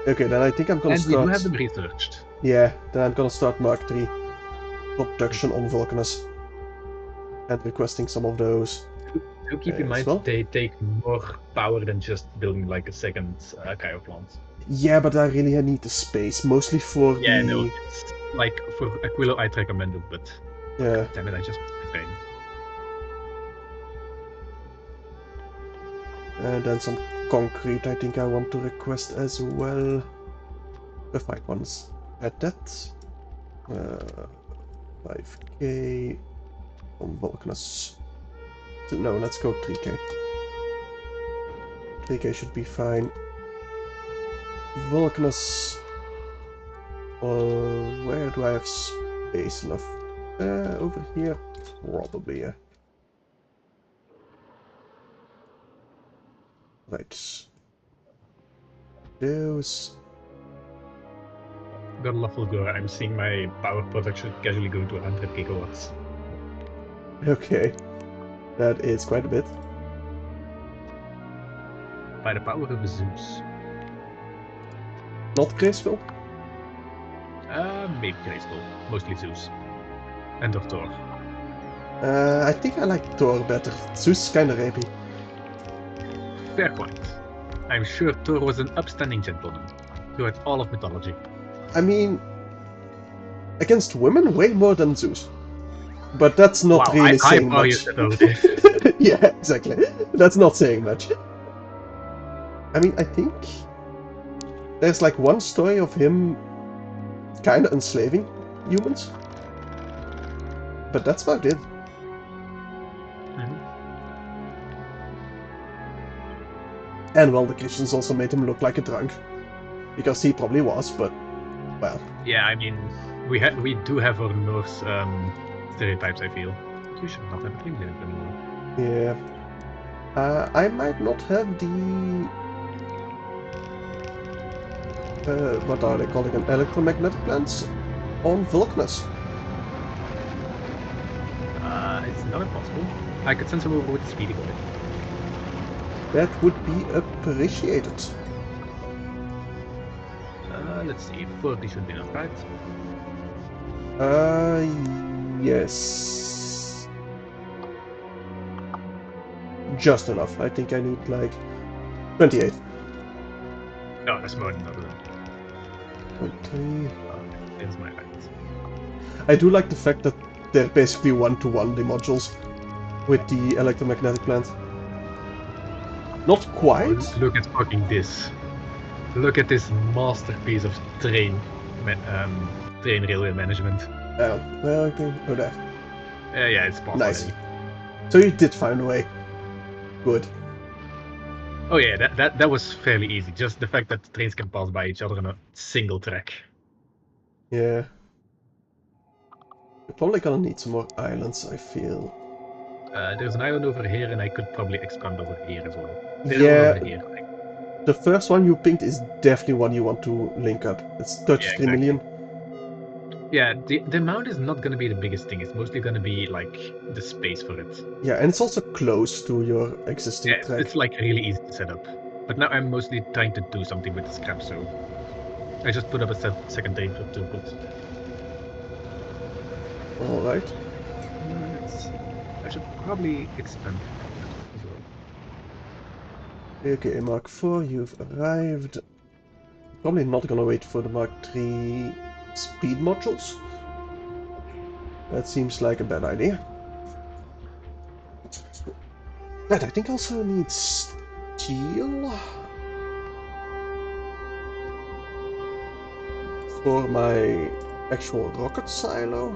Okay, then I think I'm gonna And start... we do have them researched. Yeah, then I'm gonna start Mark III production on Vulcanus. And requesting some of those. Do keep in mind, well. they take more power than just building like a second cryo plant. Yeah, but I really need the space, mostly for Yeah, the... no, it's like for Aquilo I'd recommend it, but Yeah. damn it, I just missed the train. And then some concrete I think I want to request as well. The 5 ones. At that. 5k on Vulcanus. No, let's go 3k. 3k should be fine. Vulcanus. Where do I have space enough? Over here? Probably, yeah. Right. Those. Gotta love Fulgora. I'm seeing my power production casually going to 100 gigawatts. Okay. That is quite a bit. By the power of Zeus. Not graceful? Maybe Grayskull. Mostly Zeus. And of Thor. I think I like Thor better. Zeus is kinda rapey. Fair point. I'm sure Thor was an upstanding gentleman throughout all of mythology. I mean, against women, way more than Zeus. But that's not really saying much. Yeah, exactly. That's not saying much. I mean, I think there's like one story of him kinda enslaving humans. But that's about it. And well, the Christians also made him look like a drunk. Because he probably was, but, well. Yeah, I mean, we do have our Norse stereotypes, I feel. You should not have a thing there anymore. Yeah. I might not have the... what are they calling them? Electromagnetic plants on Vulcanus. It's not impossible. I could send some over with the speedy boy. That would be appreciated. Let's see, 40 should be enough, right? Yes. Just enough. I think I need like 28. No, that's more than enough. 23. It's my right. I do like the fact that they're basically one-to-one, the modules, with the electromagnetic plant. Not quite. Oh, look at fucking this. Look at this masterpiece of train railway management. Oh, okay. Oh, there. Yeah, it's possible. Nice. So you did find a way. Good. Oh yeah, that was fairly easy. Just the fact that the trains can pass by each other on a single track. Yeah. We're probably gonna need some more islands, I feel. There's an island over here, and I could probably expand over here as well. There's one Yeah, over here. the first one you picked is definitely one you want to link up. It's touch Yeah, 3 exactly. million. Yeah, the amount is not going to be the biggest thing. It's mostly going to be like the space for it. Yeah, and it's also close to your existing Yeah, track. it's like really easy to set up. But now I'm mostly trying to do something with the scrap, so I just put up a second day or two. But Alright. I should probably expand as well. Okay, Mark 4, you've arrived. Probably not gonna wait for the Mark 3 speed modules. That seems like a bad idea. Right, I think also need steel for my actual rocket silo.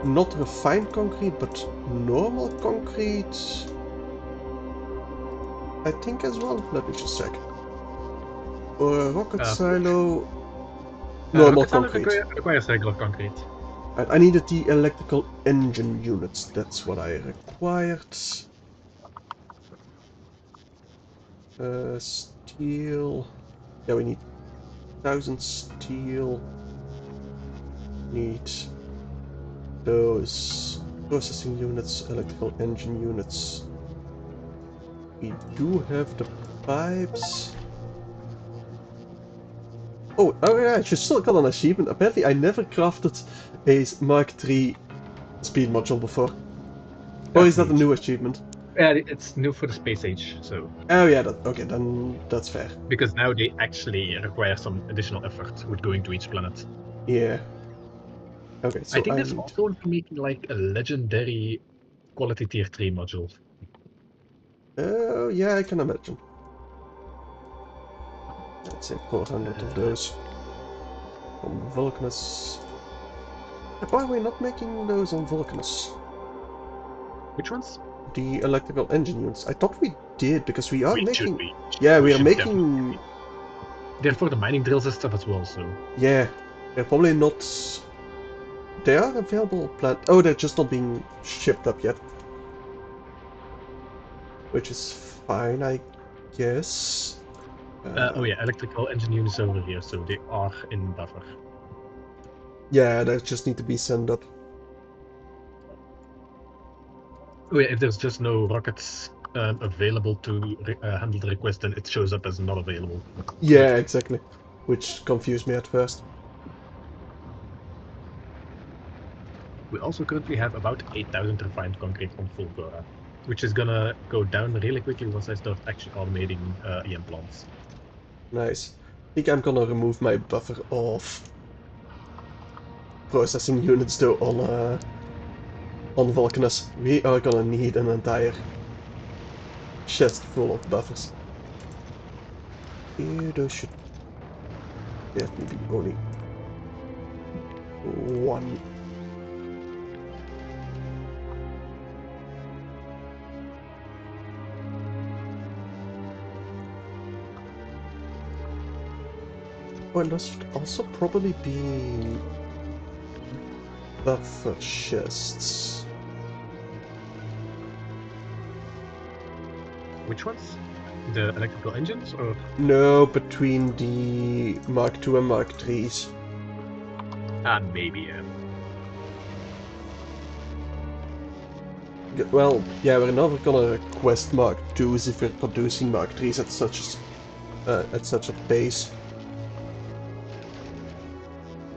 Not refined concrete, but normal concrete. I think as well. Let me just check. For a rocket silo, normal Rocket silo concrete. requires regular concrete. Right, I needed the electrical engine units. That's what I required. Steel. Yeah, we need 1,000 steel. Need those processing units, electrical engine units. We do have the pipes. Oh yeah, I just still got an achievement. Apparently I never crafted a Mark III speed module before. Or is that a Neat. new achievement? Yeah, it's new for the space age, so. Oh yeah, okay, then that's fair. Because now they actually require some additional effort with going to each planet. Yeah. Okay, so I think there's need... also one for making like a legendary quality tier 3 module. Oh yeah, I can imagine. Let's say 400 of those. On Vulcanus. Why are we not making those on Vulcanus? Which ones? The electrical engine units. I thought we did, because we are We should making... be. Yeah, we are should definitely making... be. They're for the mining drills and stuff as well, so. Yeah, they're probably not... They are available plant... Oh, they're just not being shipped up yet. Which is fine, I guess. Oh yeah, electrical engine units over here, so they are in buffer. Yeah, they just need to be sent up. Oh yeah, if there's just no rockets available to handle the request, then it shows up as not available. Yeah, exactly. Which confused me at first. We also currently have about 8,000 refined concrete on full quota, which is gonna go down really quickly once I start actually automating EM plants. Nice. I think I'm gonna remove my buffer of processing units though on Vulcanus. We are gonna need an entire chest full of buffers. Here, those should definitely be only one. Oh, and those should also probably be buffer chests. Which ones? The electrical engines, or? No, between the Mark II and Mark IIIs. Maybe, yeah. Well, yeah, we're never gonna request Mark IIs if we're producing Mark IIIs at such a pace.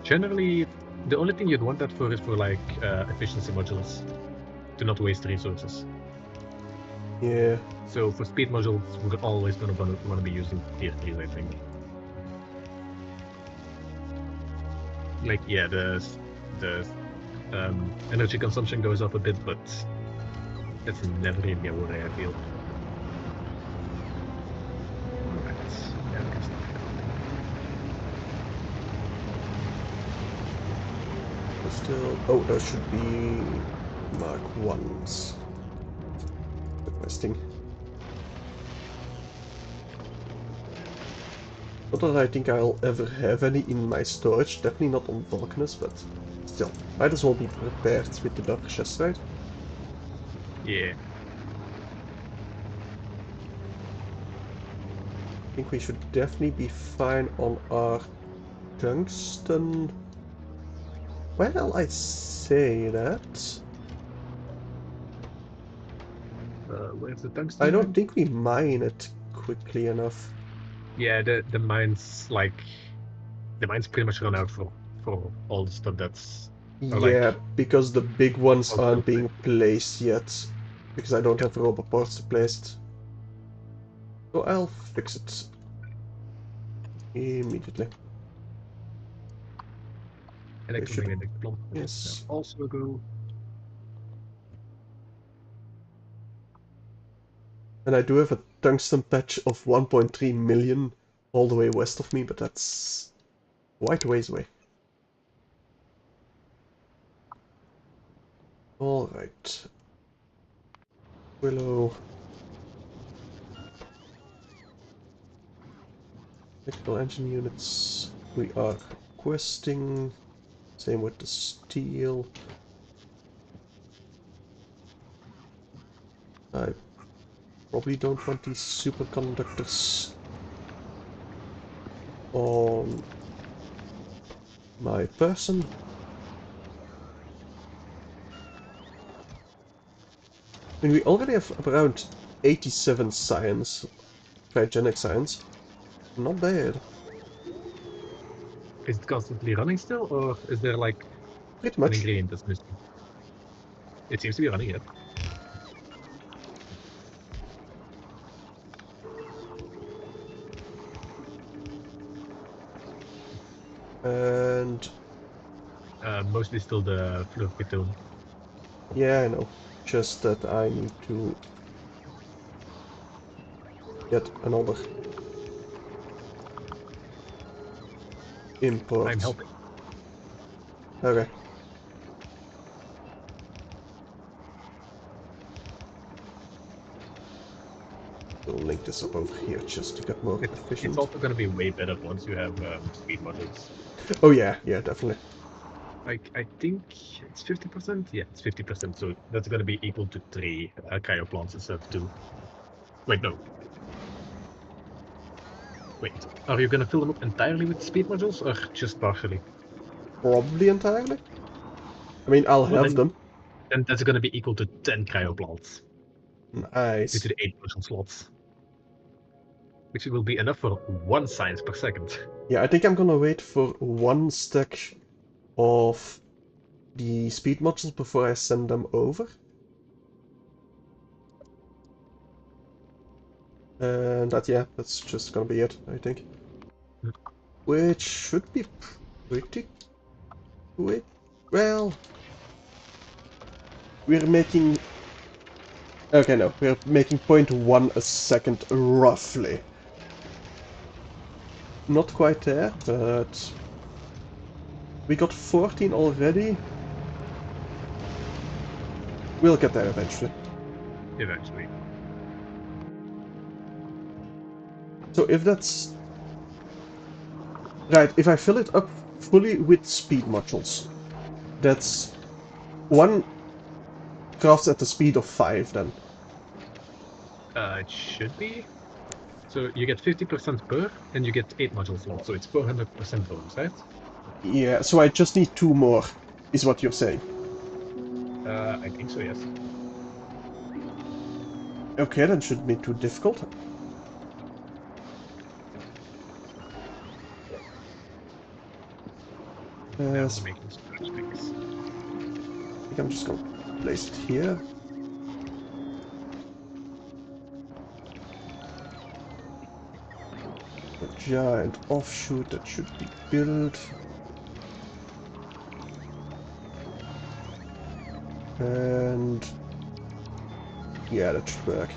Generally, the only thing you'd want that for is for like efficiency modules, to not waste resources. Yeah. So for speed modules, we're always gonna want to be using tier 3s, I think. Like yeah, the energy consumption goes up a bit, but that's never really a worry, I feel. Still, oh, those should be Mark 1s. Requesting. Not that I think I'll ever have any in my storage, definitely not on Vulcanus, but Still, might as well be prepared with the dark chest, right? Yeah. I think we should definitely be fine on our tungsten. Well, I say that. Where's the tungsten I don't mine? think we mine it quickly enough. Yeah, the mine's like the mine's pretty much run out for all the stuff that's or like Yeah, because the big ones all aren't the being placed yet. Because I don't yeah, have robot parts to place it. So I'll fix it immediately. There should... electromagnetic plant Yes. also go. And I do have a tungsten patch of 1.3 million all the way west of me, but that's quite a ways away. Alright. Willow. Electrical engine units. We are questing. Same with the steel. I probably don't want these superconductors on my person. I mean, we already have around 87 science, cryogenic science. Not bad. Is it constantly running still, or is there like Pretty an much. ingredient that's missing? It seems to be running it. And Mostly still the fluoroketone. yeah, I know. Just that I need to get another I'm import. helping. Okay. We'll link this up over here just to get more It's efficient. also going to be way better once you have speed modules. Oh yeah, yeah, definitely. Like I think it's 50%. Yeah, it's 50%. So that's going to be equal to 3 cryo plants instead of 2. Wait, no. Wait, are you going to fill them up entirely with speed modules or just partially? Probably entirely. I mean, I'll Well, have them. then that's going to be equal to 10 cryo plants due to Nice. the 8 module slots, which will be enough for 1 science per second. Yeah, I think I'm gonna wait for one stack of the speed modules before I send them over. And that, yeah, that's just gonna be it, I think. Which should be pretty quick. Well, we're making... Okay, no, we're making 0.1 a second, roughly. Not quite there, but... We got 14 already. We'll get there eventually. Eventually. So if that's... Right, if I fill it up fully with speed modules, that's one crafts at the speed of 5 then. It should be. So you get 50% per, and you get 8 module slots, so it's 400% bonus, right? Yeah, so I just need 2 more, is what you're saying. I think so, yes. Okay, that shouldn't be too difficult. Now I we're making storage tanks. think I'm just gonna place it here. A giant offshoot that should be built. And yeah, that should work.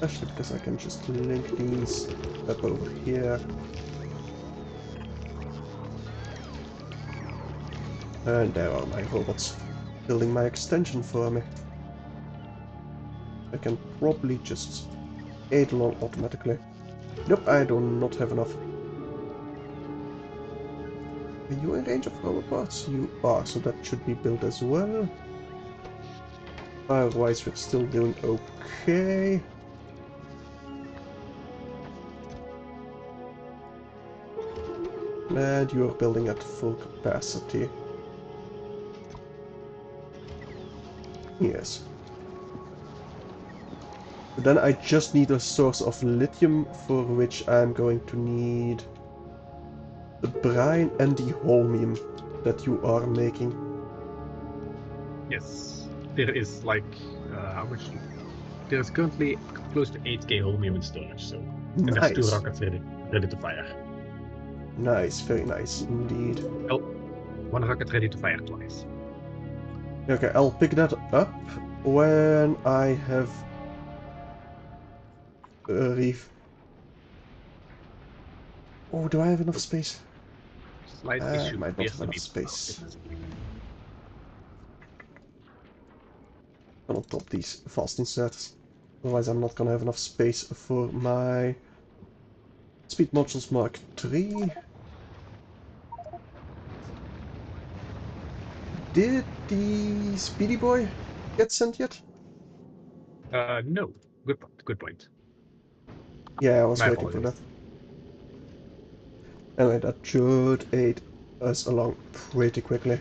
Especially because I can just link these up over here. And there are my robots building my extension for me. I can probably just aid along automatically. Nope, I do not have enough. Are you in range of robots? You are, so that should be built as well. Otherwise, we're still doing okay. And you are building at full capacity. Yes. But then I just need a source of lithium, for which I'm going to need the brine and the holmium that you are making. Yes, there is like how much? There's currently close to 8k holmium in storage, so and there's 2 Nice. rockets ready to fire. Nice, very nice indeed. Oh, 1 rocket ready to fire twice. Okay, I'll pick that up when I have reef. Oh, do I have enough space? Slight I issue might not appears have to enough be space. I'll top these fast inserts. Otherwise I'm not gonna have enough space for my speed modules Mark III. Did the Speedy Boy get sent yet? No. Good point. Good point. Yeah, I was My waiting for apologies. that. Anyway, that should aid us along pretty quickly.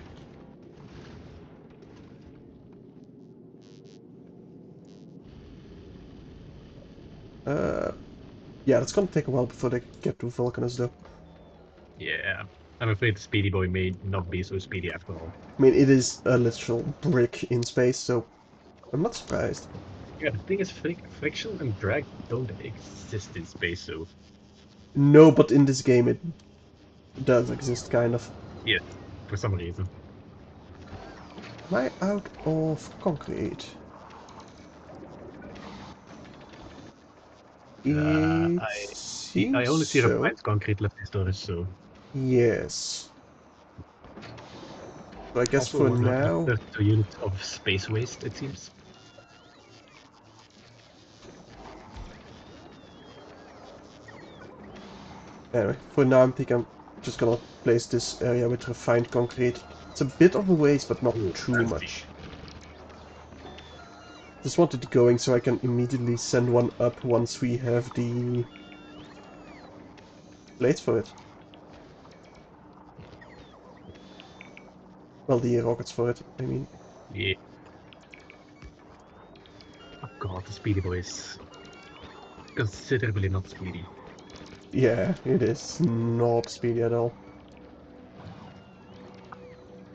Yeah, that's gonna take a while before they get to Vulcanus though. Yeah. I'm afraid the Speedy Boy may not be so speedy after all. I mean, it is a literal brick in space, so I'm not surprised. Yeah, the thing is, friction and drag don't exist in space, so No, but in this game it does exist, kind of. yes, for some reason. Am I out of concrete? It I seems only see so. refined concrete left in storage, so Yes. So I guess also for now... 132 units of space waste, it seems. Anyway, for now I think I'm just gonna place this area with refined concrete. It's a bit of a waste, but not Oh, too fancy. much. Just want it going so I can immediately send one up once we have the plates for it. Well, the rockets for it, I mean. Yeah. Oh god, the Speedy Boy is considerably not speedy. Yeah, it is not speedy at all.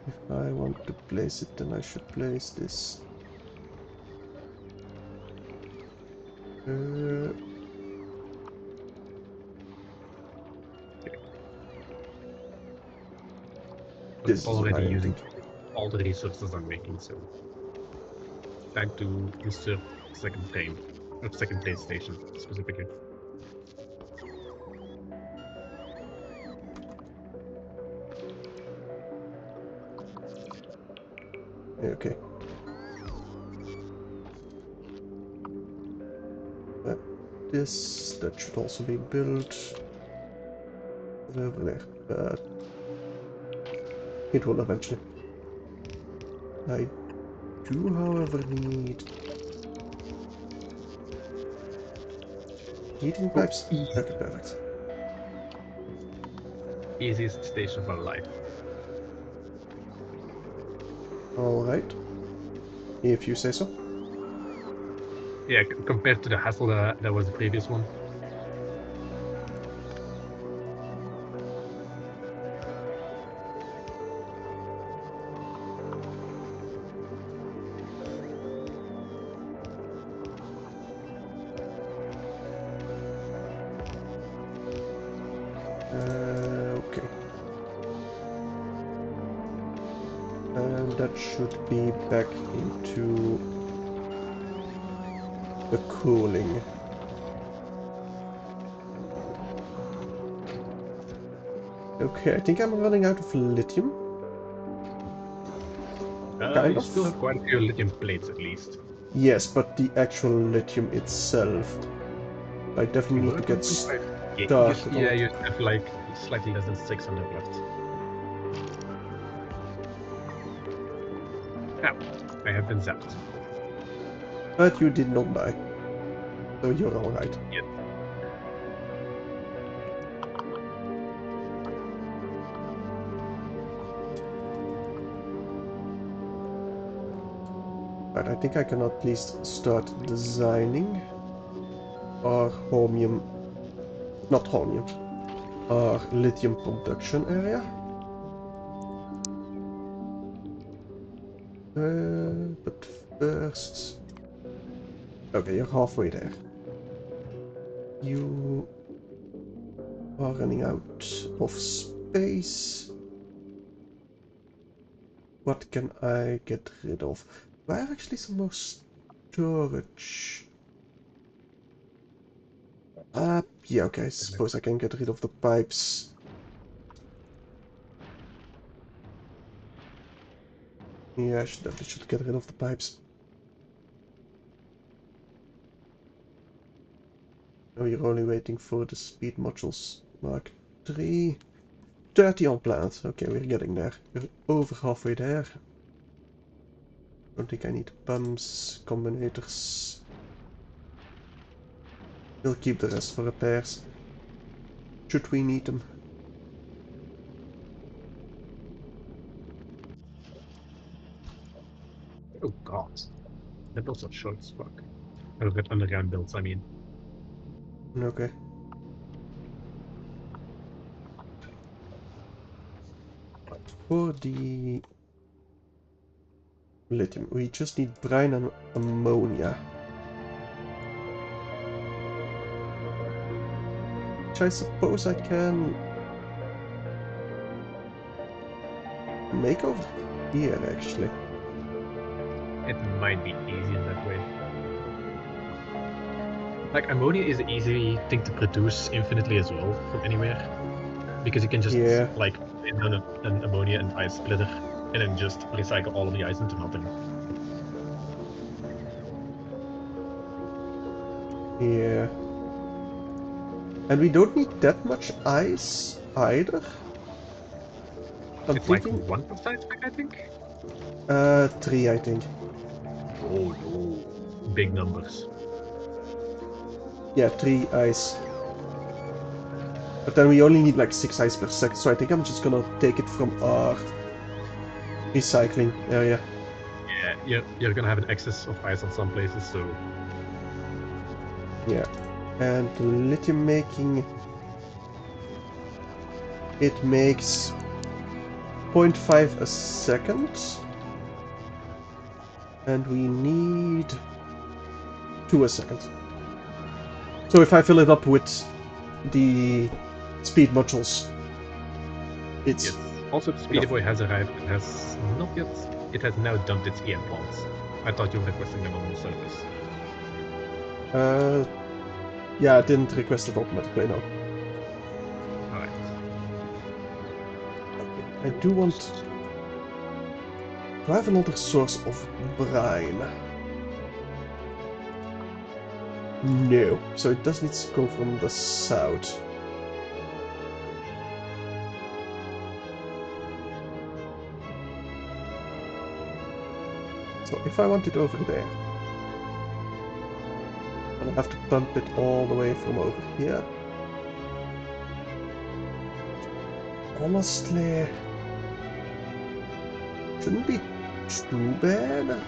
If I want to place it, then I should place this. Uh, But this is already why I using think. all the resources I'm making, so time to insert second frame, or second place station specifically. Okay. Uh, that should also be built over there. It will eventually. I do, however, need heating Oh, pipes. easy. Okay, perfect. Easiest station for life. All right. If you say so. Yeah, compared to the hassle that was the previous one. Okay. And that should be back into the cooling. Okay, I think I'm running out of lithium. Kind You of. still have quite a few lithium plates at least. Yes, but the actual lithium itself, I definitely You need were to at get 1.5. started on Yeah, it. you have like slightly less than 600 left. Ow, I have been zapped. But you did not die. So you're alright. Yet. Right, I think I can at least start designing our chromium, not chromium, our lithium production area. But first... Okay, you're halfway there. You are running out of space. What can I get rid of? Do I have actually some more storage? Yeah, okay, I suppose I can get rid of the pipes. Yeah, I definitely should get rid of the pipes. Oh, you're only waiting for the speed modules. Mark 3. 30 on plant. Okay, we're getting there. We're over halfway there. Don't think I need pumps, combinators. We'll keep the rest for repairs. Should we need them? Oh god. The builds are short as fuck. I've got underground builds, I mean. Okay. Right. For the lithium, we just need brine and ammonia. Which I suppose I can make over here, actually. It might be easy in that way. Like, ammonia is an easy thing to produce infinitely as well from anywhere. Because you can just, Yeah. like, lay down an ammonia and ice splitter and then just recycle all of the ice into nothing. Yeah. And we don't need that much ice either. I'm It's thinking, like 1%, I think? 3, I think. Oh no. Big numbers. Yeah, 3 ice. But then we only need like 6 ice per second, so I think I'm just gonna take it from our recycling area. Yeah, you're gonna have an excess of ice on some places, so... Yeah. And the lithium making... It makes 0.5 a second. And we need 2 a second. So if I fill it up with the speed modules, it's... Yes. Also, the Speedy Boy has arrived and has not yet... It has now dumped its EM plants. I thought you were requesting them on the surface. Yeah, I didn't request it automatically, no. Alright. I do want... Do I have another source of brine? No. So it does need to go from the south. So if I want it over there, I'm gonna have to pump it all the way from over here. Honestly, shouldn't be too bad.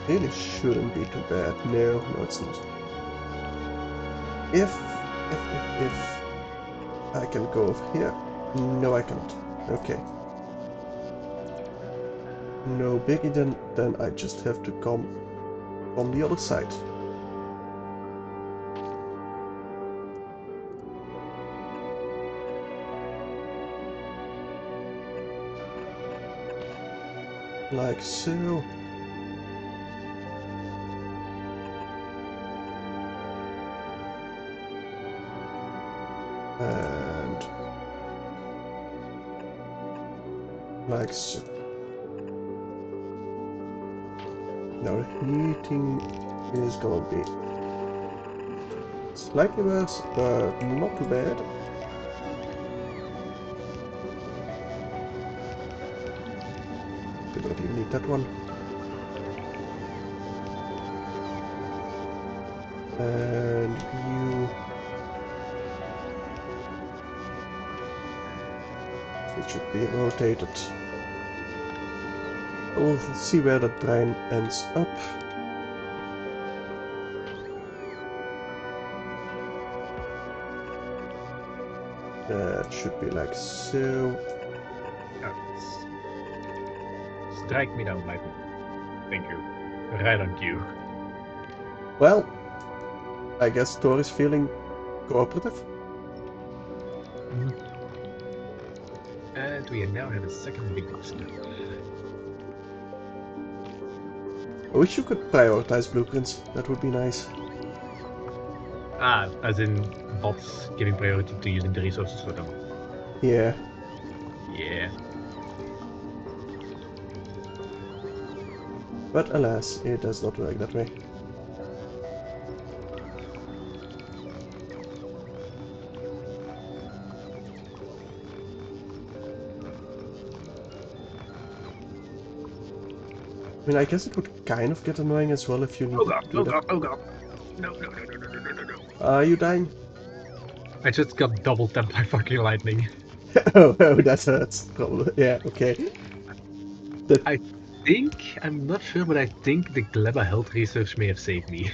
Really shouldn't be too bad. No, no, it's not. If I can go over here. No, I cannot. Okay. No biggie, then I just have to come on the other side. Like so. And like so. Now the heating is gonna be slightly worse, but not too bad. don't even need that one. And you... It should be rotated. We'll see where that brine ends up. That should be like so. Strike me down, lightning. Thank you. Right on cue. Well, I guess Thor is feeling cooperative. And we now have a second big booster. I wish you could prioritize blueprints. That would be nice. Ah, as in bots giving priority to using the resources for them. Yeah. Yeah. But alas, it does not work that way. I mean, I guess it would kind of get annoying as well if you need to do that. Oh god. No. Are you dying? I just got double tapped by fucking lightning. Oh, that hurts. Probably. Yeah, okay. I think, I'm not sure, but I think the Gleba health research may have saved me.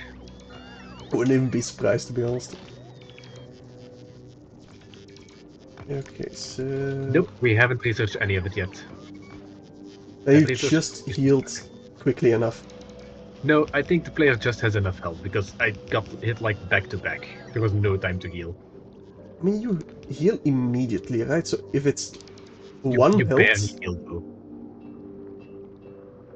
Wouldn't even be surprised, to be honest. Okay, so... Nope, we haven't researched any of it yet. You just healed quickly enough. No, I think the player just has enough health, because I got hit like back to back. There was no time to heal. I mean, you heal immediately, right? So if it's You one barely health... healed though.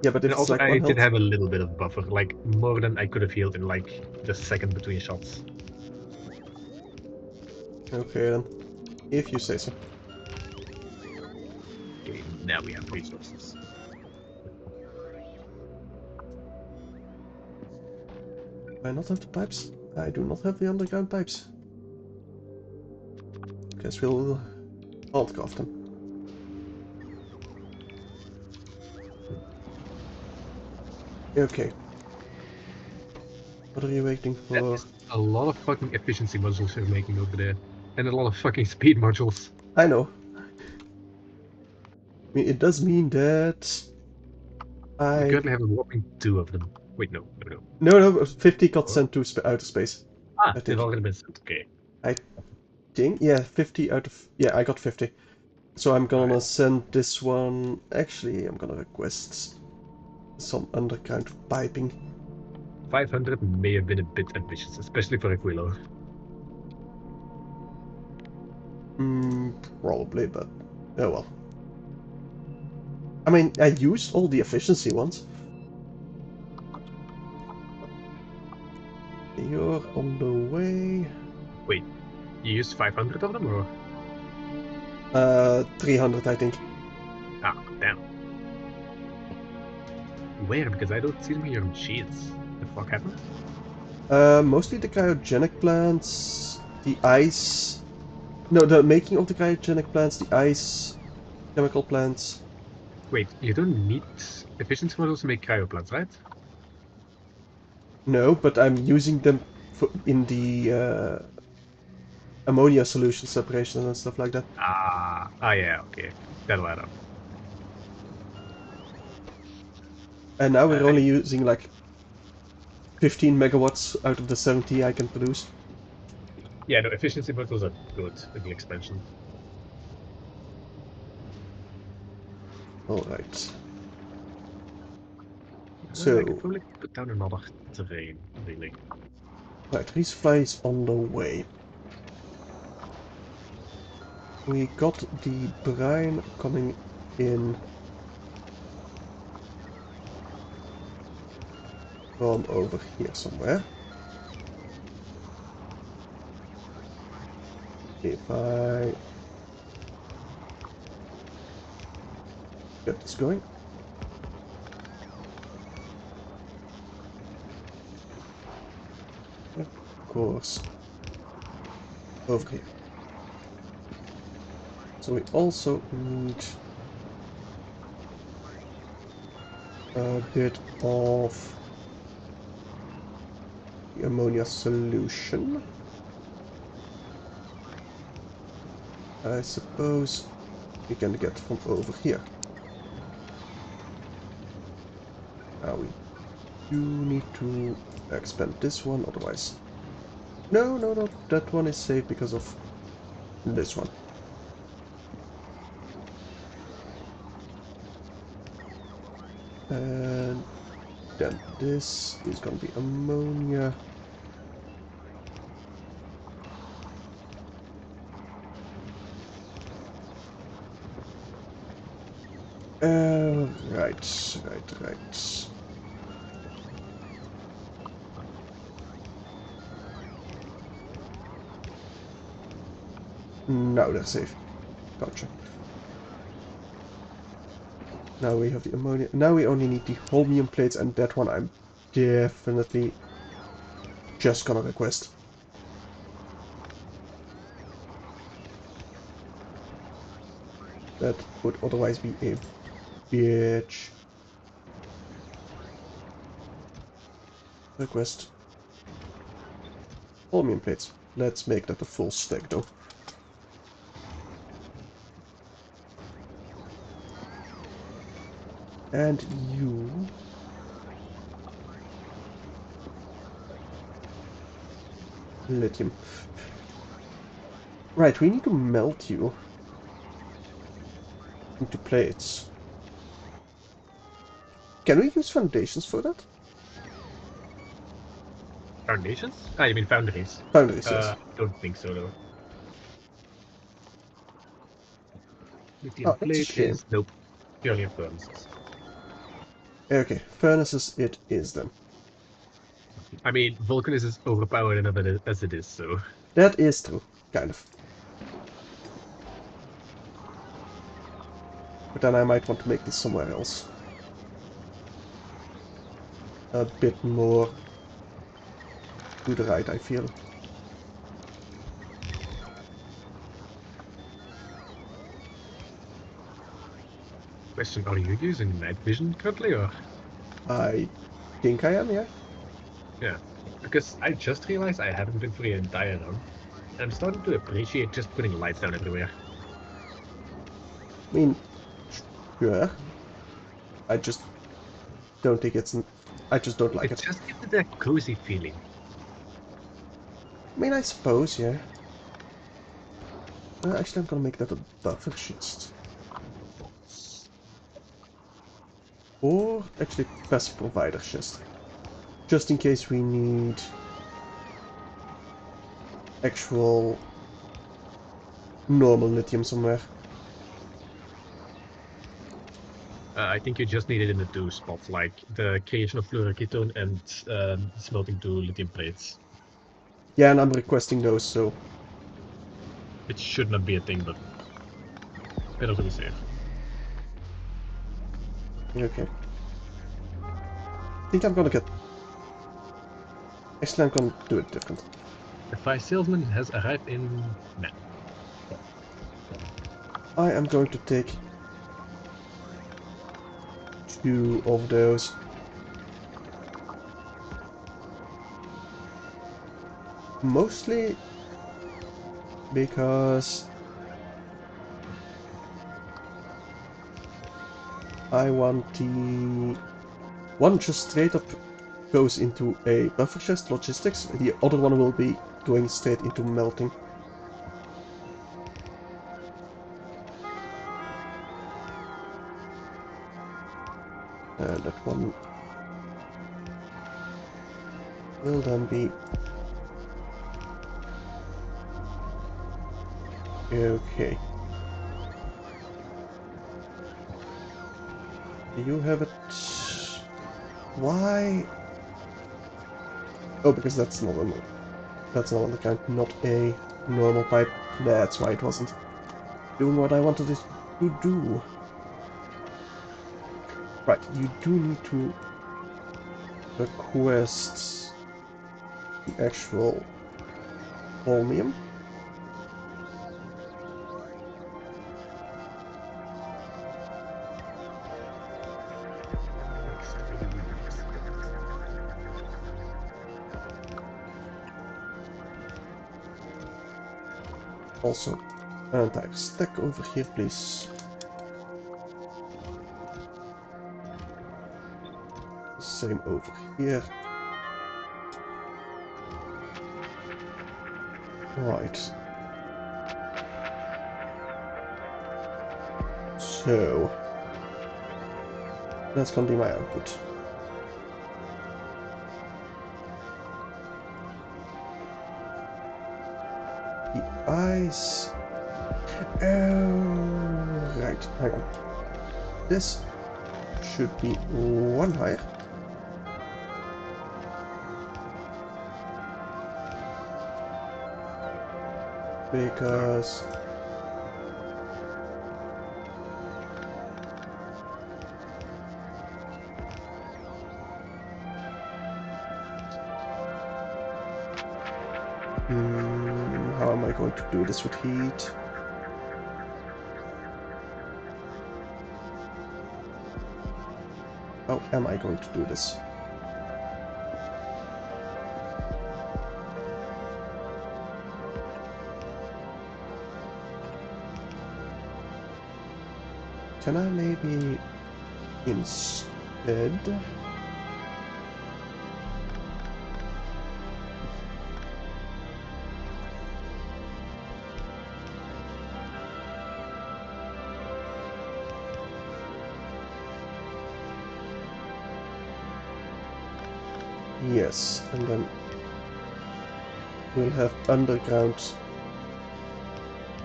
Yeah, but And it's also, like I one did health. have a little bit of buffer, like more than I could have healed in like the second between shots. Okay then. If you say so. Okay, now we have resources. Do I not have the pipes? I do not have the underground pipes. Guess we'll handcuff them. Okay. What are you waiting for? That is a lot of fucking efficiency modules you're making over there. And a lot of fucking speed modules. I know. I mean, it does mean that We currently have a whopping 2 of them. Wait, no. No, 50 got sent to outer space. Ah, I think. they've already been sent, okay. I think, yeah, 50 out of... Yeah, I got 50. So I'm gonna send this one... Actually, I'm gonna request some underground piping. 500 may have been a bit ambitious, especially for Aquilo. Probably, but... Oh well. I mean, I used all the efficiency ones. You're on the way. Wait, you used 500 of them, or? 300, I think. Ah, damn. Where? Because I don't see them in your machines. The fuck happened? Mostly the cryogenic plants, the ice... No, the making of the cryogenic plants, the ice, chemical plants. Wait, you don't need efficiency models to make cryoplants, right? No, but I'm using them in the ammonia solution separation and stuff like that. Ah, yeah, okay. That'll add up. And now we're only using like 15 megawatts out of the 70 I can produce. Yeah, no, efficiency modules are good in the expansion. Alright. So I could probably put down another terrain, really. Right, resupply is on the way. We got the brine coming in from over here somewhere. If I get this going. Of course. Over here. So we also need a bit of the ammonia solution. I suppose we can get from over here. Now we do need to expand this one, otherwise... No, no, no, that one is safe because of this one. And then this is gonna be ammonia. Right. Now they're safe. Gotcha. Now we have the ammonia. Now we only need the holmium plates, and that one I'm definitely just gonna request. That would otherwise be a bitch. Request holmium plates. Let's make that a full stack though. And you... lithium. Right, we need to melt you into plates. Can we use foundations for that? Foundations? Ah, you mean foundries? Foundries, yes. Don't think so, though. Lithium Oh, that's a plate shame. is... Nope. Purely in furnaces. Okay, furnaces it is then. I mean, Vulcan is as overpowered enough as it is, so... That is true, kind of. But then I might want to make this somewhere else. A bit more to the right, I feel. Question, are you using night vision currently, or...? I think I am, yeah. Yeah. Because I just realized I haven't been for the entire run. And I'm starting to appreciate just putting lights down everywhere. I mean, sure. I just don't think it's... I just don't like It it. just gives it that cozy feeling. I mean, I suppose, yeah. Actually, I'm gonna make that a buffer chest. Or, actually, passive provider chest. Just in case we need... actual... normal lithium somewhere. I think you just need it in the two spots, like the creation of fluoroketone and smelting two lithium plates. Yeah, and I'm requesting those, so... It should not be a thing, but better to be safe. Okay. I think I'm gonna get... Actually, I'm gonna do it different. The fire salesman has arrived in... Nah. I am going to take 2 of those. Mostly because I want the one just straight up goes into a buffer chest logistics, the other one will be going straight into melting. And that one will then be okay. You have it. Why? Oh, because that's not a kind, not a normal pipe. That's why it wasn't doing what I wanted it to do. Right, you do need to request the actual holmium. Also, an entire stack over here, please. Same over here. Right. So, that's gonna be my output. The eyes. Oh, right. Hang on. This should be one higher. Because how am I going to do this with heat? How am I going to do this? Can I maybe instead? Yes, and then we'll have underground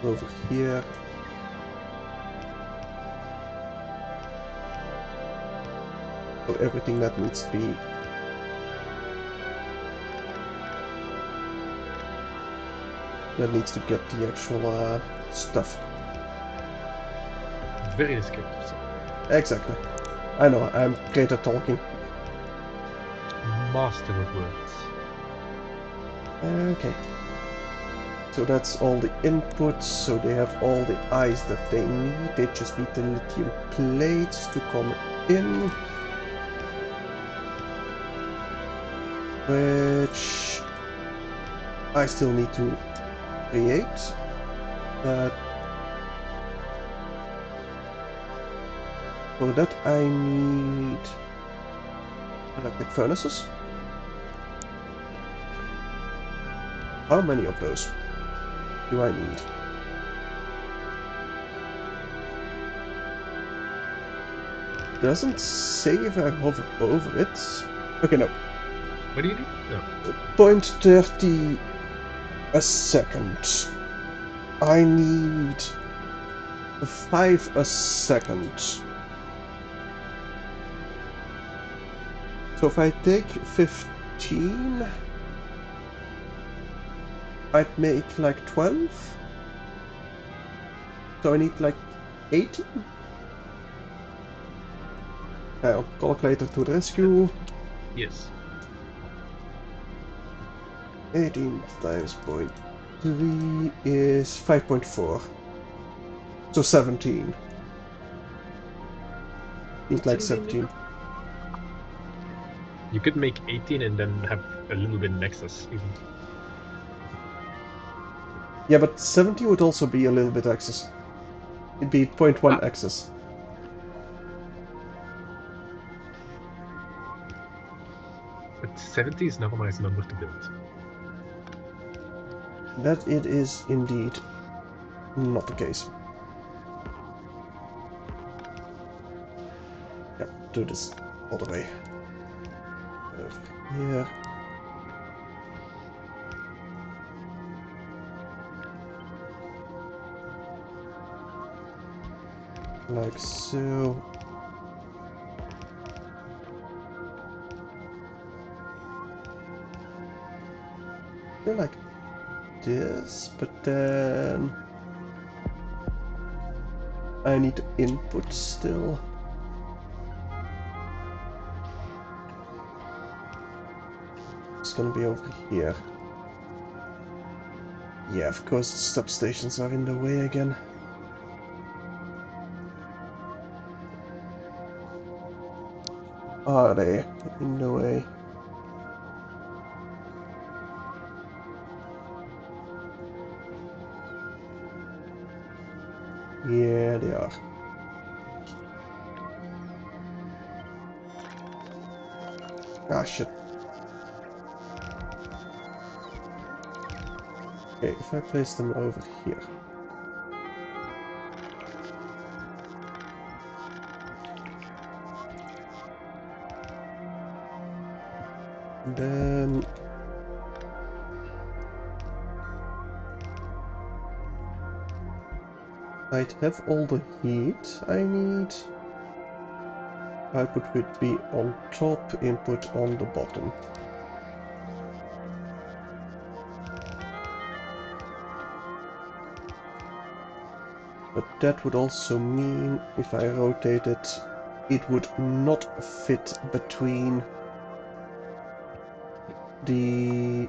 over here. So everything that needs to be get the actual stuff. Very descriptive. Exactly. I know, I'm great at talking. Master of words. Okay. So that's all the inputs, so they have all the eyes that they need. They just need the lithium plates to come in. Which I still need to create. For that I need electric furnaces. How many of those do I need? Doesn't say if I hover over it. Okay, no. What do you need? No. 0.30 a second. I need 5 a second. So if I take 15, I'd make like 12. So I need like 18. Now, calculator to the rescue. Yes. 18 times 0.3 is 5.4. So 17. Need like 17. You could make 18 and then have a little bit in excess, even. Yeah, but 17 would also be a little bit excess. It'd be 0.1 excess. But 70 is not a nice number to build. That it is indeed not the case. Yeah, do this all the way. Over here. Like so. They're like this, but then I need to input still. It's gonna be over here. Yeah, of course the substations are in the way again. Are they in the way? Yeah, they are. Ah, shit. Okay, if I place them over here. Then I'd have all the heat I need. Output would be on top, input on the bottom. But that would also mean, if I rotate it, it would not fit between the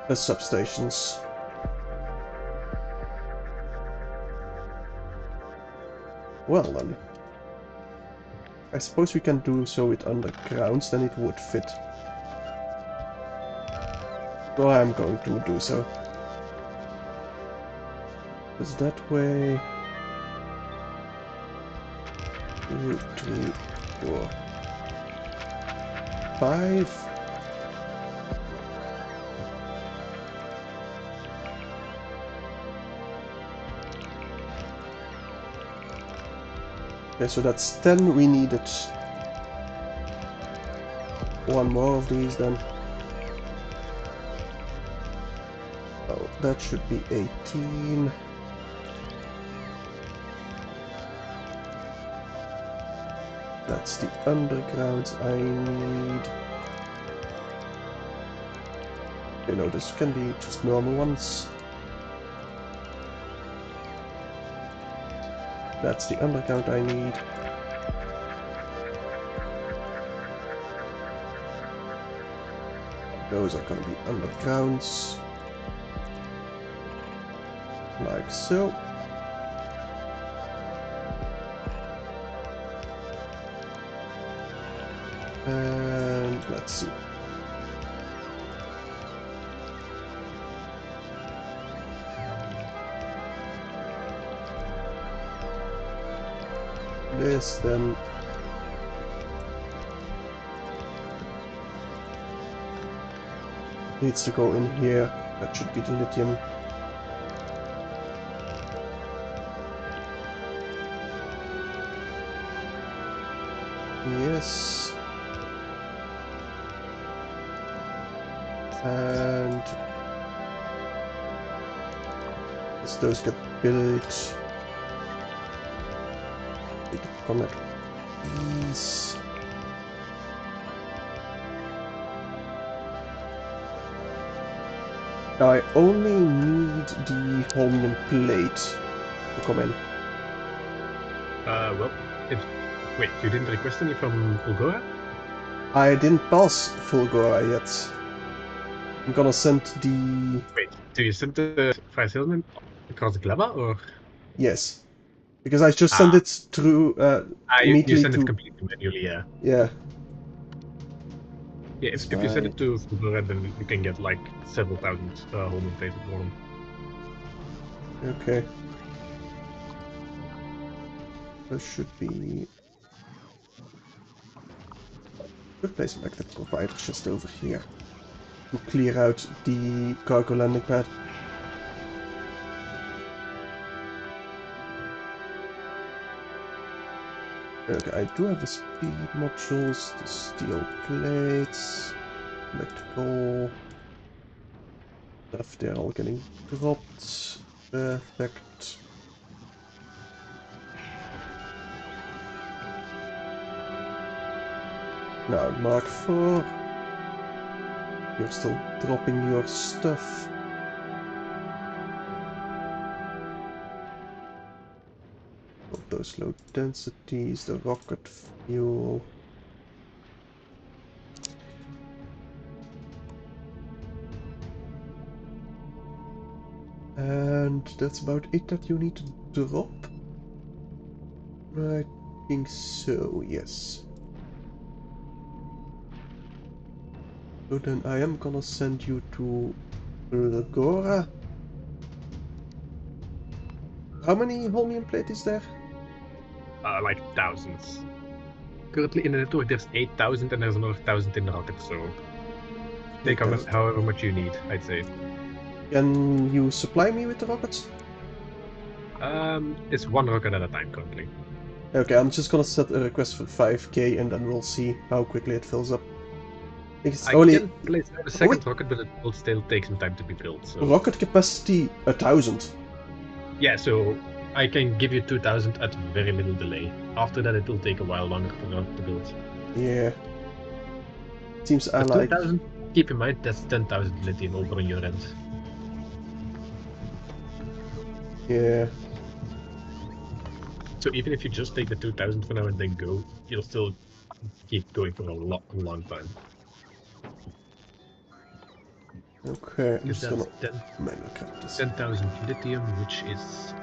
substations. Well then. I suppose we can do so with undergrounds, then it would fit. So I'm going to do so. Because that way... 2, 3, 4, 5... Okay, so that's 10. We needed one more of these then. Oh, that should be 18. That's the undergrounds I need. You know, this can be just normal ones. That's the underground I need. Those are gonna be undergrounds. Like so. And let's see. This then needs to go in here. That should be the lithium. Yes. And as those get built, we can connect these. Now I only need the holmium plate to come in. Well, wait, you didn't request any from Ulgora? I didn't pass Fulgora yet. I'm gonna send the... Wait, so you sent the Fire Salesman across the Glabba, or? Yes. Because I just sent it through You immediately sent it to... completely manually, yeah. Yeah. Yeah, if you send it to Ulgora, then you can get like several thousand home places for them. Okay. There should be... Good place like the provider just over here. To clear out the cargo landing pad. Okay, I do have the speed modules, the steel plates, electrical stuff, they're all getting dropped. Perfect. Now, Mark 4. You're still dropping your stuff. Of those low densities, the rocket fuel. And that's about it that you need to drop. I think so, yes. So then I am gonna send you to Lagora. How many Holmium plate is there? Like thousands. Currently in the network there's 8,000 and there's another 1,000 in the rocket, so take 8,000. however much you need, I'd say. Can you supply me with the rockets? It's one rocket at a time currently. Okay, I'm just gonna set a request for 5k and then we'll see how quickly it fills up. It's I only can place a second rocket, but it will still take some time to be built. So rocket capacity 1,000. yeah, so I can give you 2,000 at very little delay. After that, it will take a while longer to build. Yeah. Seems I But like. 2,000, keep in mind that's 10,000 lithium over on your end. Yeah. So even if you just take the 2,000 for now and then go, you'll still keep going for a long time. Okay, I'm Because just gonna that's manual craft this. 10,000 lithium, which is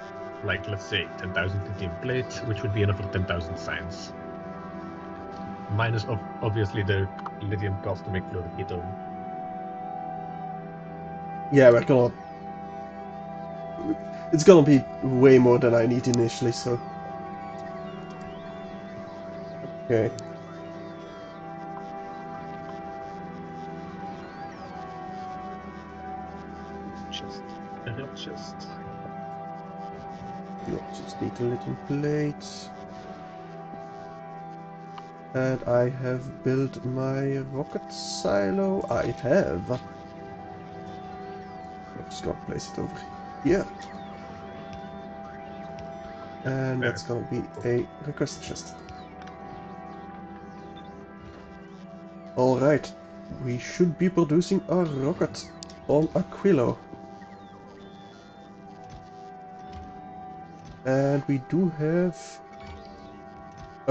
like, let's say 10,000 lithium plate, which would be enough for 10,000 science. Minus obviously the lithium cost to make fluoroketone. Yeah, we're gonna. It's gonna be way more than I need initially, so. Okay. Just. You just need a lithium plate. And I have built my rocket silo. I have. I'm just gonna place it over here. And that's gonna be a request chest. Alright, we should be producing a rocket on Aquilo. And we do have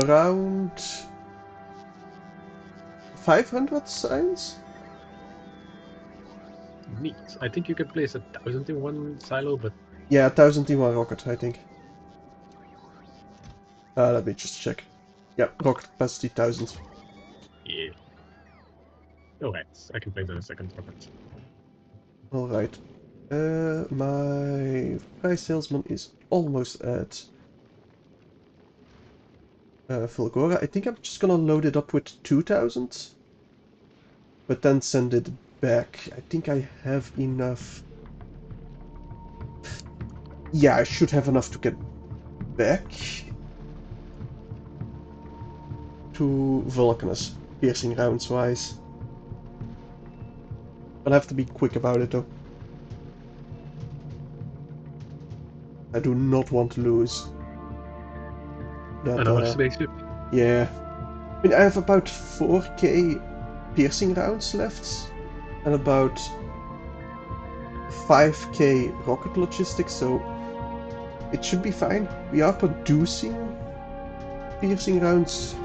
around 500 signs? Neat. I think you can place 1,000 in one silo, but Yeah, 1,000 in one rocket, I think. Let me just check. Yeah, rocket capacity 1,000. yeah. Alright, I can place in a second rocket. Alright. My price salesman is almost at Fulgora. I think I'm just gonna load it up with 2,000. But then send it back. I think I have enough. Yeah, I should have enough to get back to Vulcanus, piercing rounds wise. I'll have to be quick about it though. I do not want to lose that. Another spaceship? Yeah. I mean, I have about 4k piercing rounds left and about 5k rocket logistics, so it should be fine. We are producing piercing rounds.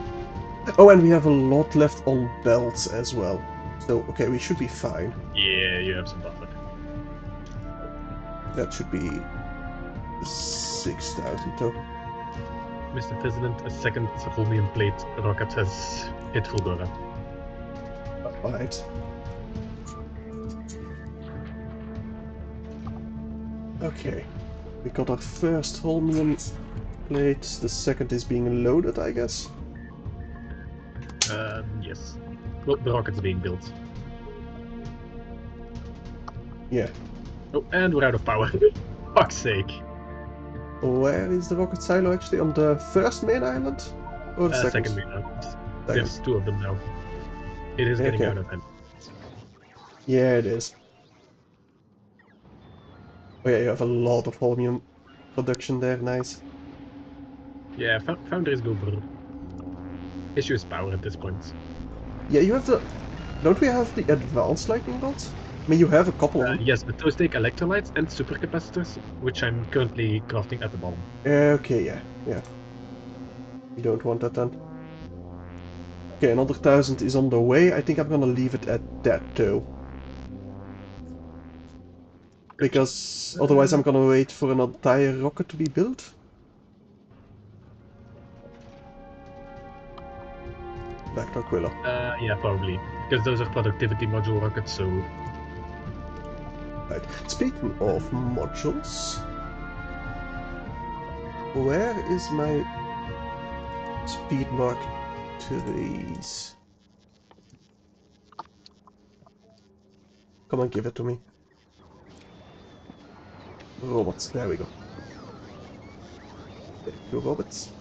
Oh, and we have a lot left on belts as well. So, okay, we should be fine. Yeah, you have some buffer. That should be 6,000 though. Mr. President, a second Holmium plate rocket has hit Fulgora. Alright. Okay. We got our first Holmium plate. The second is being loaded, I guess. Yes. Well, the rocket's being built. Yeah. Oh, and we're out of power. Fuck's sake. Where is the rocket silo actually? On the first main island? Or the second? Second main island. There's two of them now. It is getting out of hand. Yeah, it is. Oh yeah, you have a lot of Holmium production there, nice. Yeah, foundries go brr. Issue is power at this point. Yeah, you have the... Don't we have the advanced lightning rods? I mean, you have a couple of them. Yes, but those take electrolytes and supercapacitors, which I'm currently crafting at the bottom. Okay, yeah. You don't want that then. Okay, another 1,000 is on the way. I think I'm gonna leave it at that though. Because otherwise I'm gonna wait for an entire rocket to be built. back to Aquilo. Yeah, probably. Because those are productivity module rockets, so... Right. Speaking of modules, where is my speed mark 3s? Come on, give it to me. Robots, there we go. Thank you, robots.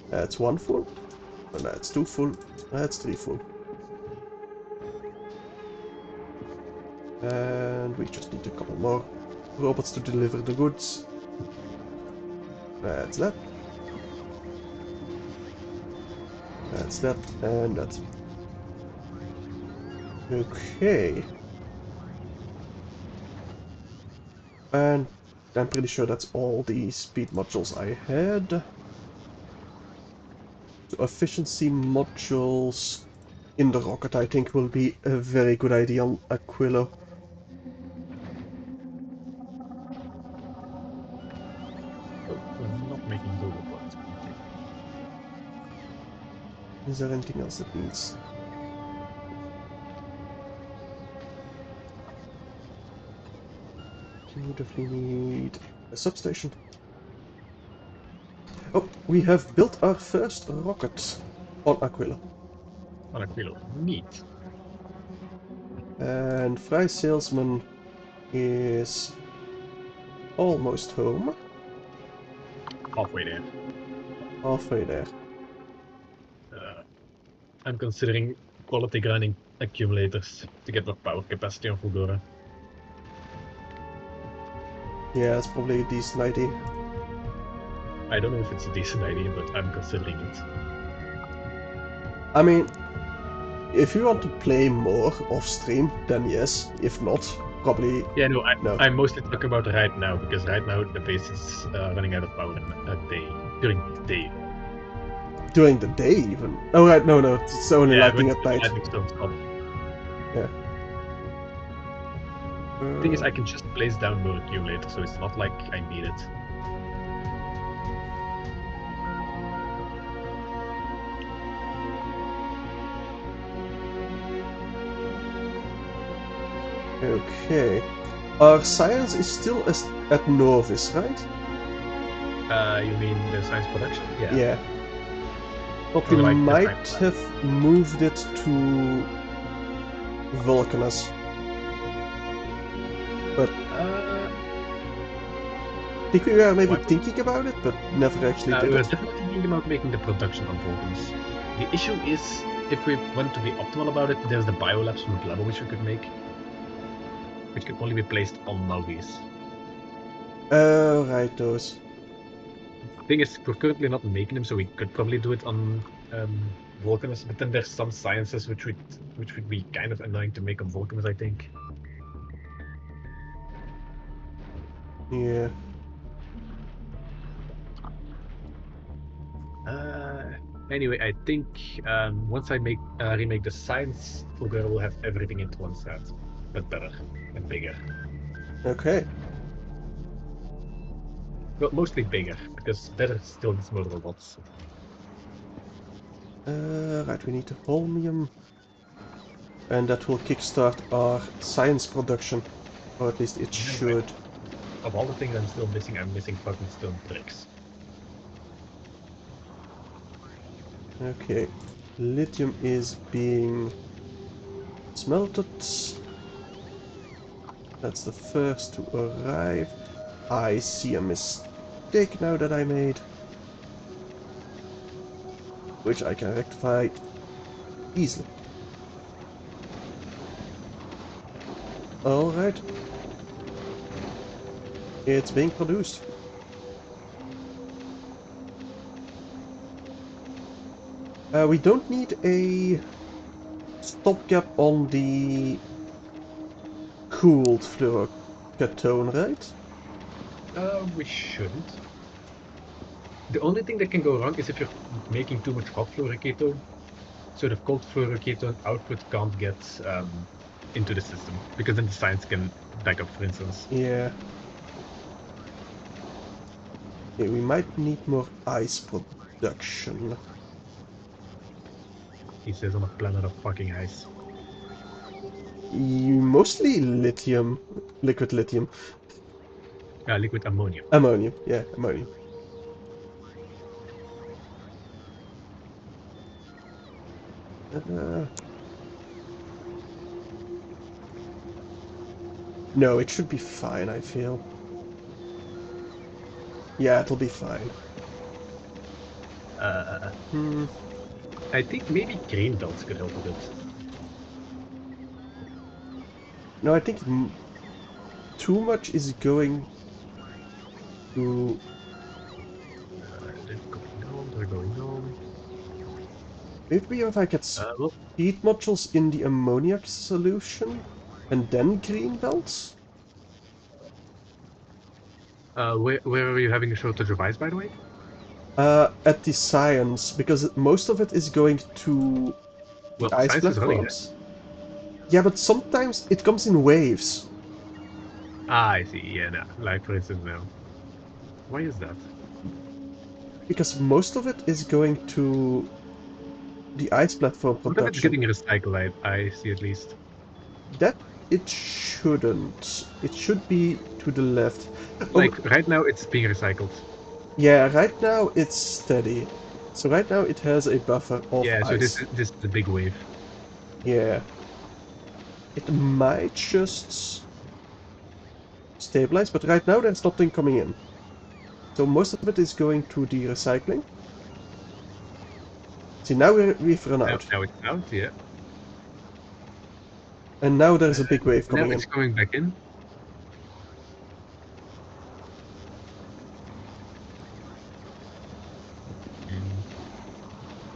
That's 1 full. And that's 2 full. That's 3 full. And we just need a couple more robots to deliver the goods. That's that. That's that. And that. Okay. And I'm pretty sure that's all the speed modules I had. So efficiency modules in the rocket, I think, will be a very good idea on Aquilo. Oh, we're not making robots. Okay. Is there anything else that needs? You definitely need a substation. Oh, we have built our first rocket on Aquilo. On Aquilo. Neat. And Fry Salesman is almost home. Halfway there. Halfway there. I'm considering quality grinding accumulators to get the power capacity on Foodora. Yeah, it's probably a decent idea. I don't know if it's a decent idea, but I'm considering it. I mean, if you want to play more off stream, then yes. If not, probably Yeah, no, no. I'm mostly talking about right now, because right now the base is running out of power in a day, during the day. During the day, even. Oh, right, no, it's only lighting at night. Lightning storms come. Yeah. The thing is, I can just place down more accumulators, so it's not like I need it. Okay. Our science is still at Novice, right? You mean the science production? Yeah. Yeah. But we Or like might have moved it to Vulcanus. But I think we were maybe thinking about it, but never actually did we were it. definitely thinking about making the production on Vulcans. The issue is, if we want to be optimal about it, there's the biolabs from Labo which we could make, which can only be placed on Novice. Oh, right, those. The thing is, we're currently not making them, so we could probably do it on Vulcanus, but then there's some sciences which would be kind of annoying to make on Vulcanus, I think. Yeah. Anyway, I think once I remake the science, Fulgura will have everything into one set, but better and bigger. Okay. Well, mostly bigger, because better still needs more robots. Right, we need the Holmium. And that will kickstart our science production. Or at least it should. Of all the things I'm missing fucking stone bricks. Okay. Lithium is being smelted. That's the first to arrive. I see a mistake now that I made, which I can rectify easily. Alright. It's being produced. We don't need a stopgap on the cooled fluorocatone, right? We shouldn't. The only thing that can go wrong is if you're making too much hot fluorocatone, so the cold fluorocatone output can't get into the system, because then the science can back up, for instance. Yeah. Okay, we might need more ice production. He says on a planet of fucking ice. Mostly lithium, liquid lithium. Liquid ammonium. Ammonium, yeah, ammonium. Uh, no, it should be fine, I feel. Yeah, it'll be fine. Hmm. I think maybe grain belts could help a bit. No, I think too much is going to... They're going home, they're going home. Maybe if I get Well, speed modules in the ammoniac solution, and then green belts? where are you having a shortage of ice, by the way? At the science, because most of it is going to the Well, ice science is running, eh? platforms. Yeah, but sometimes it comes in waves. Ah, I see. Yeah, no. Like, for instance, now. Why is that? Because most of it is going to the ice platform What if it's production. getting recycled? I see at least. That it shouldn't. It should be to the left. Oh, Like, right now it's being recycled. yeah, right now it's steady. So right now it has a buffer of Yeah, so this ice. is this is the big wave. Yeah. It might just stabilize, but right now there's nothing coming in. So most of it is going to the recycling. See, now we've run Now, out. now it's out, yeah. And now there's a big wave Now coming in. it's coming back in.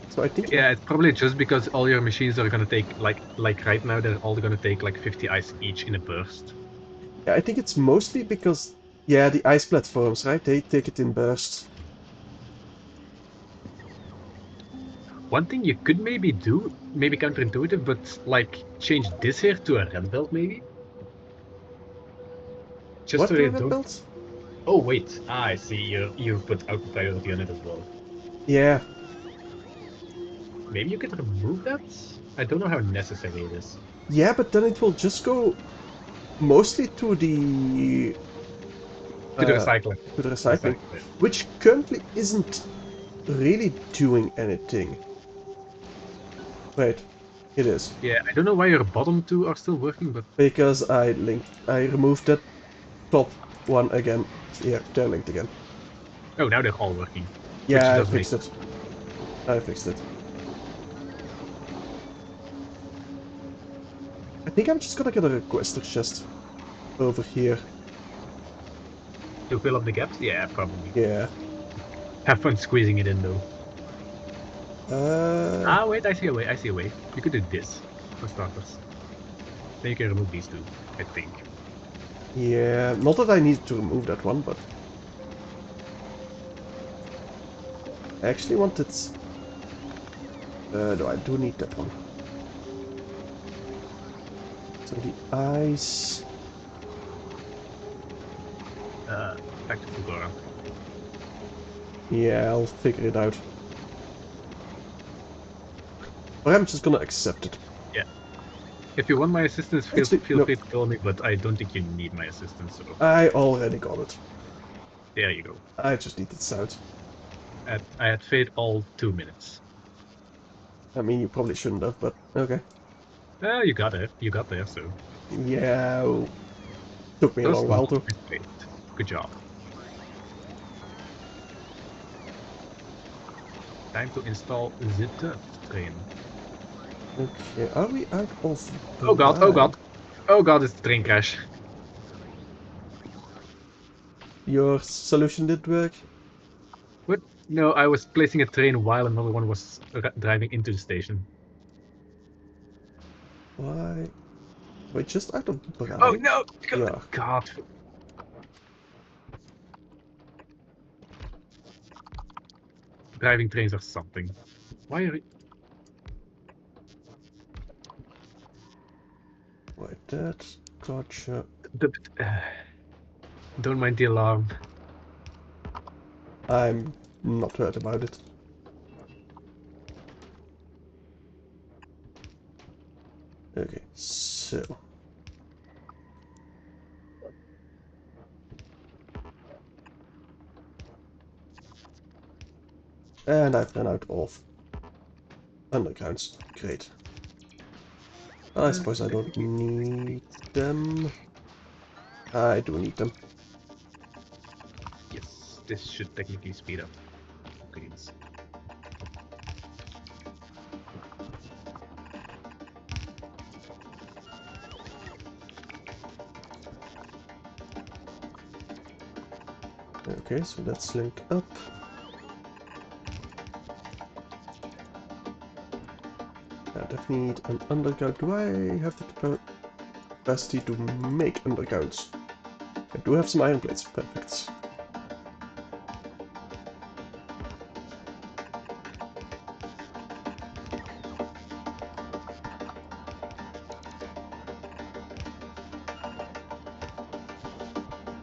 So I think, Yeah, it's probably just because all your machines are gonna take like right now they're all gonna take like 50 ice each in a burst. yeah, I think it's mostly because, yeah, the ice platforms, right? They take it in bursts. One thing you could maybe do, maybe counterintuitive, but like change this here to a red belt maybe, just What so do they red don't. belts? Oh wait, I see. You've put auto priority on it as well. Yeah, Maybe you could remove that. I don't know how necessary it is. yeah, but then it will just go mostly To the uh, recycling. to the To recycling, recycle it. which currently isn't really doing anything. Wait, it is. Yeah, I don't know why your bottom two are still working, but Because I removed that top one again. Yeah, they're linked again. oh, now they're all working, which Yeah, I does make fixed it. I fixed it. I think I'm just gonna get a requester chest over here. to fill up the gaps. Yeah, probably. Yeah. Have fun squeezing it in though. Uh, Ah, wait, I see a way. I see a way. You could do this for starters. Then you can remove these two, I think. yeah. Not that I need to remove that one, but I actually want it. No, I do need that one. So the ice. Back to Fedora. Yeah, I'll figure it out. Or I'm just gonna accept it. Yeah. If you want my assistance, Actually, feel no. free to call me, but I don't think you need my assistance, so I already got it. there you go. I just need this out. I had fade all 2 minutes. I mean, you probably shouldn't have, but okay. You got it. You got there, so. Yeah, took me a Those long while not to. great. Good job. Time to install the dirt train. Okay, are we out of Oh god, oh brine? god. Oh god, it's the train crash. Your solution did work? What? No, I was placing a train while another one was driving into the station. Why? We're just out of Oh brine. no! Yeah. God. Driving trains or something. Why are you... Wait, that. Gotcha. Don't mind the alarm. I'm not hurt about it. Okay, so... And I've run out of undergrounds. Great. I suppose I don't need them. I do need them. Yes, this should technically speed up things. Okay, so let's link up. I definitely need an underground. Do I have the capacity to make undergrounds? I do have some iron plates. Perfect.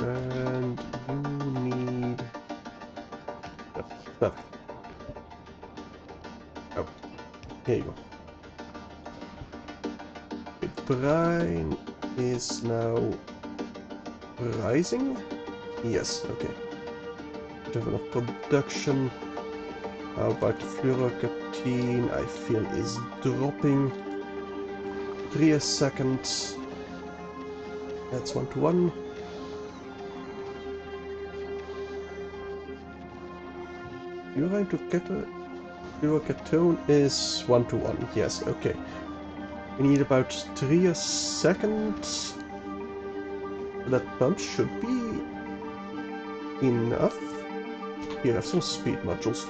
And you need... Perfect. Oh, here you go. The brine is now rising? Yes, okay. We have enough production. How about fluorocarbon? I feel is dropping. 3 a second. That's 1 to 1. Fluorine to fluorocarbon is 1 to 1. Yes, okay. We need about 3 a second. That pump should be enough. Here, have some speed modules.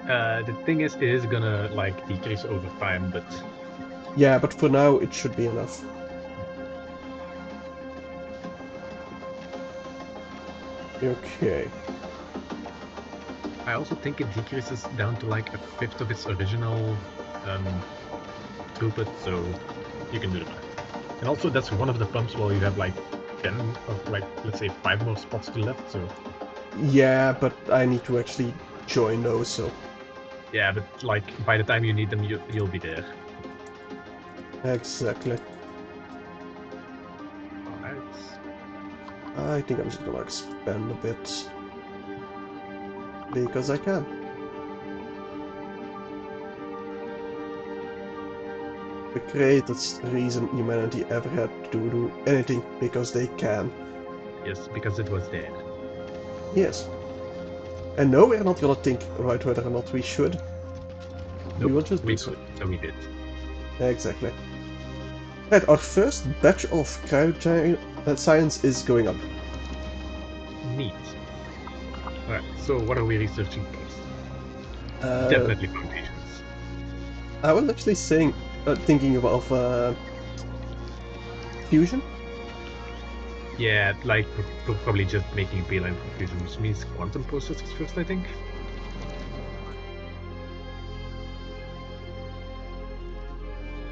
The thing is, it is gonna like decrease over time, but Yeah, but for now it should be enough. Okay. I also think it decreases down to like a fifth of its original throughput, so you can do the math. And also, that's one of the pumps where you have like 10 or like let's say 5 more spots to left. So Yeah, but I need to actually join those, so... yeah, but like by the time you need them, you'll be there. Exactly. Alright. I think I'm just gonna expand a bit. Because I can. The greatest reason humanity ever had to do anything, because they can. Yes, because it was there. Yes. And no, we're not gonna think about whether or not we should. Nope, We will just we do so. could, so we did. Exactly. Right, our first batch of science is going up. Neat. Alright, so what are we researching first? Definitely foundations. I was actually thinking of fusion. Yeah, like we're probably just making a beeline for fusion, which means quantum processors first, I think.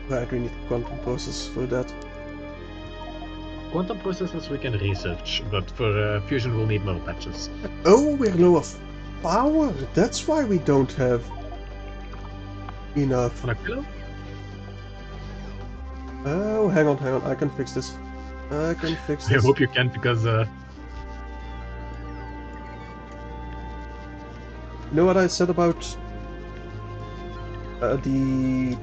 Right, we need quantum process for that. Quantum processors we can research, but for fusion we'll need more patches. Oh, we're low of power. That's why we don't have enough. On Aquilo? Oh, hang on. I can fix this. I can fix I this. hope you can, because You know what I said about the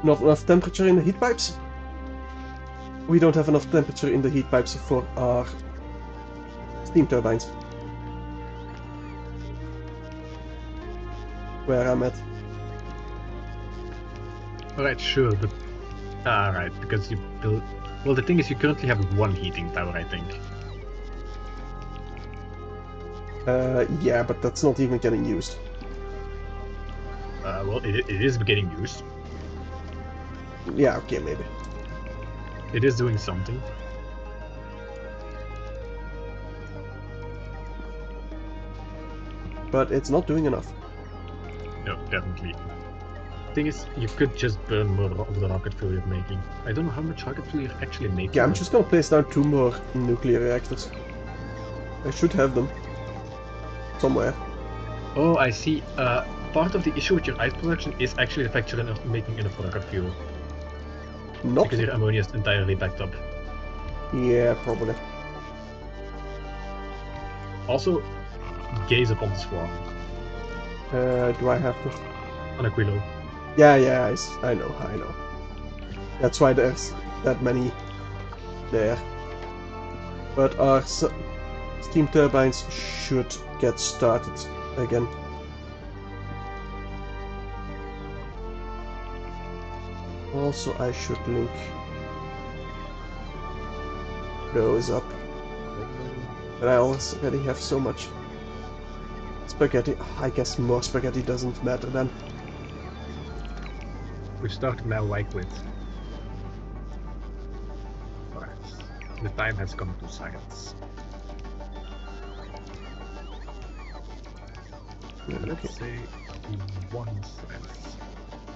not enough temperature in the heat pipes? We don't have enough temperature in the heat pipes for our steam turbines. Where I'm at. alright, sure, but alright, because you build. Well, the thing is, you currently have one heating tower, I think. Yeah, but that's not even getting used. Well, it is getting used. Yeah, okay, maybe. It is doing something. But it's not doing enough. No, definitely. Thing is, you could just burn more of the rocket fuel you're making. I don't know how much rocket fuel you're actually making. Yeah, I'm just gonna place down 2 more nuclear reactors. I should have them somewhere. Oh, I see. Part of the issue with your ice production is actually the fact you're not making enough rocket fuel. Not. Because your ammonia is entirely backed up. Yeah, probably. Also, gaze upon the swarm. Do I have to? On Aquilo. Yeah, I know. That's why there's that many there. But our steam turbines should get started again. Also, I should link those up. But I already have so much spaghetti. I guess more spaghetti doesn't matter then. We start now like with. Alright. The time has come to science. Okay. Let's say 1 science.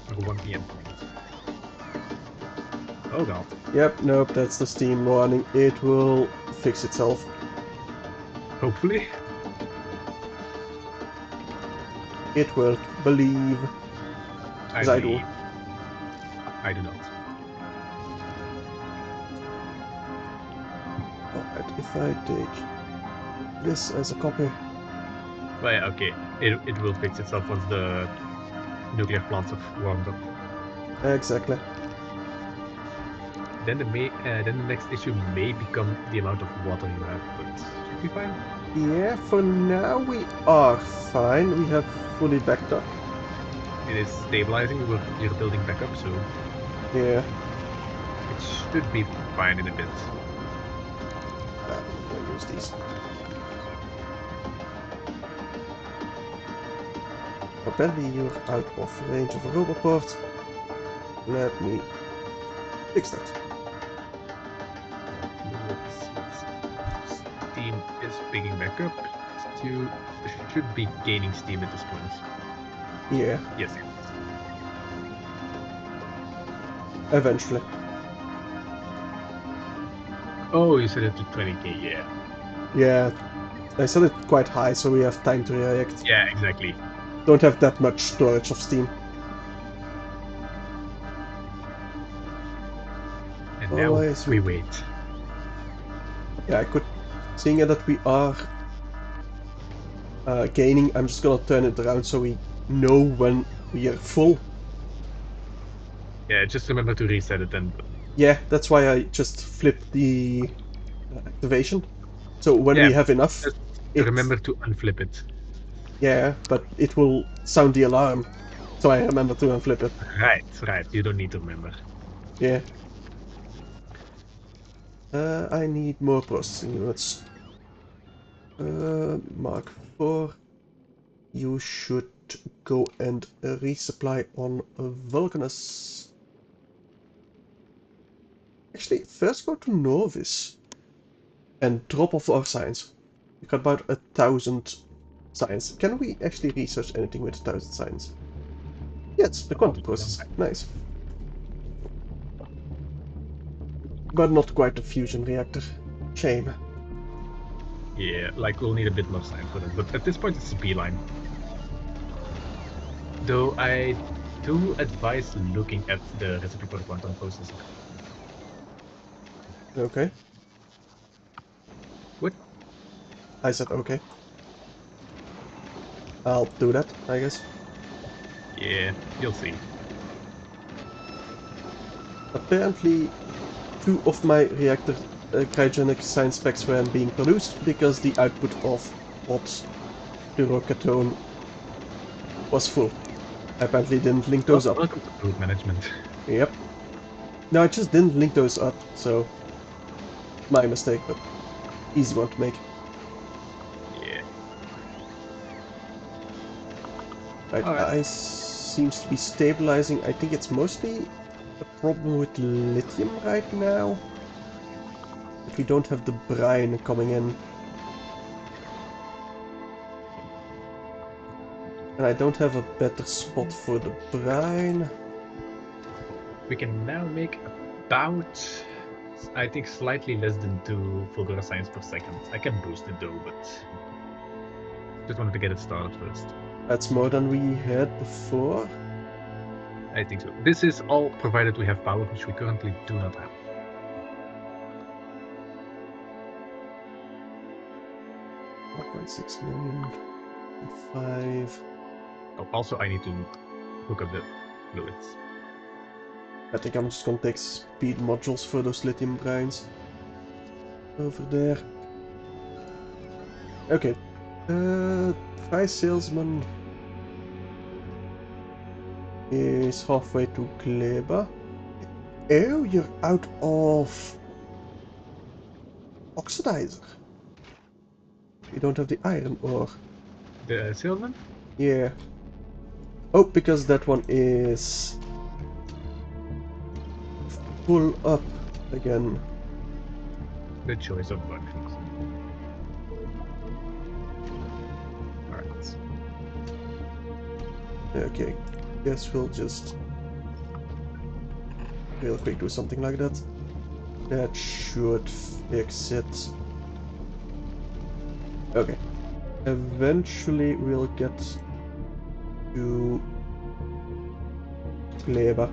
Or 1 PM point. Oh god. Yep, nope, that's the steam running. It will fix itself. Hopefully. It will, believe. As I do. I do not. Alright, if I take this as a copy. But yeah, okay. It will fix itself once the nuclear plants have warmed up. Exactly. Then the next issue may become the amount of water you have, but should be fine. Yeah, for now we are fine. We have fully backed up. It is stabilizing, you're building back up, so Yeah. it should be fine in a bit. I'll use these. Apparently you're out of range of a roboport. Let me fix that. Steam is picking back up. You should be gaining steam at this point. Yeah, Yes. eventually. Oh, you set it to 20k, yeah. Yeah, I set it quite high so we have time to react. Yeah, exactly. Don't have that much storage of steam. And now we wait. Yeah, I could. Seeing that we are gaining, I'm just gonna turn it around so we know when we are full. Yeah, just remember to reset it then. Yeah, that's why I just flipped the activation. So when we have enough, remember to unflip it. Yeah, but it will sound the alarm, so I remember to unflip it. Right. You don't need to remember. Yeah. I need more processing units. Mark 4. You should go and resupply on Vulcanus. Actually, first go to Novis and drop off our science. We got about 1,000 science. Can we actually research anything with 1,000 science? Yes, the quantum process. Nice. But not quite a fusion reactor. Shame. Yeah, like we'll need a bit more science for that, but at this point it's a beeline. Though I do advise looking at the recipe for the quantum processor. Okay. What? I said okay. I'll do that, I guess. Yeah, you'll see. Apparently, 2 of my reactor cryogenic science specs were being produced because the output of hot pyrocatone was full. I apparently didn't link those up. Welcome to food management. Yep. No, I just didn't link those up, so my mistake, but easy one to make. Yeah. Right, ice seems to be stabilizing. I think it's mostly a problem with lithium right now. If we don't have the brine coming in. And I don't have a better spot for the brine. We can now make about, I think, slightly less than 2 Fulgura signs per second. I can boost it though, but just wanted to get it started first. That's more than we had before. I think so. This is all provided we have power, which we currently do not have. 1.6 million. 5. Oh, also, I need to hook up the fluids. I think I'm just gonna take speed modules for those lithium brines. Over there. Okay. Price salesman is halfway to Gleba. Oh, you're out of oxidizer. You don't have the iron ore. The salesman? Yeah. Oh, because that one is full up again. The choice of functions. Alright. Okay. Guess we'll just real quick do something like that. That should fix it. Okay. Eventually we'll get to Gleba.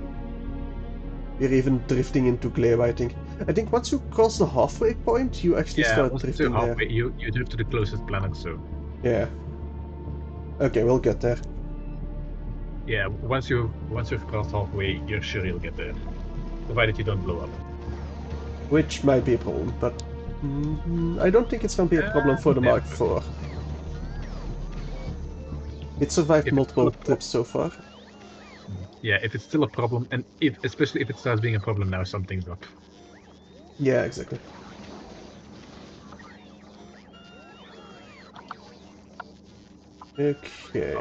We're even drifting into Gleba, I think. I think once you cross the halfway point, you actually start once drifting you're there. halfway, you drift to the closest planet, so. Yeah. Okay, we'll get there. Yeah, once you've crossed halfway, you're sure you'll get there. Provided you don't blow up. Which might be a problem, but I don't think it's going to be a problem for the Mark IV. It survived multiple trips so far. Yeah, if it's still a problem, and especially if it starts being a problem now, something's up. Yeah, exactly. Okay.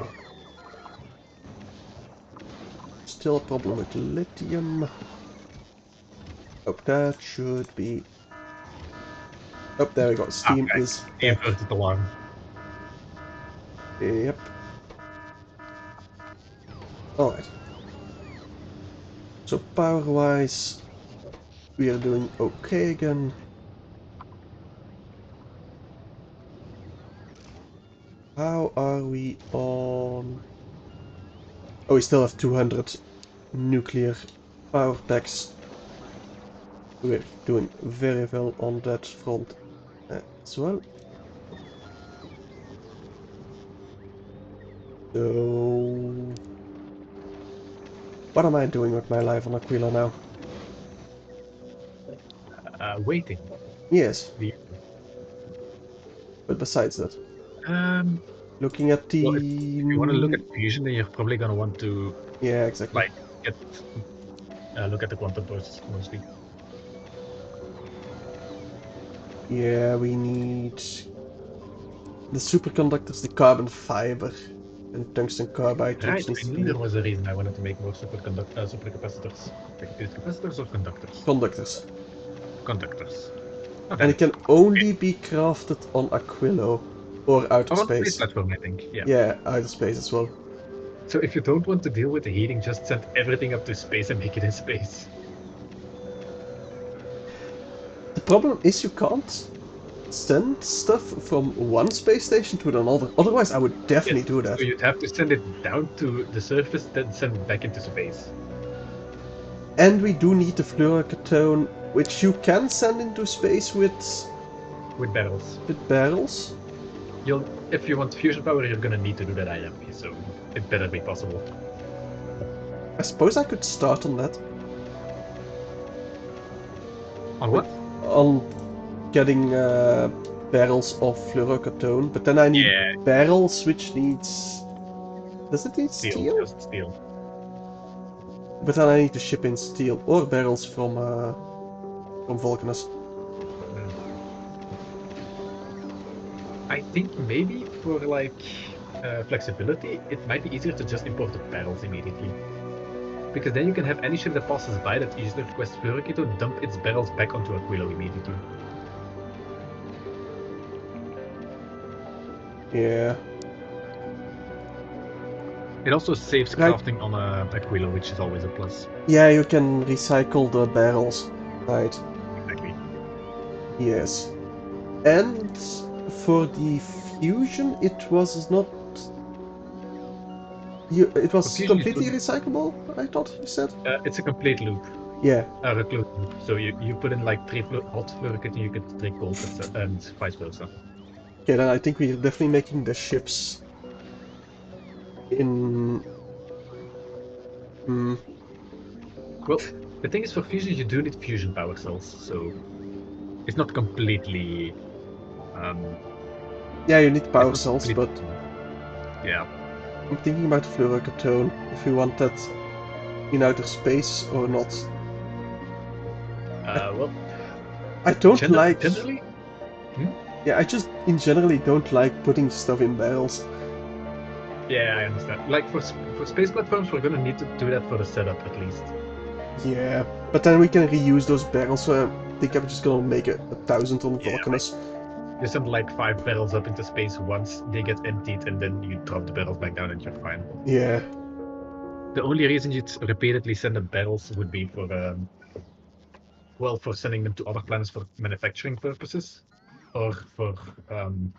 Still a problem with lithium. Oh, that should be... Oh, there we go. Steam is back. Inverted alarm. Yep. Alright. So power-wise, we are doing okay again. How are we on... Oh, we still have 200 nuclear power packs. We're doing very well on that front as well. So... What am I doing with my life on Aquilo now? Waiting. Yes. But besides that, looking at the... Well, if you want to look at fusion, then you're probably gonna want to, yeah, exactly. like, look at the quantum bursts mostly. Yeah, we need the superconductors, the carbon fiber, and tungsten carbide. Right, Which I knew there was a reason I wanted to make more supercapacitors. Is it capacitors or conductors? conductors. Conductors. And it can only be crafted on Aquilo or outer on space. platform, I think. Yeah. Yeah, outer space as well. So if you don't want to deal with the heating, just send everything up to space and make it in space. The problem is you can't send stuff from one space station to another. Otherwise, I would definitely do that. So you'd have to send it down to the surface, then send it back into space. And we do need the fluorocatone, which you can send into space with barrels. With barrels. If you want fusion power, you're gonna need to do that IMP, so it better be possible. I suppose I could start on that. On what? On getting barrels of fluorocatone, but then I need barrels, which needs... Does it need steel? Just steel. But then I need to ship in steel or barrels from Vulcanus. I think maybe for like flexibility, it might be easier to just import the barrels immediately. Because then you can have any ship that passes by that usually requests fluorocatone dump its barrels back onto Aquilo immediately. Yeah. It also saves Right. crafting on Aquilo, which is always a plus. Yeah, you can recycle the barrels. Right. Exactly. Yes. And for the fusion, it was not. It For was fusion, you completely don't. recyclable, I thought you said? It's a complete loop, Yeah. a closed loop. So you put in like 3 hot fluorocrit and you get 3 cold, and vice versa. Okay, then I think we're definitely making the ships in. Hmm. Well, the thing is, for fusion, you do need fusion power cells, so it's not completely. Um, Yeah, you need it's power not cells, completely. but Yeah. I'm thinking about fluorocatone, if we want that in outer space or not. Well, I don't like. generally. Hmm? Yeah, I just in generally don't like putting stuff in barrels. Yeah, I understand. Like for space platforms, we're gonna need to do that for the setup at least. Yeah, but then we can reuse those barrels, so I think I'm just gonna make 1,000 on Yeah, like Vulcanus. you send like 5 barrels up into space once, they get emptied, and then you drop the barrels back down and you're fine. Yeah. The only reason you'd repeatedly send the barrels would be for well, for sending them to other planets for manufacturing purposes, or for um,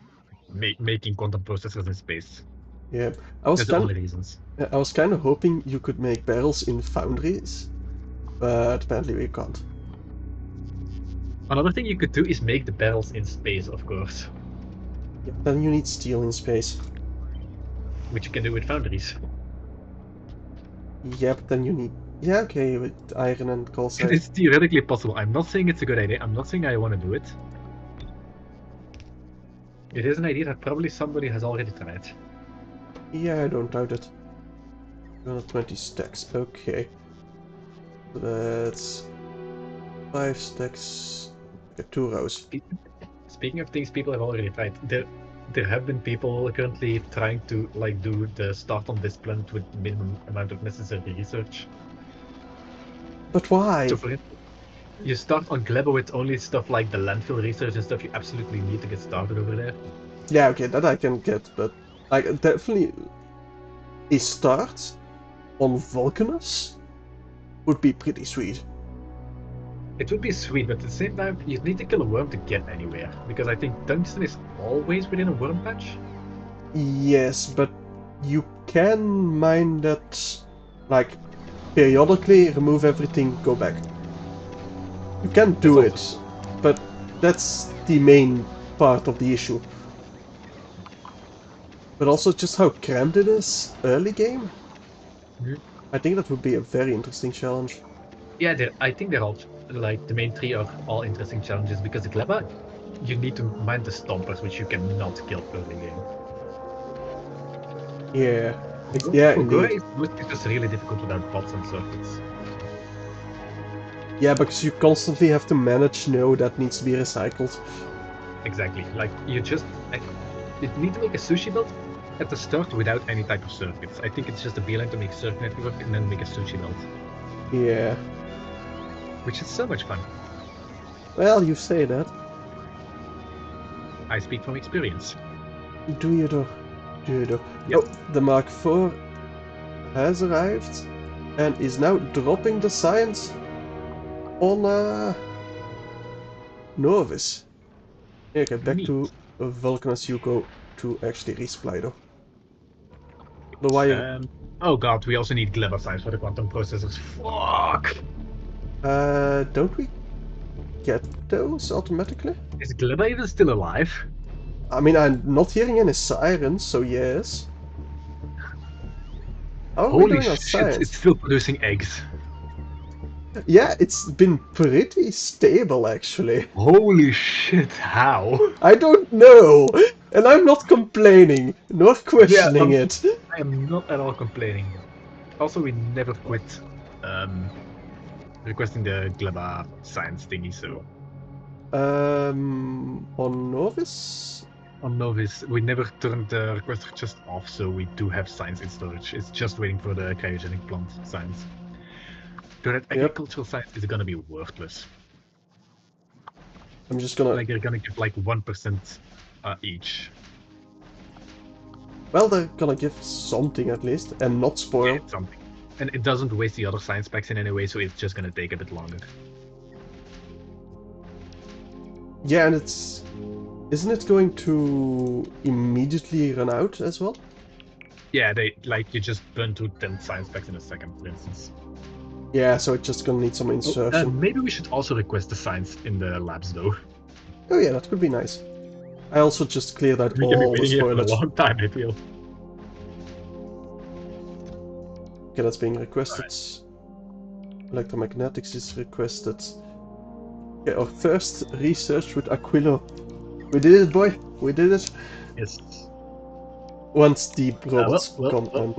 making quantum processors in space. Yeah, I was That's the kind only reasons. I was kind of hoping you could make barrels in foundries, but apparently we can't. Another thing you could do is make the barrels in space, of course, Yeah, then you need steel in space. which you can do with foundries. Yeah, but then you need. Yeah, okay, with iron and calcite. It's theoretically possible. I'm not saying it's a good idea. I'm not saying I want to do it. It is an idea that probably somebody has already tried. Yeah, I don't doubt it. 220 stacks. Okay, so that's 5 stacks. Okay, 2 rows. Speaking of things people have already tried, there have been people currently trying to like do the start on this planet with minimum amount of necessary research. But So why? for instance, you start on Gleba with only stuff like the landfill research and stuff you absolutely need to get started over there. Yeah, okay, that I can get, but like definitely a start on Vulcanus would be pretty sweet. It would be sweet, but at the same time, you'd need to kill a worm to get anywhere, because I think tungsten is always within a worm patch. Yes, but you can mine that, like, periodically, remove everything, go back. You can That's do also it, but that's the main part of the issue. But also just how cramped it is early game. Mhm. I think that would be a very interesting challenge. Yeah, I think they're all like the main 3 are all interesting challenges because the Gleba, you need to mine the stompers, which you cannot kill early game. Yeah, yeah, Ogura indeed. is mostly just really difficult without bots and circuits. Yeah, because you constantly have to manage no that needs to be recycled. Exactly. Like you need to make a sushi belt at the start without any type of circuits. I think it's just a beeline to make circuit network and then make a sushi belt, Yeah. which is so much fun. Well, you say that. I speak from experience. Do you though? Do you though? Yep. Oh, the Mark IV has arrived and is now dropping the science on Novice. Okay, back Neat. to Vulcanus Yuko to actually resupply though. The wire. Oh god, we also need Gleba size for the quantum processors. Fuck! Don't we get those automatically? Is Gleba even still alive? I mean, I'm not hearing any sirens, so yes. How are we Holy doing on shit, it's science? still producing eggs. Yeah, it's been pretty stable actually. Holy shit, how? I don't know, and I'm not complaining nor Yeah, questioning it. I am not at all complaining. Also, we never quit requesting the Gleba science thingy, so On Novice? on Novice, we never turned the requester just off, so we do have science in storage. It's just waiting for the cryogenic plant science. So that Yep. agricultural science is gonna be worthless. I'm just gonna. Like they're gonna give like 1% each. Well, they're gonna give something at least, and not spoil. It's something. And it doesn't waste the other science packs in any way, so it's just gonna take a bit longer. Yeah, and it's... Isn't it going to immediately run out as well? Yeah, they like you just burn through 10 science packs in a second, for instance. Yeah, so it's just gonna need some insertion. Maybe we should also request the science in the labs, though. Oh yeah, that could be nice. I also just cleared out We can be all the waiting here for a spoilage. long time, I feel. Okay, that's being requested. Electromagnetics is requested. Okay, our first research with Aquilo. We did it, boy! We did it! Yes. Once the robots come well, on.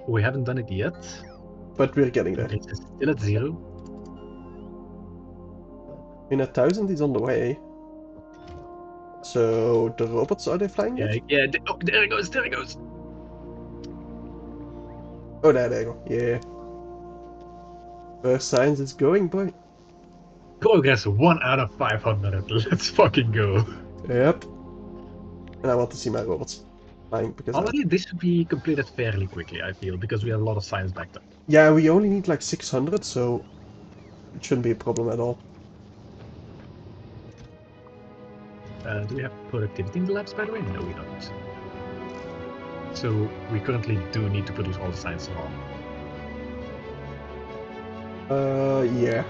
we haven't done it yet. But we're getting there. It's still at 0. In 1,000 is on the way. So the robots, are they flying yet? Yeah, there it goes, there it goes! Oh, there you go, yeah. First science is going, boy. Progress 1 out of 500, let's fucking go. Yep. And I want to see my robots flying, because... Already, this should be completed fairly quickly, I feel, because we have a lot of science backed up. Yeah, we only need like 600, so it shouldn't be a problem at all. Do we have productivity in the labs, by the way? No, we don't. So we currently do need to produce all the science raw. Yeah.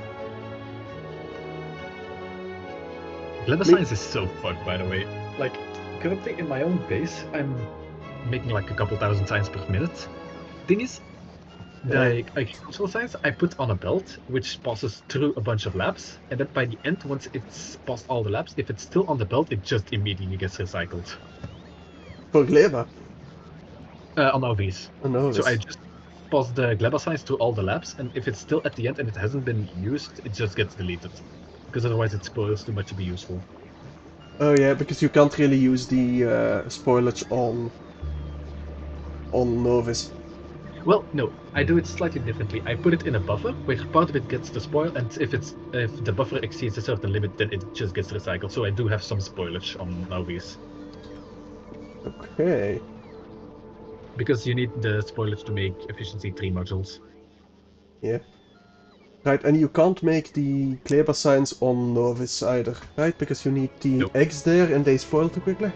Gleba science is so fucked, by the way. Like, currently in my own base, I'm making like a couple thousand science per minute. Thing is, the agricultural science I put on a belt, which passes through a bunch of labs, and then by the end, once it's passed all the labs, if it's still on the belt, it just immediately gets recycled. For Gleba? On OVs. No, so I just pass the Gleba science to all the labs, and if it's still at the end and it hasn't been used, it just gets deleted. Because otherwise it spoils too much to be useful. Oh yeah, because you can't really use the spoilage on Novice. Well, no, I do it slightly differently. I put it in a buffer, where part of it gets to spoil, and if the buffer exceeds a certain limit, then it just gets recycled. So I do have some spoilage on OVs. Okay. Because you need the spoilage to make efficiency 3 modules. Yeah. Right, and you can't make the Kleber signs on Novice either, right? Because you need the eggs there and they spoil too quickly?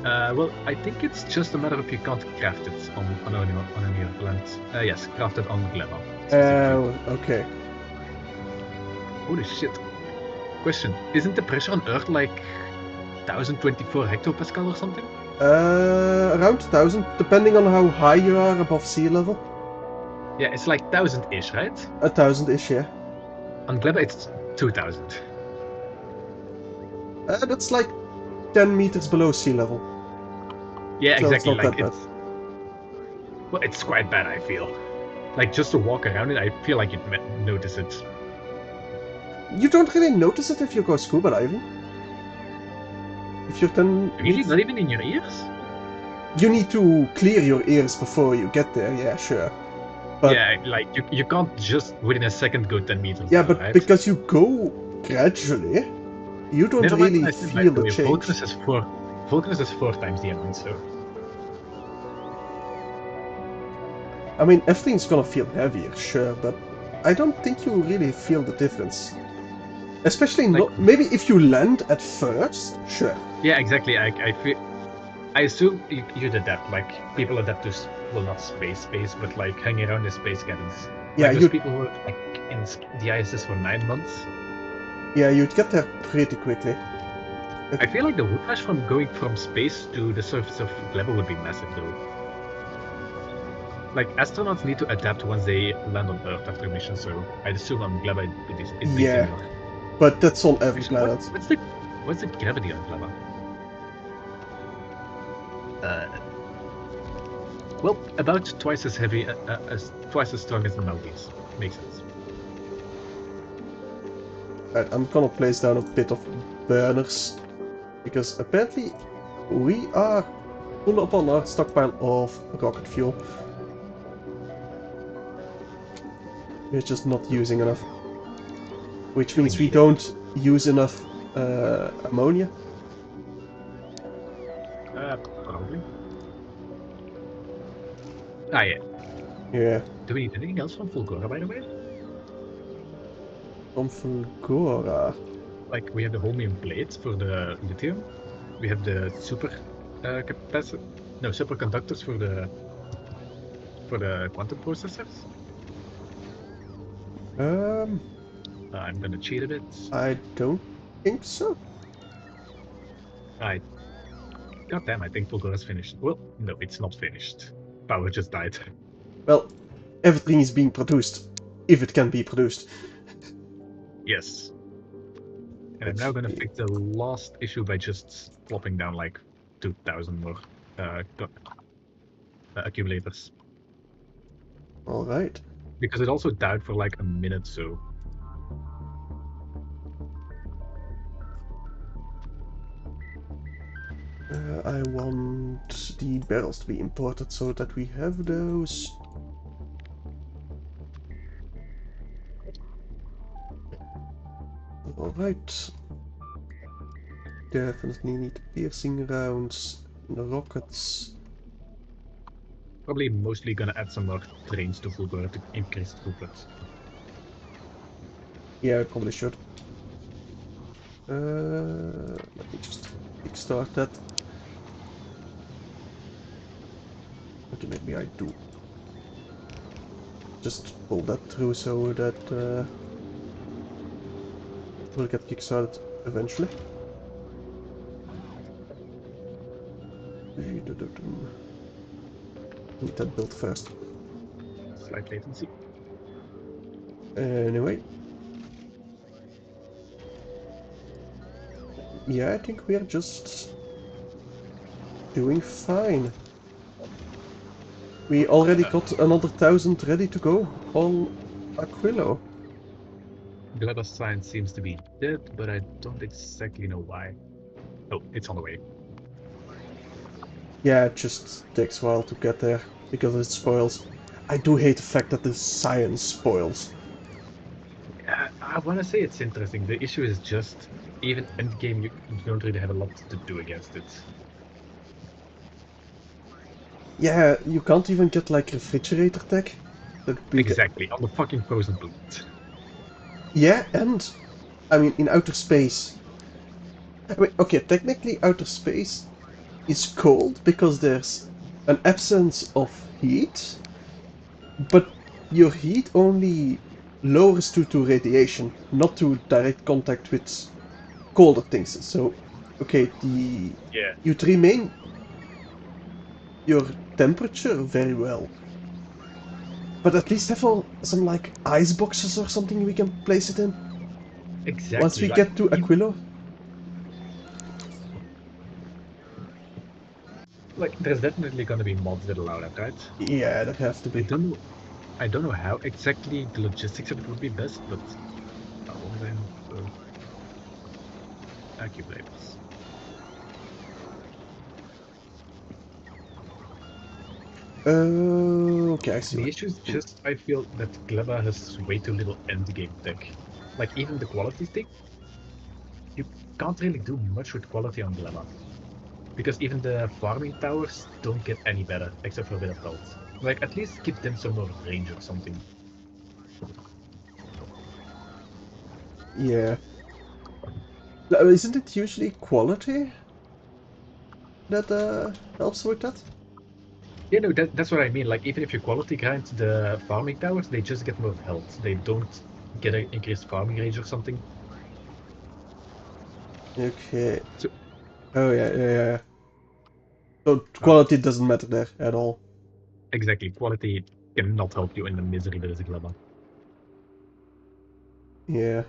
Well, I think it's just a matter of you can't craft it on any land. Yes, craft it on Gleba. Okay. Holy shit. Question, isn't the pressure on Earth like 1024 hectopascal or something? Around 1,000, depending on how high you are above sea level. Yeah, it's like 1,000-ish, right? 1,000-ish, yeah. On Gleba it's 2,000. That's like 10 meters below sea level. Yeah, so exactly. It's not like that it's, well, it's quite bad, I feel. Like just to walk around it, I feel like you'd notice it. You don't really notice it if you go scuba diving. If you're 10 Really? Not even in your ears? You need to clear your ears before you get there, yeah, sure. But, yeah, like you can't just within a second go 10 meters. Yeah, down, but right? because you go gradually, you don't really feel the change. Vulcanus is 4 times the amount, so... I mean, everything's gonna feel heavier, sure, but I don't think you really feel the difference. Especially not... Maybe if you land at first, sure. Yeah, exactly. I assume you'd adapt. Like, people adapt to, well, not space, but like hanging around in space cabins. Yeah, like, those people who were like in the ISS for 9 months. Yeah, you'd get there pretty quickly. I feel like the whiplash from going from space to the surface of Gleba would be massive, though. Like, astronauts need to adapt once they land on Earth after a mission, so I'd assume on Gleba it'd be yeah, similar. But that's on every planet. What's the gravity on Gleba? Well, about twice as heavy, twice as strong as the Maldives. Makes sense. Right, I'm gonna place down a bit of burners, because apparently we are full up on our stockpile of rocket fuel. We're just not using enough. Which means we don't use enough ammonia. Probably. Ah, yeah. Yeah. Do we need anything else from Fulgora, by the way? From Fulgora. Like, we have the holmium plates for the lithium. We have the superconductors for the quantum processors. I'm gonna cheat a bit. I don't think so. I Goddamn, I think Fulgora is finished. Well, no, it's not finished. Power just died. Well, everything is being produced, if it can be produced. Yes. And I'm now gonna Actually, fix the last issue by just plopping down like 2,000 more accumulators. all right. Because it also died for like a minute, so. I want the barrels to be imported so that we have those. All right. Definitely need piercing rounds, rockets. Probably mostly gonna add some more trains to Fulgora to increase throughput. Yeah, I probably should. Let me just kickstart that. Okay, maybe I do. Just pull that through so that we'll get kickstarted eventually. Need that built first. Slight latency. Anyway. Yeah, I think we're just doing fine. We already got another 1,000 ready to go on Aquilo. Glebba's science seems to be dead, but I don't exactly know why. Oh, it's on the way. Yeah, it just takes a while to get there because it spoils. I do hate the fact that the science spoils. I want to say it's interesting. The issue is just, even endgame, you don't really have a lot to do against it. Yeah, you can't even get like refrigerator tech. That'd be the... Exactly, on the fucking frozen planet. Yeah, and I mean in outer space. I mean, okay, technically outer space is cold because there's an absence of heat, but your heat only lowers due to radiation, not to direct contact with colder things. So, okay, Yeah. you remain your temperature very well, but at least have some like ice boxes or something we can place it in. Once Exactly, we like, get to Aquilo. there's definitely gonna be mods that allow that, right? Yeah, there have to I be. don't know, I don't know how exactly the logistics of it would be best, but what was I on? Accumulators. Okay, I see The what issue is you mean. just, I feel that Gleba has way too little endgame tech. Like, even the quality thing, you can't really do much with quality on Gleba. Because even the farming towers don't get any better, except for a bit of health. Like, at least give them some more range or something. Yeah. Isn't it usually quality that helps with that? Yeah, no, that's what I mean. Like, even if you quality grind the farming towers, they just get more health. They don't get an increased farming range or something. Okay. So, Oh yeah, yeah, yeah. So uh, quality doesn't matter there at all. exactly, quality cannot help you in the misery that is Gleba. Yeah.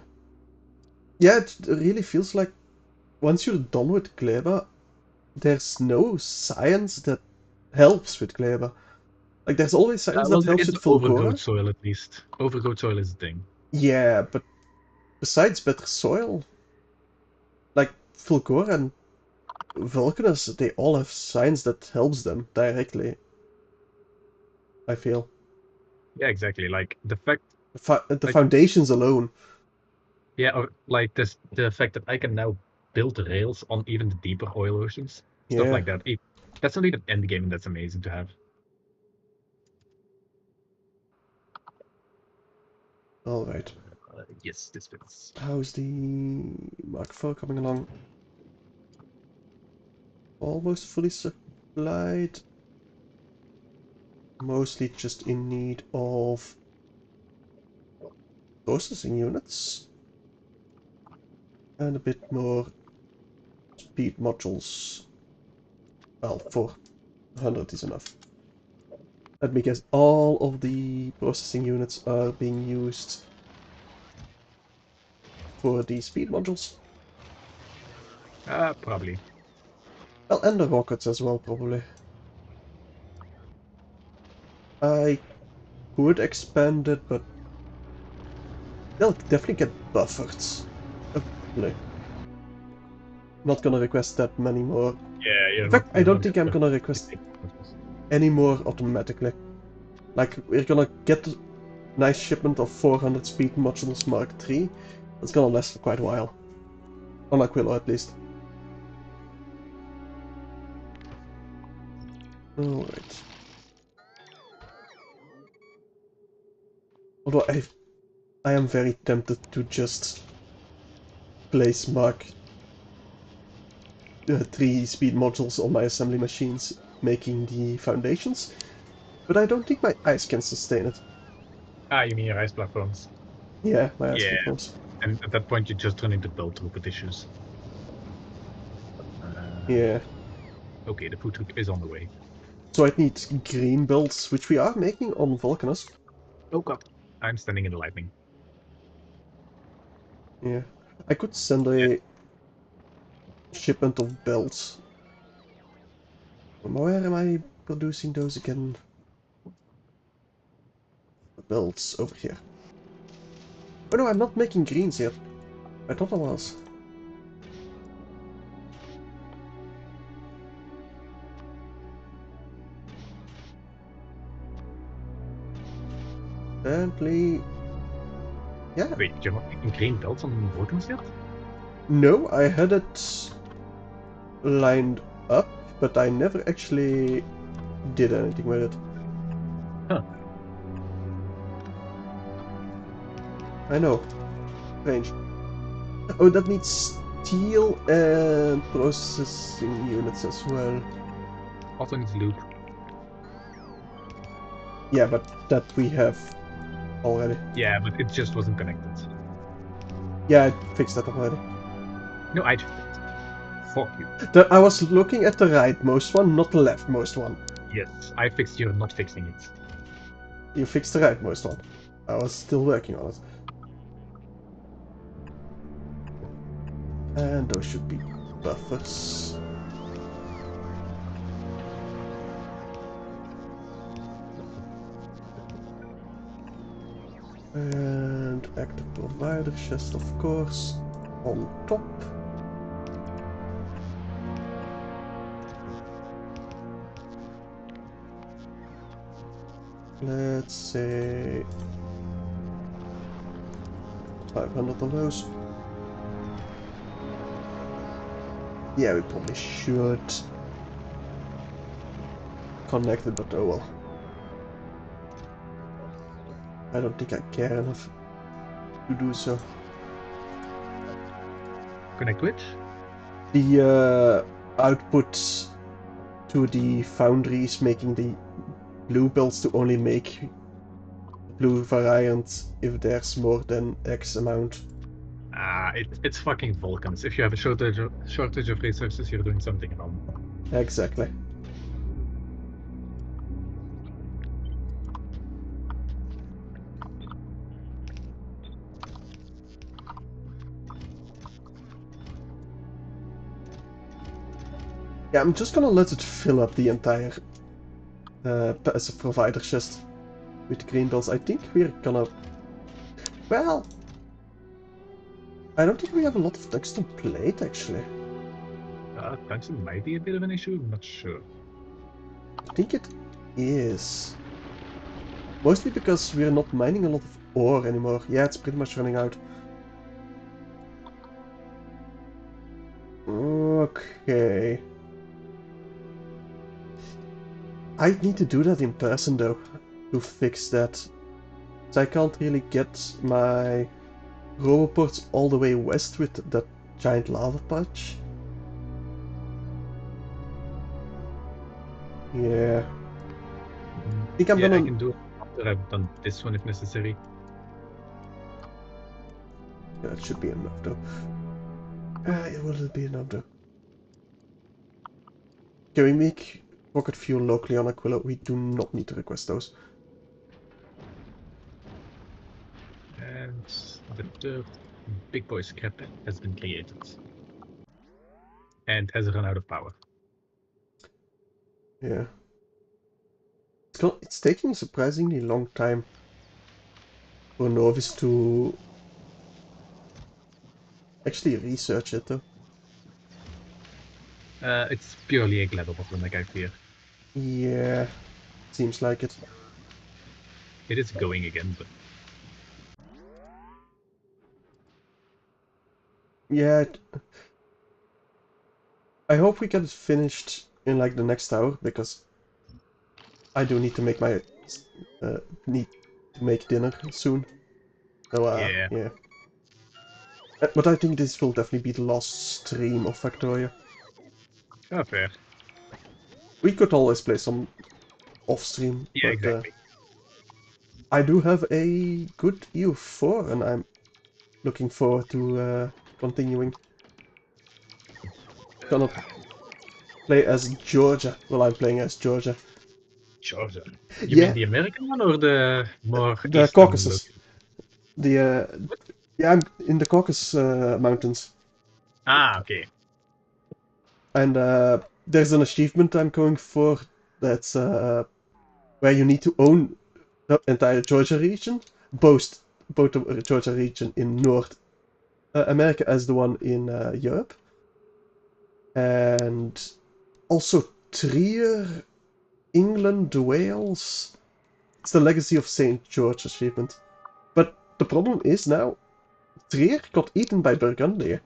Yeah, it really feels like once you're done with Gleba, there's no science that helps with Gleba. Like there's always science Well, that there helps is with overgrowth Fulgora. soil at least. Overgrowth soil is a thing. Yeah, but besides better soil, like Fulgora and Vulcanus, they all have science that helps them directly, I feel. Yeah, exactly. Like the fact, The like foundations alone. yeah, or like this, the fact that I can now build rails on even the deeper oil oceans. Stuff Yeah. like that. That's something at end game that's amazing to have. Alright. Yes, this fits. How's the Mark IV coming along? Almost fully supplied. Mostly just in need of processing units. And a bit more speed modules. Well, 400 is enough. Let me guess, all of the processing units are being used for the speed modules. Probably. Well, and the rockets as well, probably. I could expand it, but they'll definitely get buffered. Probably. Not gonna request that many more. Yeah, In fact, I don't think I'm gonna gonna request any more automatically. Like, we're gonna get a nice shipment of 400 speed modules Mark III. It's gonna last for quite a while. On Aquilo, at least. Alright. Although I am very tempted to just place Mark 3 speed modules on my assembly machines, making the foundations. But I don't think my ice can sustain it. You mean your ice platforms? Yeah, my ice Yeah. platforms. And at that point, you just run into build throughput issues. Yeah. Okay, the food truck is on the way. So I'd need green builds, which we are making on Vulcanus. Oh god. I'm standing in the lightning. Yeah. I could send a shipment of belts. Where am I producing those again? The belts over here. Oh no, I'm not making greens yet. I thought I was. Apparently... Yeah. Wait, you're not making green belts on Vulcans yet? No, I had it lined up, but I never actually did anything with it. Huh. I know. Strange. Oh, that needs steel and processing units as well. Also needs loot. Yeah, but that we have already. Yeah, but it just wasn't connected. Yeah, I fixed that already. No, I just did. Fuck you. I was looking at the rightmost one, not the leftmost one. Yes, I fixed you're not fixing it. You fixed the rightmost one. I was still working on it. And those should be buffers. And active provider chest, of course, on top. Let's say 500 of those. Yeah, we probably should connect it, but oh well. I don't think I care enough to do so. Connect which? The output to the foundries making the blue builds to only make blue variant if there's more than X amount. It's fucking Vulcans. If you have a shortage of resources, you're doing something wrong. Exactly. Yeah, I'm just gonna let it fill up the entire passive provider chest with green bells. I think we're gonna... Well... I don't think we have a lot of tungsten plate, actually. Tungsten might be a bit of an issue, I'm not sure. I think it is. Mostly because we're not mining a lot of ore anymore. Yeah, it's pretty much running out. Okay. I need to do that in person though, to fix that. So I can't really get my roboports all the way west with that giant lava patch. Yeah. I think I'm Yeah, I gonna... can do it after I've done this one if necessary. That should be enough though. Will it be enough though? Can we make rocket fuel locally on Aquilo? We do not need to request those. And the third big boy scrap has been created. And has run out of power. Yeah. It's taking a surprisingly long time for Novice to actually research it though. It's purely a clever bottleneck, I fear. Yeah, seems like it. It is going again, but Yeah, I hope we get it finished in like the next hour because I do need to make my need to make dinner soon. So yeah. yeah. But I think this will definitely be the last stream of Factorio. Oh, fair. We could always play some off stream, Yeah, but exactly. I do have a good EU4 and I'm looking forward to continuing. Gonna play as Georgia. Well, I'm playing as Georgia. Georgia. You mean Yeah, the American one or the more the eastern Caucasus. location? The What? yeah, I'm in the Caucasus Mountains, Ah, okay. and there's an achievement I'm going for that's where you need to own the entire Georgia region, both the Georgia region in North America as the one in Europe, and also Trier, England, Wales. It's the Legacy of Saint George achievement. But the problem is now, Trier got eaten by Burgundy.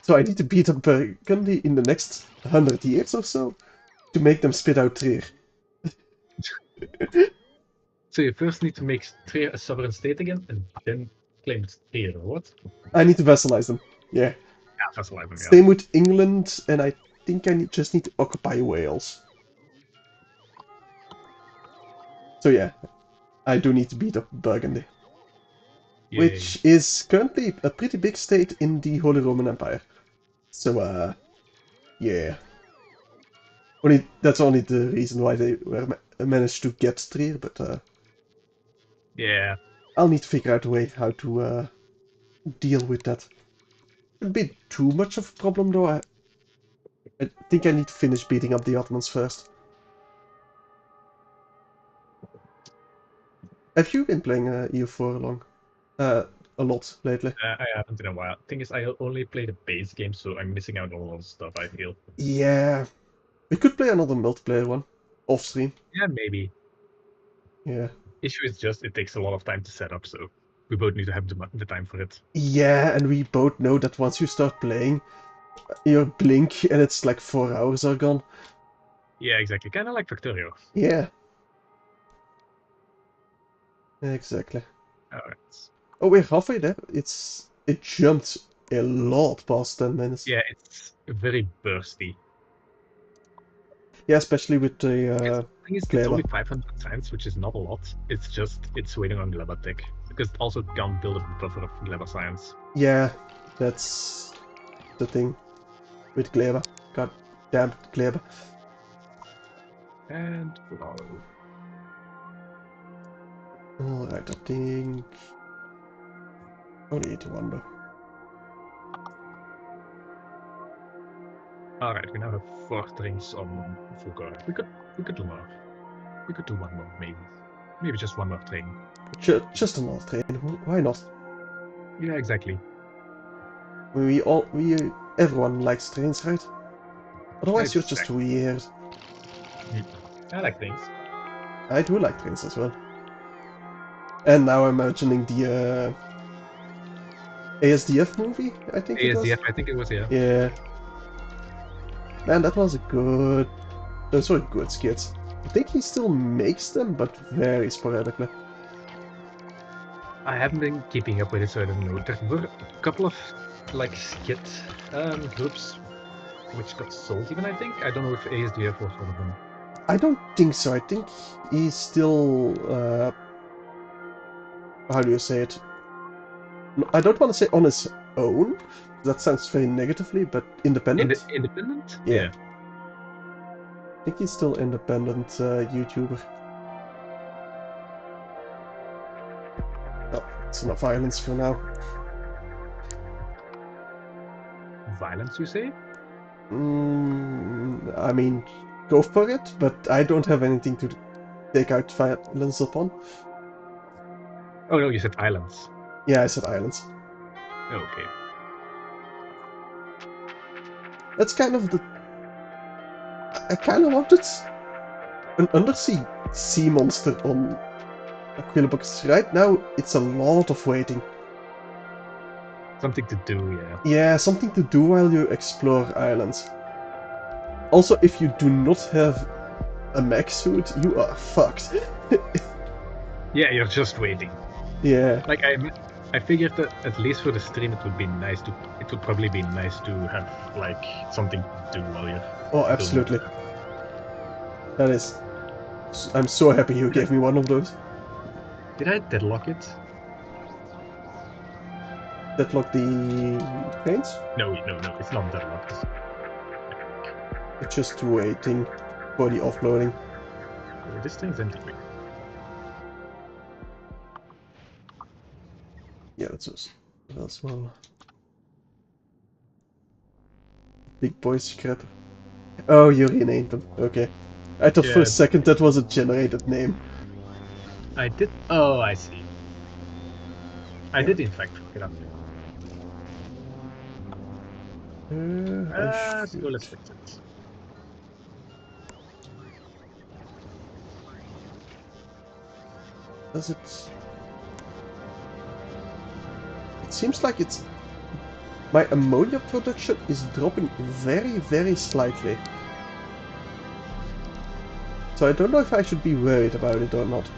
So I need to beat up Burgundy in the next 100 years or so to make them spit out Trier. So you first need to make Trier a sovereign state again, and then claim it's Trier, or what? I need to vassalize them. Yeah. Yeah, that's alive, yeah. Same with England, and I think just need to occupy Wales. So yeah, I do need to beat up Burgundy. Yay. Which is currently a pretty big state in the Holy Roman Empire. So yeah. That's only the reason why they managed to get Trier, but Yeah. I'll need to figure out a way how to deal with that. It'd be too much of a problem though. I think I need to finish beating up the Ottomans first. Have you been playing EU4 a lot lately? I haven't in a while. Thing is, I only play the base game, so I'm missing out on a lot of stuff, I feel. Yeah. We could play another multiplayer one. Off stream. Yeah, maybe. Yeah. Issue is just it takes a lot of time to set up, so we both need to have the time for it. Yeah, and we both know that once you start playing, you blink and it's like 4 hours are gone. Yeah, exactly. Kind of like Factorio. Yeah. Exactly. Alright. Oh, we're halfway there. It jumped a lot past 10 minutes. Yeah, it's very bursty. Yeah, especially with the The thing is, it's Kleber. only 500 times, which is not a lot. It's just, it's waiting on Gleba tech. Because it also can't build a buffer of Gleba science. Yeah, that's the thing with Kleber. God damn it, Kleber. And follow. Alright, I think only 81 though. Alright, we now have 4 trains on Fulgor. We could do more. We could do one more, maybe. Maybe just one more train. Just another train. Why not? Yeah, exactly. Everyone likes trains, right? Otherwise, you're just Exactly. weird. I like things. I do like trains as well. And now I'm mentioning the ASDF movie, I think it was. ASDF, I think it was, yeah. Yeah. Man, that was a good... Those were good skits. I think he still makes them, but very sporadically. I haven't been keeping up with it, so I don't know. There were a couple of like skit groups which got sold even, I think. I don't know if ASDF was one of them. I don't think so. I think he's still, how do you say it? I don't want to say on his own. That sounds very negatively, but independent? Independent? Yeah. I think he's still independent YouTuber. Oh, it's enough violence for now. Violence, you say? I mean, go for it, but I don't have anything to take out violence upon. Oh no, you said islands. Yeah, I said islands. Okay. That's kind of the... I kind of wanted an undersea sea monster on Aquilo, because right now it's a lot of waiting. Something to do, yeah. Yeah, something to do while you explore islands. Also, if you do not have a mech suit, you are fucked. Yeah, you're just waiting. Yeah. Like I figured that at least for the stream it would be nice to. It would probably be nice to have like something to do while you're. Oh, absolutely. That is... I'm so happy you gave me one of those. Did I deadlock it? Deadlock the trains? No, it's not deadlocked. It's just waiting for the offloading. Oh, this thing's empty quick. Yeah, that's us. That's well. Big boy scrap. Oh, you renamed them. Okay. I thought for a second that was a generated name. I did. Oh, I see. I did in fact fuck it up. So let's fix it. Does it? It seems like it's... My ammonia production is dropping very, very slightly. So I don't know if I should be worried about it or not.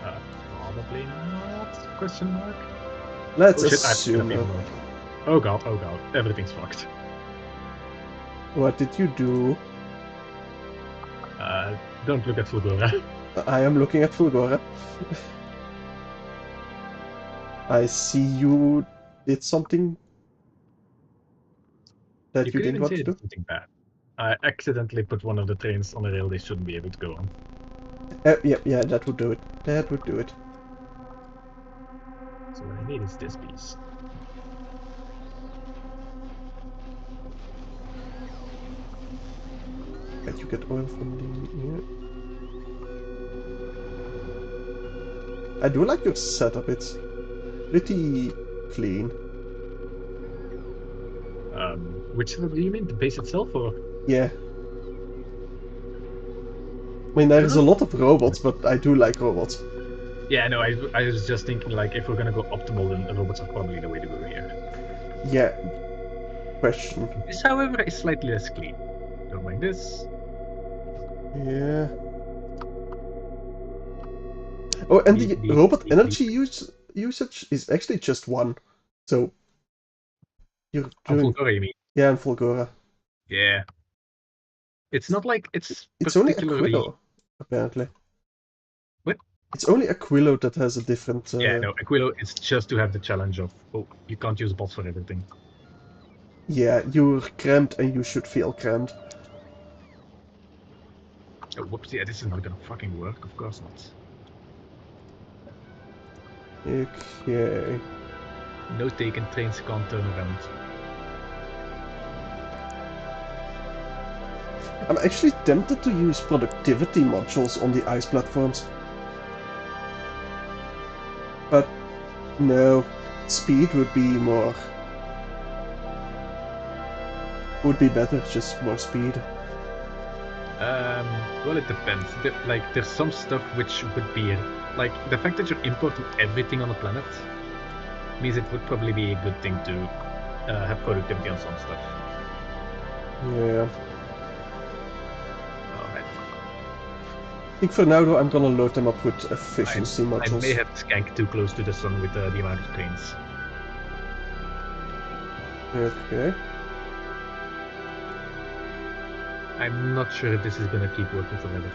Probably not? Question mark? Let's assume no. Oh god, everything's fucked. What did you do? Don't look at Fulgora. I am looking at Fulgora. I see you did something that you didn't want to do. Something bad. I accidentally put one of the trains on a rail they shouldn't be able to go on. Yeah, that would do it. That would do it. So what I need is this piece. Can you get oil from the... Yeah. I do like your setup. It's pretty clean. Which setup do you mean? The base itself, or? Yeah. I mean, there is a lot of robots, but I do like robots. Yeah, no, I was just thinking, like, if we're gonna go optimal, then robots are probably the way to go here. Yeah. Question. This, however, is slightly less clean. Don't mind this. Yeah. Oh, and the robot energy usage is actually just 1. So... You're doing... Fulgora, you mean? Yeah, in Fulgora. Yeah. It's not like it's only Aquilo, apparently. What? It's only Aquilo that has a different... Yeah, no, Aquilo is just to have the challenge of, oh, you can't use bots for everything. Yeah, you're cramped and you should feel cramped. Oh, whoops, yeah, this is not gonna fucking work, of course not. Okay. No taken, trains can't turn around. I'm actually tempted to use productivity modules on the ice platforms. But no, speed would be more... would be better, just more speed. Well, it depends. There's some stuff which would be... Like, the fact that you're importing everything on the planet means it would probably be a good thing to have productivity on some stuff. Yeah. think for now though, I'm gonna load them up with efficiency I modules. may have skanked too close to the sun with the amount of trains. Okay. I'm not sure if this is gonna keep working forever.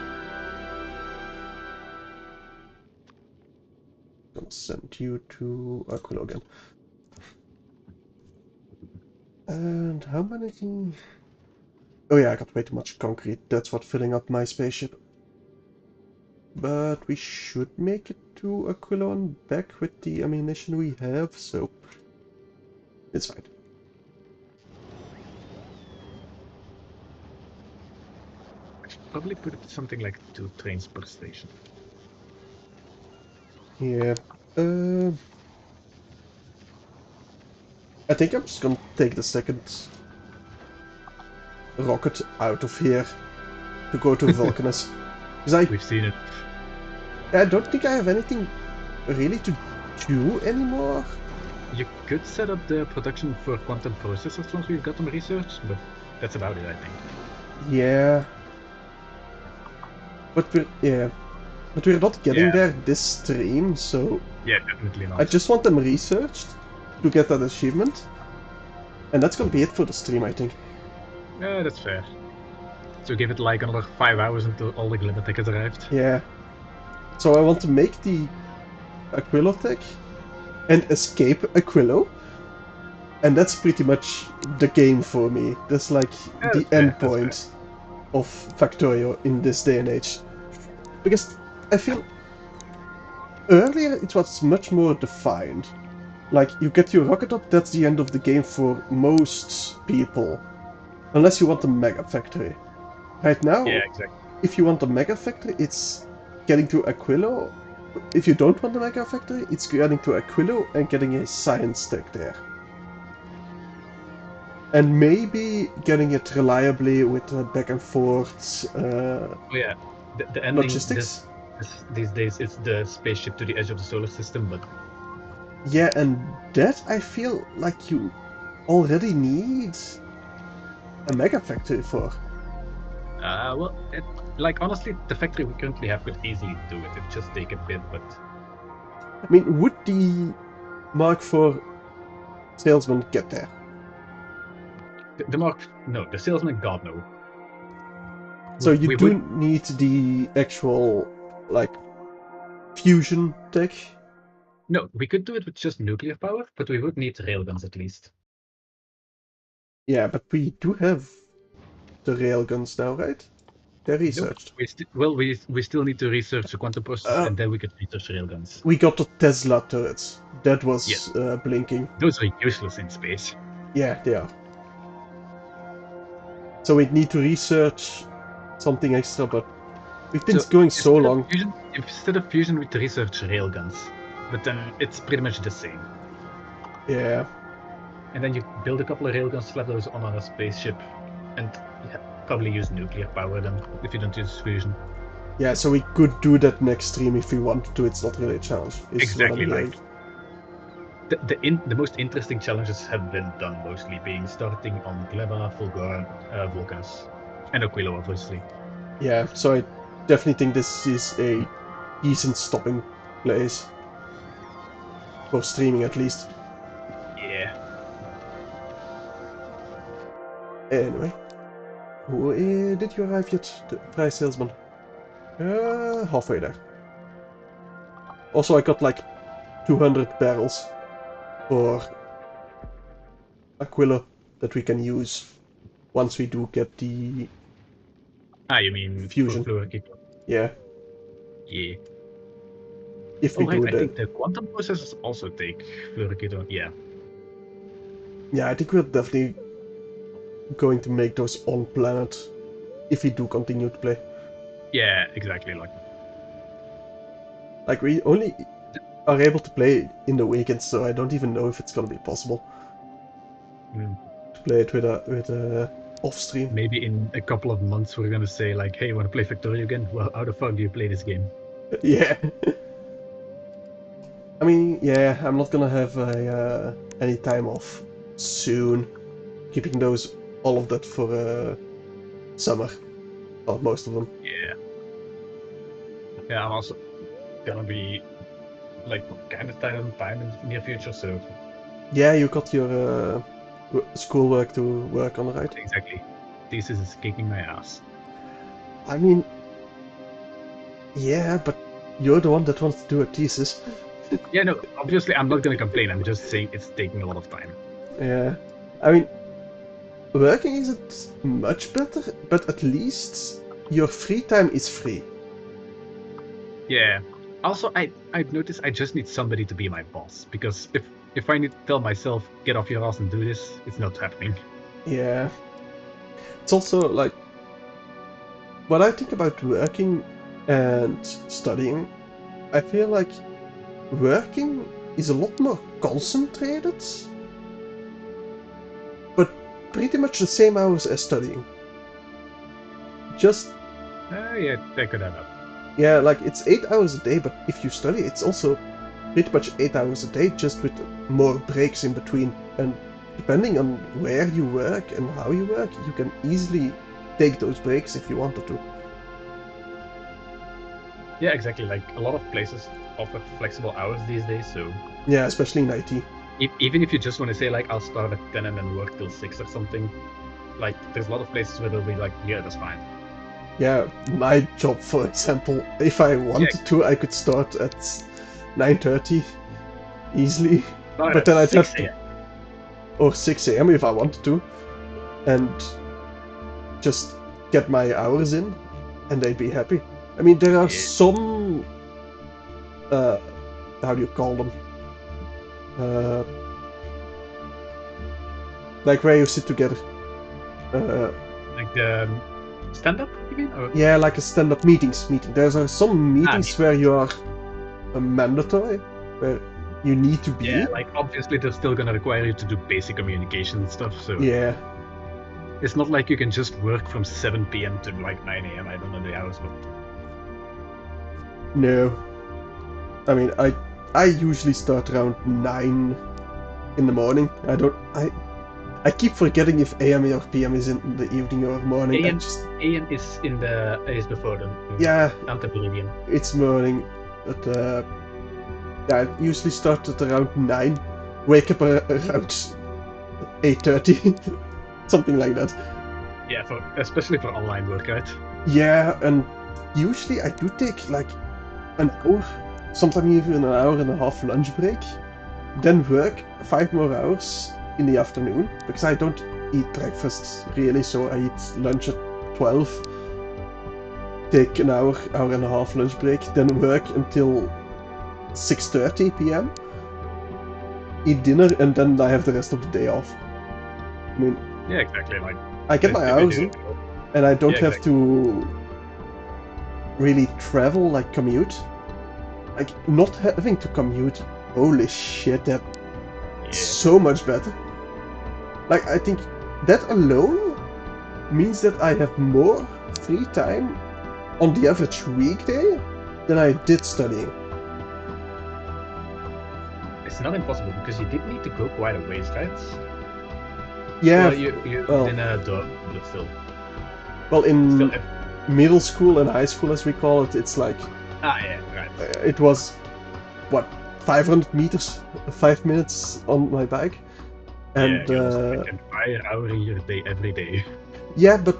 Gonna send you to Aquilo again. And how many? Oh yeah, I got way too much concrete. That's what filling up my spaceship. But we should make it to Aquilo and back with the ammunition we have, so it's fine. I should probably put it something like 2 trains per station. Yeah. I think I'm just gonna take the second rocket out of here to go to Vulcanus. Because We've seen it. I don't think I have anything really to do anymore. You could set up the production for quantum processors once we've got them researched, but that's about it, I think. Yeah. But we're not getting there this stream, so Yeah, definitely not. I just want them researched to get that achievement. And that's gonna be it for the stream, I think. Yeah, that's fair. So give it like another 5 hours until all the glimmer tech has arrived. Yeah. So I want to make the Aquilo tech and escape Aquilo. And that's pretty much the game for me. That's like the end point of Factorio in this day and age. Because I feel earlier it was much more defined. Like, you get your rocket up, that's the end of the game for most people. Unless you want a mega factory. Right now, Yeah, exactly. if you want a mega factory, it's getting to Aquilo. If you don't want a mega factory, it's getting to Aquilo and getting a science tech there. And maybe getting it reliably with back and forth yeah, the ending logistics. these days is the spaceship to the edge of the solar system, but yeah, and that I feel like you already need a mega factory for. well, like honestly, the factory we currently have could easily do it. It just take a bit, but I mean, would the Mark IV salesman get there? the salesman, God no. So you we do would need the actual, like, fusion tech. no, we could do it with just nuclear power, but we would need railguns at least. Yeah, but we do have the railguns now, right? They're researched. Nope. We still need to research the quantum process, and then we could research railguns. We got the Tesla turrets. That was Yes. blinking. Those are useless in space. Yeah, they are. So we need to research something extra, but we've been going so long. Instead of fusion, we research railguns, but then it's pretty much the same. Yeah. And then you build a couple of railguns, slap those on a spaceship, and probably use nuclear power then if you don't use fusion. Yeah, so we could do that next stream if we wanted to. It's not really a challenge. Exactly. Like the most interesting challenges have been done, mostly being starting on Gleba, Fulgora, Vulcanus, and Aquilo, obviously. Yeah, so I definitely think this is a decent stopping place. For streaming, at least. Yeah. Anyway. Did you arrive yet, the prize salesman? Halfway there. Also, I got like 200 barrels for Aquilo that we can use once we do get the You mean fusion? Yeah. Yeah. If we do I that. think the quantum processors also take fluorokito. Yeah. Yeah, I think we're definitely going to make those on planet if we do continue to play. Yeah, exactly. Like we only are able to play in the weekends, so I don't even know if it's gonna be possible to play it with a off stream. Maybe in a couple of months we're gonna say like, "Hey, you want to play Factorio again? Well, how the fuck do you play this game?" Yeah. I mean, yeah, I'm not gonna have any time off soon. Keeping all of that for summer, or most of them. Yeah. Yeah, I'm also gonna be like kind of tight on time in the near future, so Yeah, you got your schoolwork to work on, right? exactly. Thesis is kicking my ass. I mean, yeah, but you're the one that wants to do a thesis. Yeah, no, obviously I'm not gonna complain. I'm just saying it's taking a lot of time. Yeah, I mean, working isn't much better, but at least your free time is free. Yeah. Also, I've noticed I just need somebody to be my boss, because if I need to tell myself get off your ass and do this, it's not happening. Yeah, it's also like when I think about working and studying, I feel like working is a lot more concentrated, but pretty much the same hours as studying. Just, Yeah, that could add up. yeah, like it's 8 hours a day, but if you study, it's also pretty much 8 hours a day, just with more breaks in between. And depending on where you work and how you work, you can easily take those breaks if you wanted to. Yeah, exactly. Like a lot of places offer flexible hours these days, so Yeah, especially in IT. even if you just want to say like I'll start at 10 and then work till 6 or something, like there's a lot of places where they'll be like, yeah, that's fine. Yeah, my job, for example, if I wanted to, I could start at 9:30 easily, Start but at then I'd 6 have to, a.m. or 6 a.m. if I wanted to, and just get my hours in, and they'd be happy. I mean, there are Yeah. some, uh, how do you call them? Uh, like where you sit together. Like the stand-up, you mean? Or... Yeah, like a stand-up meeting. There's some meetings where you are mandatory, where you need to be. Yeah, like obviously they're still gonna require you to do basic communication and stuff, so Yeah. it's not like you can just work from 7 p.m. to like 9 a.m. I don't know the hours, but No. I mean, I usually start around 9 in the morning. I keep forgetting if AM or PM is in the evening or morning. AM is before the Yeah, antediluvian. it's morning. But yeah, I usually start at around 9. Wake up around 8:30, something like that. Yeah, especially for online work, right? Yeah, and usually I do take like an hour, sometimes even an hour and a half lunch break, then work 5 more hours in the afternoon, because I don't eat breakfast really, so I eat lunch at 12, take an hour and a half lunch break, then work until 6:30 p.m, eat dinner, and then I have the rest of the day off. I mean, Yeah, exactly. Like I get my hours in, and I don't have to really travel, like commute. Like, not having to commute, holy shit, that's so much better. Like, I think that alone means that I have more free time on the average weekday than I did studying. It's not impossible, because you did need to go quite a ways, right? Yeah, well, in a dorm, but still. Well, in middle school and high school, as we call it, it's like... yeah, right. It was, what, 500 meters, 5 minutes on my bike? And, yeah, like an hour a day, every day. Yeah, but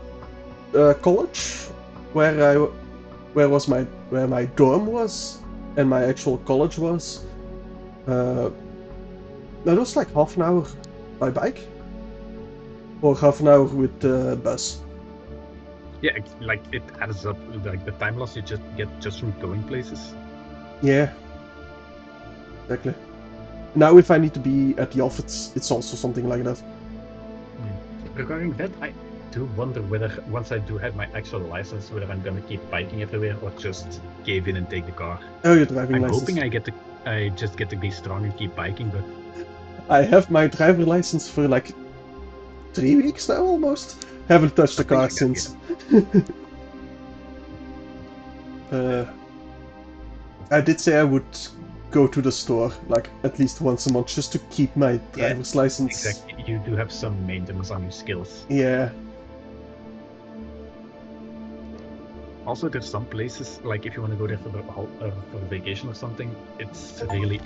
college, where my dorm was, and my actual college was, that was like half an hour by bike, or half an hour with the bus. Yeah, like it adds up, like the time loss you just get just from going places. Yeah, exactly. Now if I need to be at the office, it's also something like that. Regarding that, I do wonder whether once I do have my actual license, whether I'm gonna keep biking everywhere or just cave in and take the car. Oh, your driving license. I'm hoping I just get to be strong and keep biking, but I have my driver license for like 3 weeks now almost. Haven't touched the car since. I did say I would go to the store like at least once a month just to keep my driver's license. Exactly, you do have some maintenance on your skills. Yeah. Also, there's some places, like if you want to go there for a vacation or something, it's really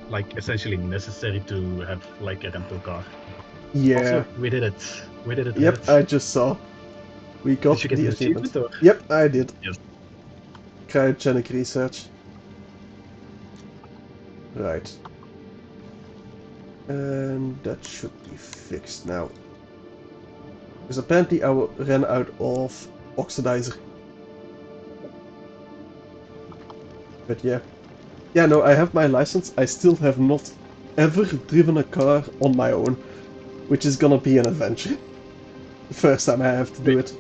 like essentially necessary to have like a rental car. Yeah. Also, we did it. We did it, Yep, right? I just saw. We got Did you get the an achievement. achievement or? Yep, I did. Yes. Cryogenic research. Right. And that should be fixed now. Because apparently I ran out of oxidizer. But yeah. Yeah, no, I have my license. I still have not ever driven a car on my own. Which is gonna be an adventure. The first time I have to do Wait, it.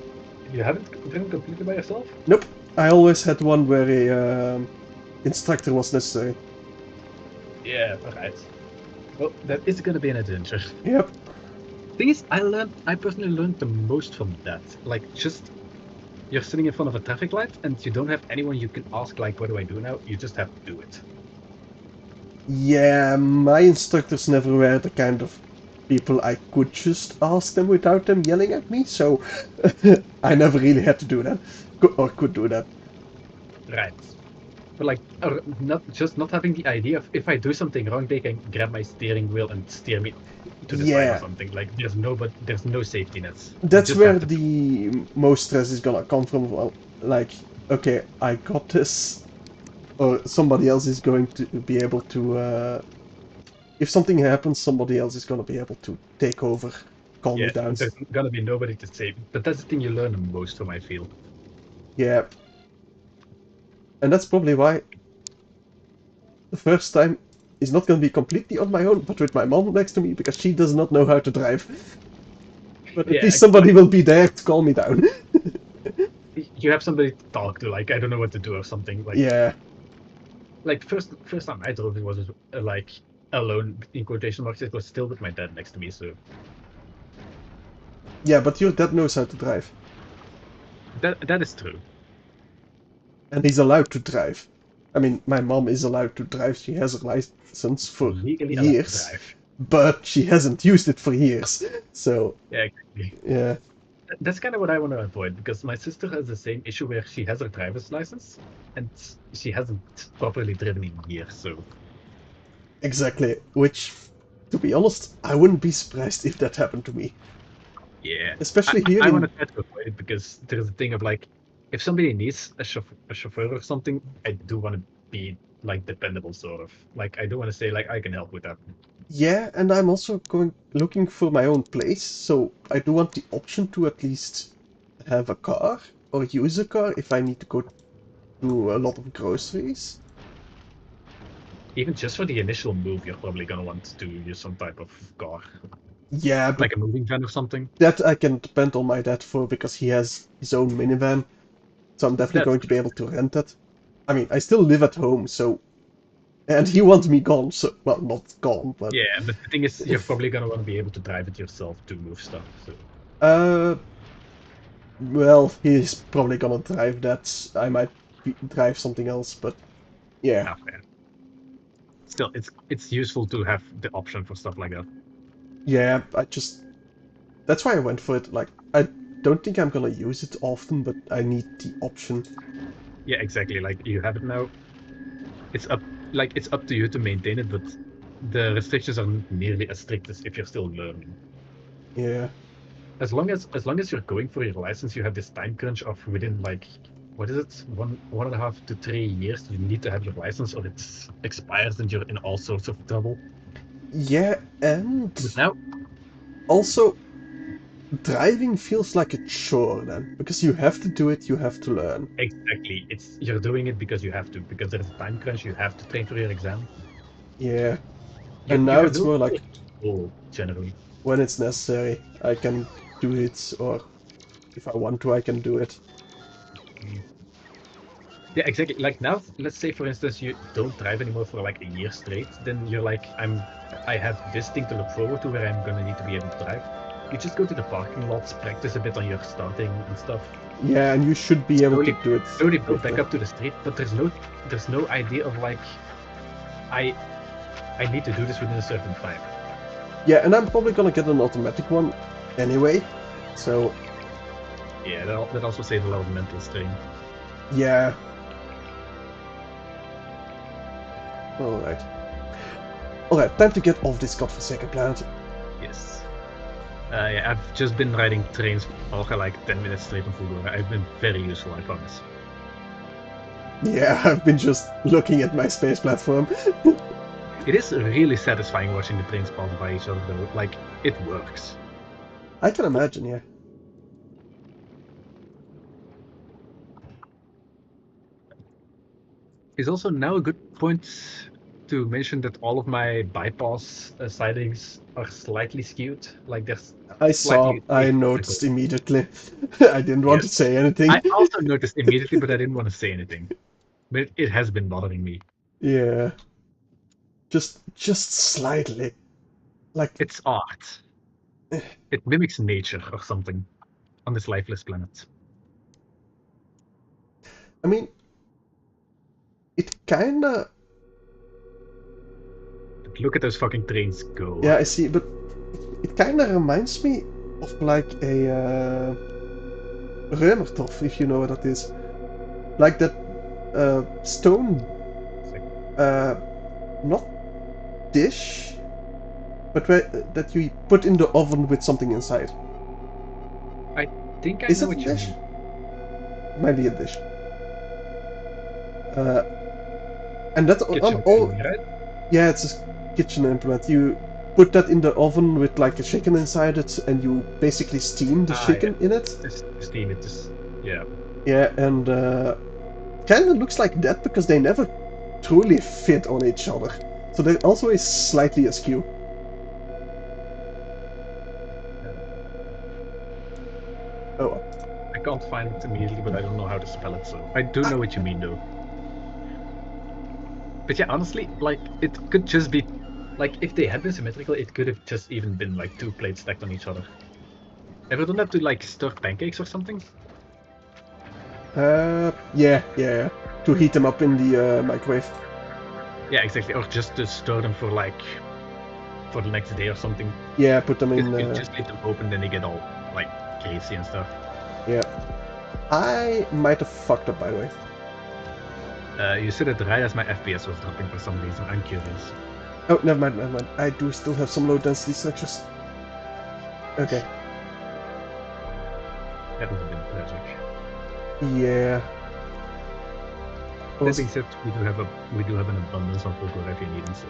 you haven't driven completely by yourself? Nope. I always had one where a instructor was necessary. Yeah, alright. Well, that is gonna be an adventure. Yep. Thing is, I personally learned the most from that. Like, just you're sitting in front of a traffic light and you don't have anyone you can ask, like, what do I do now? You just have to do it. Yeah, my instructors never were the kind of people I could just ask them without them yelling at me, so I never really had to do that. Or could do that. Right. But like, or not having the idea of if I do something wrong, they can grab my steering wheel and steer me to the side or Yeah, something. Like, there's no safety nets. You that's just where have to do it. the most stress is gonna come from. Well, like, okay, I got this, or somebody else is going to be able to. If something happens, somebody else is gonna be able to take over, calm me Yeah, down. there's gonna be nobody to save. But that's the thing you learn the most from, I feel. Yeah, and that's probably why the first time is not gonna be completely on my own, but with my mom next to me because she does not know how to drive. But at Yeah, least somebody will be there to calm me down. you have somebody to talk to. Like, I don't know what to do or something. Yeah. Like first time I drove, it was like alone in quotation marks. It was still with my dad next to me, so Yeah, but your dad knows how to drive. that is true. And he's allowed to drive. I mean, my mom is allowed to drive. She has a license for Legally allowed to years, drive. but she hasn't used it for years. So, Yeah, exactly. yeah. That's kind of what I want to avoid because my sister has the same issue where she has her driver's license and she hasn't properly driven in years. So Exactly. Which, to be honest, I wouldn't be surprised if that happened to me. yeah, Especially here I want in... to try to avoid it because there's a thing of like, if somebody needs a chauffeur or something, I do want to be like dependable, sort of. Like I do want to say like I can help with that. Yeah, and I'm also looking for my own place, so I do want the option to at least have a car or use a car if I need to go do a lot of groceries. Even just for the initial move, you're probably gonna want to use some type of car, Yeah, but like a moving van or something. that I can depend on my dad for because he has his own minivan, so I'm definitely That's going to be able to rent it. I mean, I still live at home, so... And he wants me gone, so... Well, not gone, but... yeah, but the thing is, you're If... probably gonna want to be able to drive it yourself to move stuff. So Uh... Well, he's probably gonna drive that. I might drive something else, but... Yeah. yeah, fair. Still, it's useful to have the option for stuff like that. Yeah, I just... That's why I went for it. Like, I don't think I'm gonna use it often, but I need the option. Yeah, exactly. Like you have it now. It's up, like it's up to you to maintain it, but the restrictions are not nearly as strict as if you're still learning. Yeah. As long as you're going for your license, you have this time crunch of within like what is it, 1.5 to 3 years. You need to have your license, or it expires, and you're in all sorts of trouble. Yeah, and... But now, Also, driving feels like a chore then. Because you have to do it, you have to learn. exactly, you're doing it because you have to, because there's a time crunch. You have to train for your exam. Yeah. You And you now have it's no more like, goal generally. when it's necessary, I can do it, or if I want to, I can do it. Yeah, exactly. Like now, let's say for instance you don't drive anymore for like a year straight, then you're like, I have this thing to look forward to where I'm gonna need to be able to drive. You just go to the parking lots, practice a bit on your starting and stuff. Yeah, and you should be able to Slowly, do it slowly build back quickly. up to the street, but there's no idea of like, I I need to do this within a certain time. Yeah, and I'm probably gonna get an automatic one anyway, so... Yeah, that also saves a lot of mental strain. Yeah. Alright. Alright, time to get off this godforsaken planet. Yes. Yeah, I've just been riding trains for like 10 minutes straight on Fulgora. I've been very useful, I promise. Yeah, I've been just looking at my space platform. It is really satisfying watching the trains pass by each other, though. Like, it works. I can imagine, yeah. It's also now a good point to mention that all of my bypass sightings are slightly skewed. Like, there's slightly I asymmetrical. noticed immediately. I didn't want to Yes. say anything. I also noticed immediately, but I didn't want to say anything. But it has been bothering me. Yeah. Just slightly. Like, It's art. It mimics nature or something on this lifeless planet. I mean, it kinda... But look at those fucking trains go. Yeah, I see, but it kinda reminds me of like a Reumertopf, if you know what that is. Like that stone, uh, not dish, but that you put in the oven with something inside. I think I Is know it a what you dish? mean. Might be a dish. Uh, and that's on Kitchen all. thing, right? Yeah, it's a kitchen implement. You put that in the oven with like a chicken inside it, and you basically steam the chicken in it. This steam, it just, yeah. Yeah, and kind of looks like that because they never truly fit on each other. So there also is slightly askew. Oh well. I can't find it immediately, but I don't know how to spell it, so I do know what you mean, though. But yeah, honestly, like, it could just be, like, if they had been symmetrical, it could have just even been, like, 2 plates stacked on each other. Ever done that to, like, stir pancakes or something? Yeah. To heat them up in the microwave. Yeah, exactly. Or just to store them for, like, for the next day or something. Yeah, put them in. You just leave them open, then they get all, like, greasy and stuff. Yeah. I might have fucked up, by the way. You said it right as my FPS was dropping for some reason. I'm curious. Oh, never mind. I do still have some low density structures. Okay. That would have been tragic. Yeah. That being said, we do have an abundance of Fulgor if you need them, so.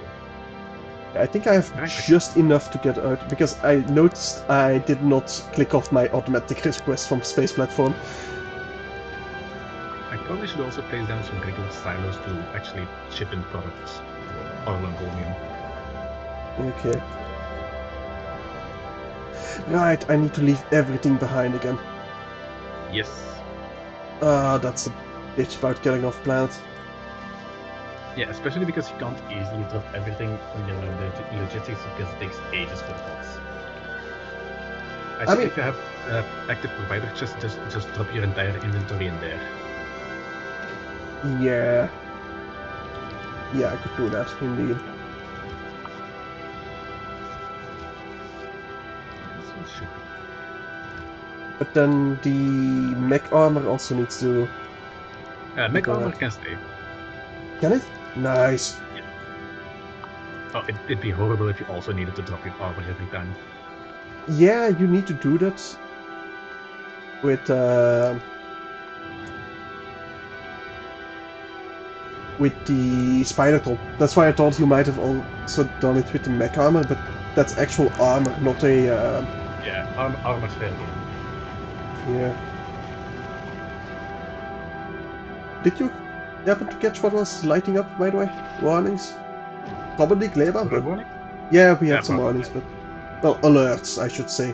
I think I have just enough to get out, because I noticed I did not click off my automatic request from space platform. I probably should also place down some regular silos to actually ship in products or Longonium. Okay. Right, I need to leave everything behind again. Yes. That's a bitch about getting off planet. Yeah, especially because you can't easily drop everything in your logistics because it takes ages for the box. I think if you have active provider, just drop your entire inventory in there. Yeah. Yeah, I could do that, indeed. But then the mech armor also needs to... mech armor can stay. Can it? Nice. Yeah. Oh, it'd be horrible if you also needed to drop your armor every time. Yeah, you need to do that with the spider tool. That's why I thought you might have also done it with the mech armor, but that's actual armor, not a... Yeah, armor's fair game. Yeah. Did you happen to catch what was lighting up, by the way? Warnings? Probably Gleba, but... Warning? Yeah, we had some warnings, but... Well, alerts, I should say.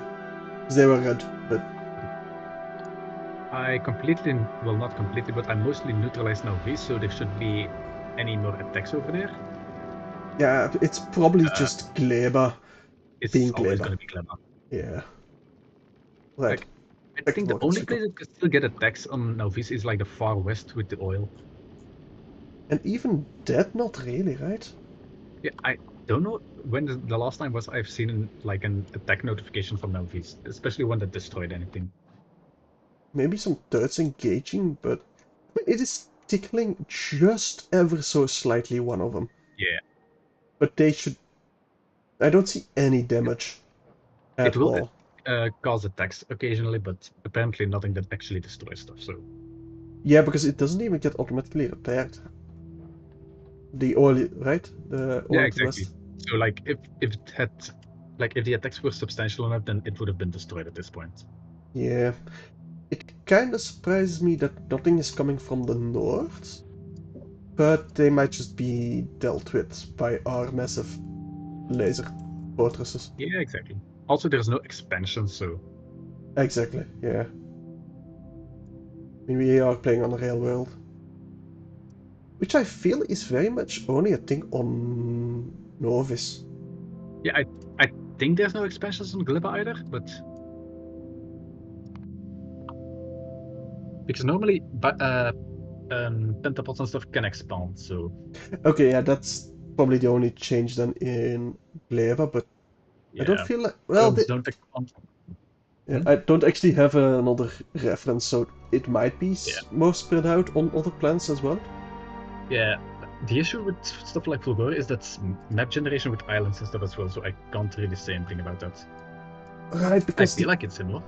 They were red, but... I completely... Well, not completely, but I mostly neutralized now V, so there shouldn't be any more attacks over there. Yeah, it's probably just Gleba being Gleba. Always gonna be Gleba. Yeah. Right. Like, I think the only place that could still get attacks on Nauvis is like the far west with the oil. And even that, not really, right? Yeah, I don't know when the last time was I've seen like an attack notification from Nauvis, especially one that destroyed anything. Maybe some turrets engaging, but it is tickling just ever so slightly one of them. Yeah. But they should... I don't see any damage It at will all. cause attacks occasionally, but apparently nothing that actually destroys stuff, so... Yeah, because it doesn't even get automatically repaired. The oil, right? The Yeah, oil exactly. rust. So, like, if it had... Like, if the attacks were substantial enough, then it would have been destroyed at this point. Yeah. It kind of surprises me that nothing is coming from the north. But they might just be dealt with by our massive laser fortresses. Yeah, exactly. Also, there's no expansion, so... Exactly, yeah. I mean, we are playing on a real world. Which I feel is very much only a thing on Novis. Yeah, I think there's no expansions on Glibba either, but... Because normally, pentapods and stuff can expand, so... Okay, yeah, that's probably the only change then in Gleba, but I don't Yeah. feel like... Well, Worms don't expand. yeah, I don't actually have another reference, so it might be Yeah. more spread out on other planets as well. Yeah, the issue with stuff like Fulgore is that map generation with islands and stuff as well, so I can't really say anything about that. Right, I because feel like it's similar.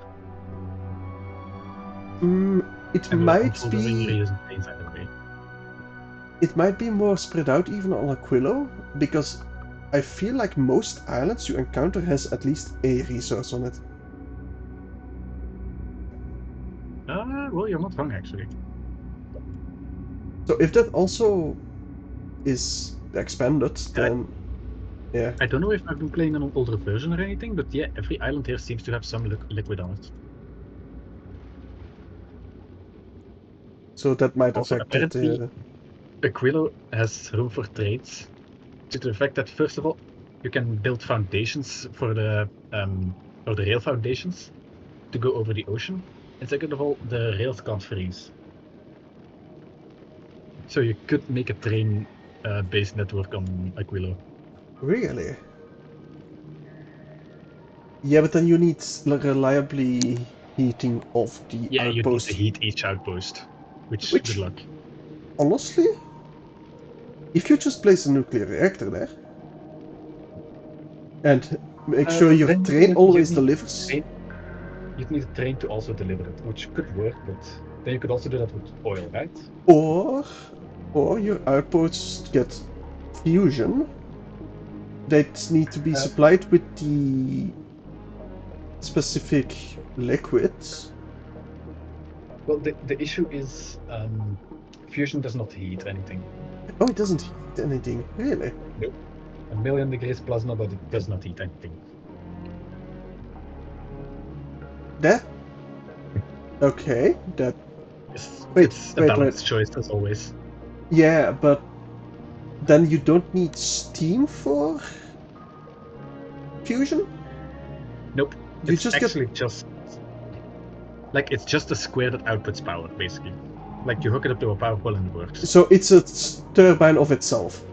it I mean, like, on might Fulgore, be... you're using planes either way. It might be more spread out even on Aquilo, because I feel like most islands you encounter has at least a resource on it. Well, you're not wrong, actually. So if that also is expanded, then yeah. I don't know if I've been playing on an older version or anything, but yeah, every island here seems to have some liquid on it. So that might Also, affect it. apparently, Aquilo has room for trades, due to the fact that, first of all, you can build foundations for the rail foundations to go over the ocean, and second of all, the rails can't freeze. So you could make a train-based network on Aquilo. Really? Yeah, but then you need reliably heating of the Yeah, you'd need to outpost. heat each outpost, which good Which, luck. honestly, if you just place a nuclear reactor there and make sure your Then train you'd always need delivers. You'd need a train to also deliver it, which could work, but then you could also do that with oil, right? Or your outposts get fusion that need to be supplied with the specific liquids. Well, the issue is fusion does not heat anything. Oh, it doesn't heat anything, really? Nope. 1,000,000 degrees plasma, but it does not heat anything. That? Okay, that... It's a balanced choice, as always. Yeah, but then you don't need steam for fusion? Nope. You It's just actually get... just... Like, it's just a square that outputs power, basically. Like, you hook it up to a power pole and it works. So it's a turbine of itself?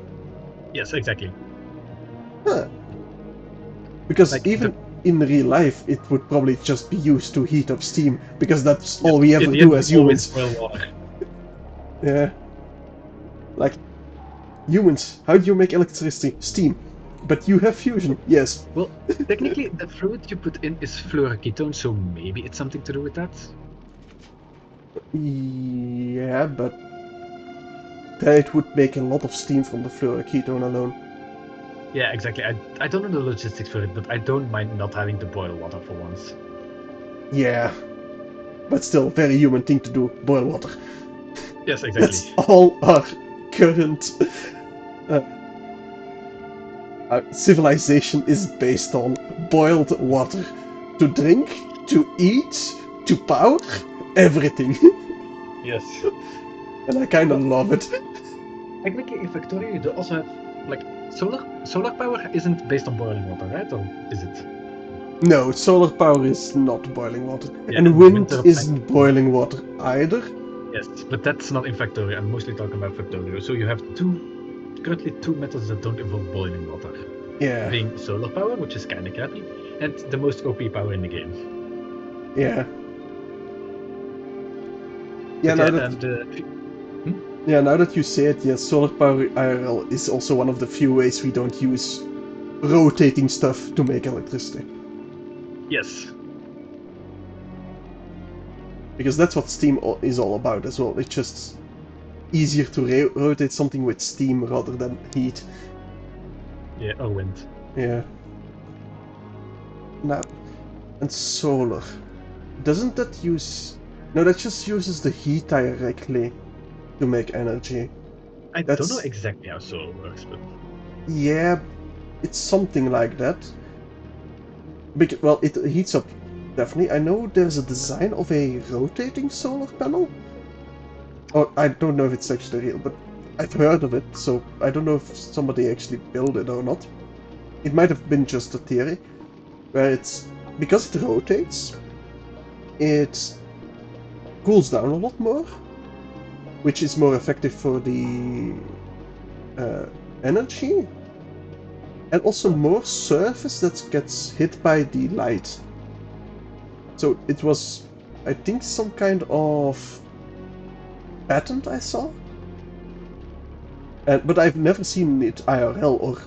Yes, exactly. Huh. Because Like, even in real life, it would probably just be used to heat up steam, because that's all we ever do as humans. Water. Yeah. Like, humans, how do you make electricity? Steam. But you have fusion, yes. Well, technically, the fluid you put in is fluoroketone, so maybe it's something to do with that. Yeah, but it would make a lot of steam from the fluoroketone alone. Yeah, exactly. I don't know the logistics for it, but I don't mind not having to boil water for once. Yeah. But still, very human thing to do, boil water. Yes, exactly. That's all our current civilization is based on boiled water. To drink, to eat, to power, everything. Yes. And I kind of love it. Technically, in Factorio, you do also have, like, solar power isn't based on boiling water, right? Or is it? No, solar power is not boiling water. Yeah, And wind isn't boiling water either. Yes, but that's not in Factorio. I'm mostly talking about Factorio. So you have currently two methods that don't involve boiling water. Yeah. Being solar power, which is kinda crappy, and the most OP power in the game. Yeah. Yeah, no, Yeah, now that you say it, yes, solar power IRL is also one of the few ways we don't use rotating stuff to make electricity. Yes. Because that's what steam is all about as well. It's just easier to rotate something with steam rather than heat. Yeah, or wind. Yeah. Now, and solar. Doesn't that use... No, that just uses the heat directly to make energy. I don't know That's... exactly how solar works, but Yeah, it's something like that. Well, it heats up, definitely. I know there's a design of a rotating solar panel. Or I don't know if it's actually real, but I've heard of it, so I don't know if somebody actually built it or not. It might have been just a theory, where it's... Because it rotates, it cools down a lot more, which is more effective for the uh, energy, and also more surface that gets hit by the light. So it was, I think, some kind of patent I saw, but I've never seen it IRL or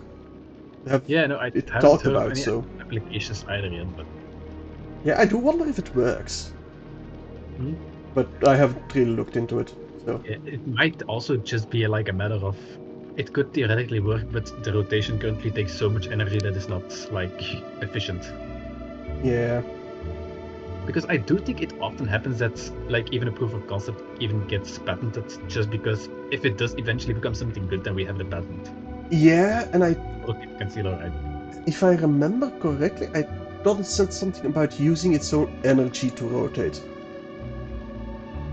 have yeah, no, I it haven't talked heard of about. any So applications either yet. But yeah, I do wonder if it works, hmm? but I haven't really looked into it. So Yeah, it might also just be like a matter of it could theoretically work, but the rotation currently takes so much energy that it's not like efficient. yeah, Because I do think it often happens that like even a proof of concept even gets patented just because if it does eventually become something good, then we have the patent. yeah, and Other people can see it alright. if I remember correctly, I thought it said something about using its own energy to rotate.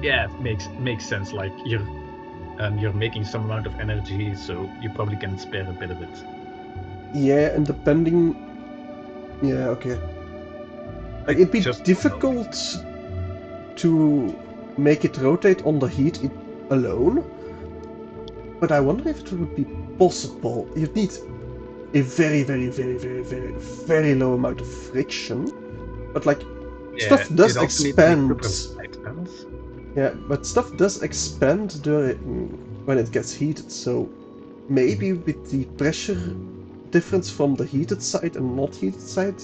Yeah, makes sense. Like you're making some amount of energy, so you probably can spare a bit of it. Yeah, and depending, yeah, okay. I Like it'd be just don't know. difficult to make it rotate on the heat alone, but I wonder if it would be possible. You'd need a very, very, very, very, very, very low amount of friction, but like Yeah, stuff does it also needs to be expand. proper light panels. Yeah, but stuff does expand during when it gets heated, so maybe with the pressure difference from the heated side and not heated side,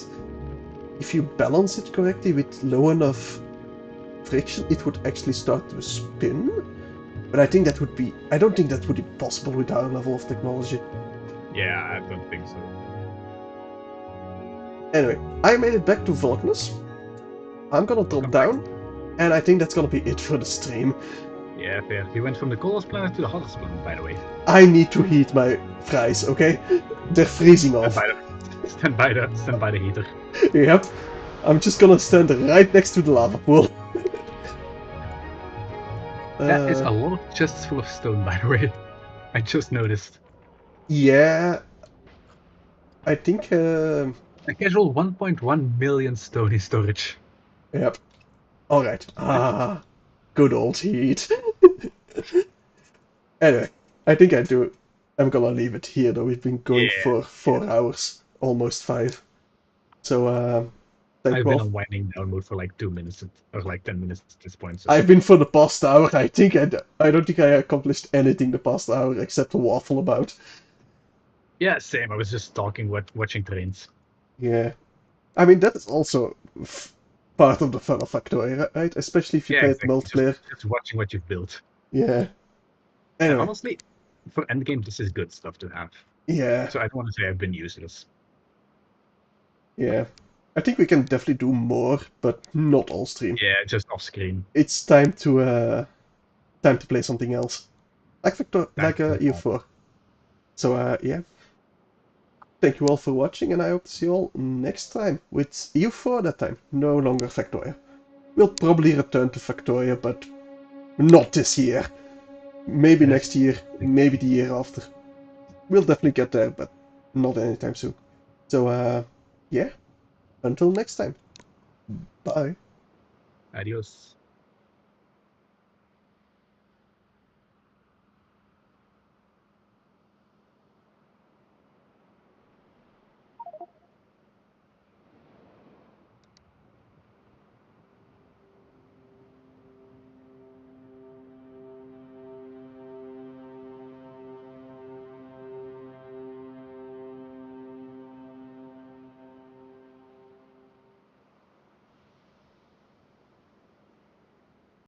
if you balance it correctly with low enough friction, it would actually start to spin. But I think that would be... I don't think that would be possible with our level of technology. Yeah, I don't think so. Anyway, I made it back to Vulcanus. I'm gonna drop Welcome back. down, and I think that's gonna be it for the stream. Yeah, fair. We went from the coldest planet to the hottest planet, by the way. I need to heat my fries, okay? They're freezing off. Stand by the heater. Yep. I'm just gonna stand right next to the lava pool. That is a lot of chests full of stone, by the way. I just noticed. Yeah, I think. A casual 1.1 million stone in storage. Yep. All right. Ah, good old heat. Anyway, I think I'm gonna leave it here though. We've been going for 4 hours, almost 5. So, thank I've you been all. on winding down mode for like 2 minutes or like 10 minutes at this point. So I've been for the past hour. I think I don't think I accomplished anything the past hour except waffle about. yeah, same. I was just talking, watching trains. Yeah. I mean, that is also part of the fun of Factorio, right? Especially if you Yeah, play it exactly. multiplayer. Just watching what you've built. Yeah. And Anyway, honestly, for endgame, this is good stuff to have. yeah, So I don't want to say I've been useless. yeah. I think we can definitely do more, but not all stream. Yeah, just off screen. It's time to play something else, like Time to move on. EU4. So yeah. Thank you all for watching, and I hope to see you all next time with EU4 that time, no longer Factorio. We'll probably return to Factorio, but not this year. Maybe Yes. next year, maybe the year after. We'll definitely get there, but not anytime soon. So, yeah, until next time. Bye. Adios.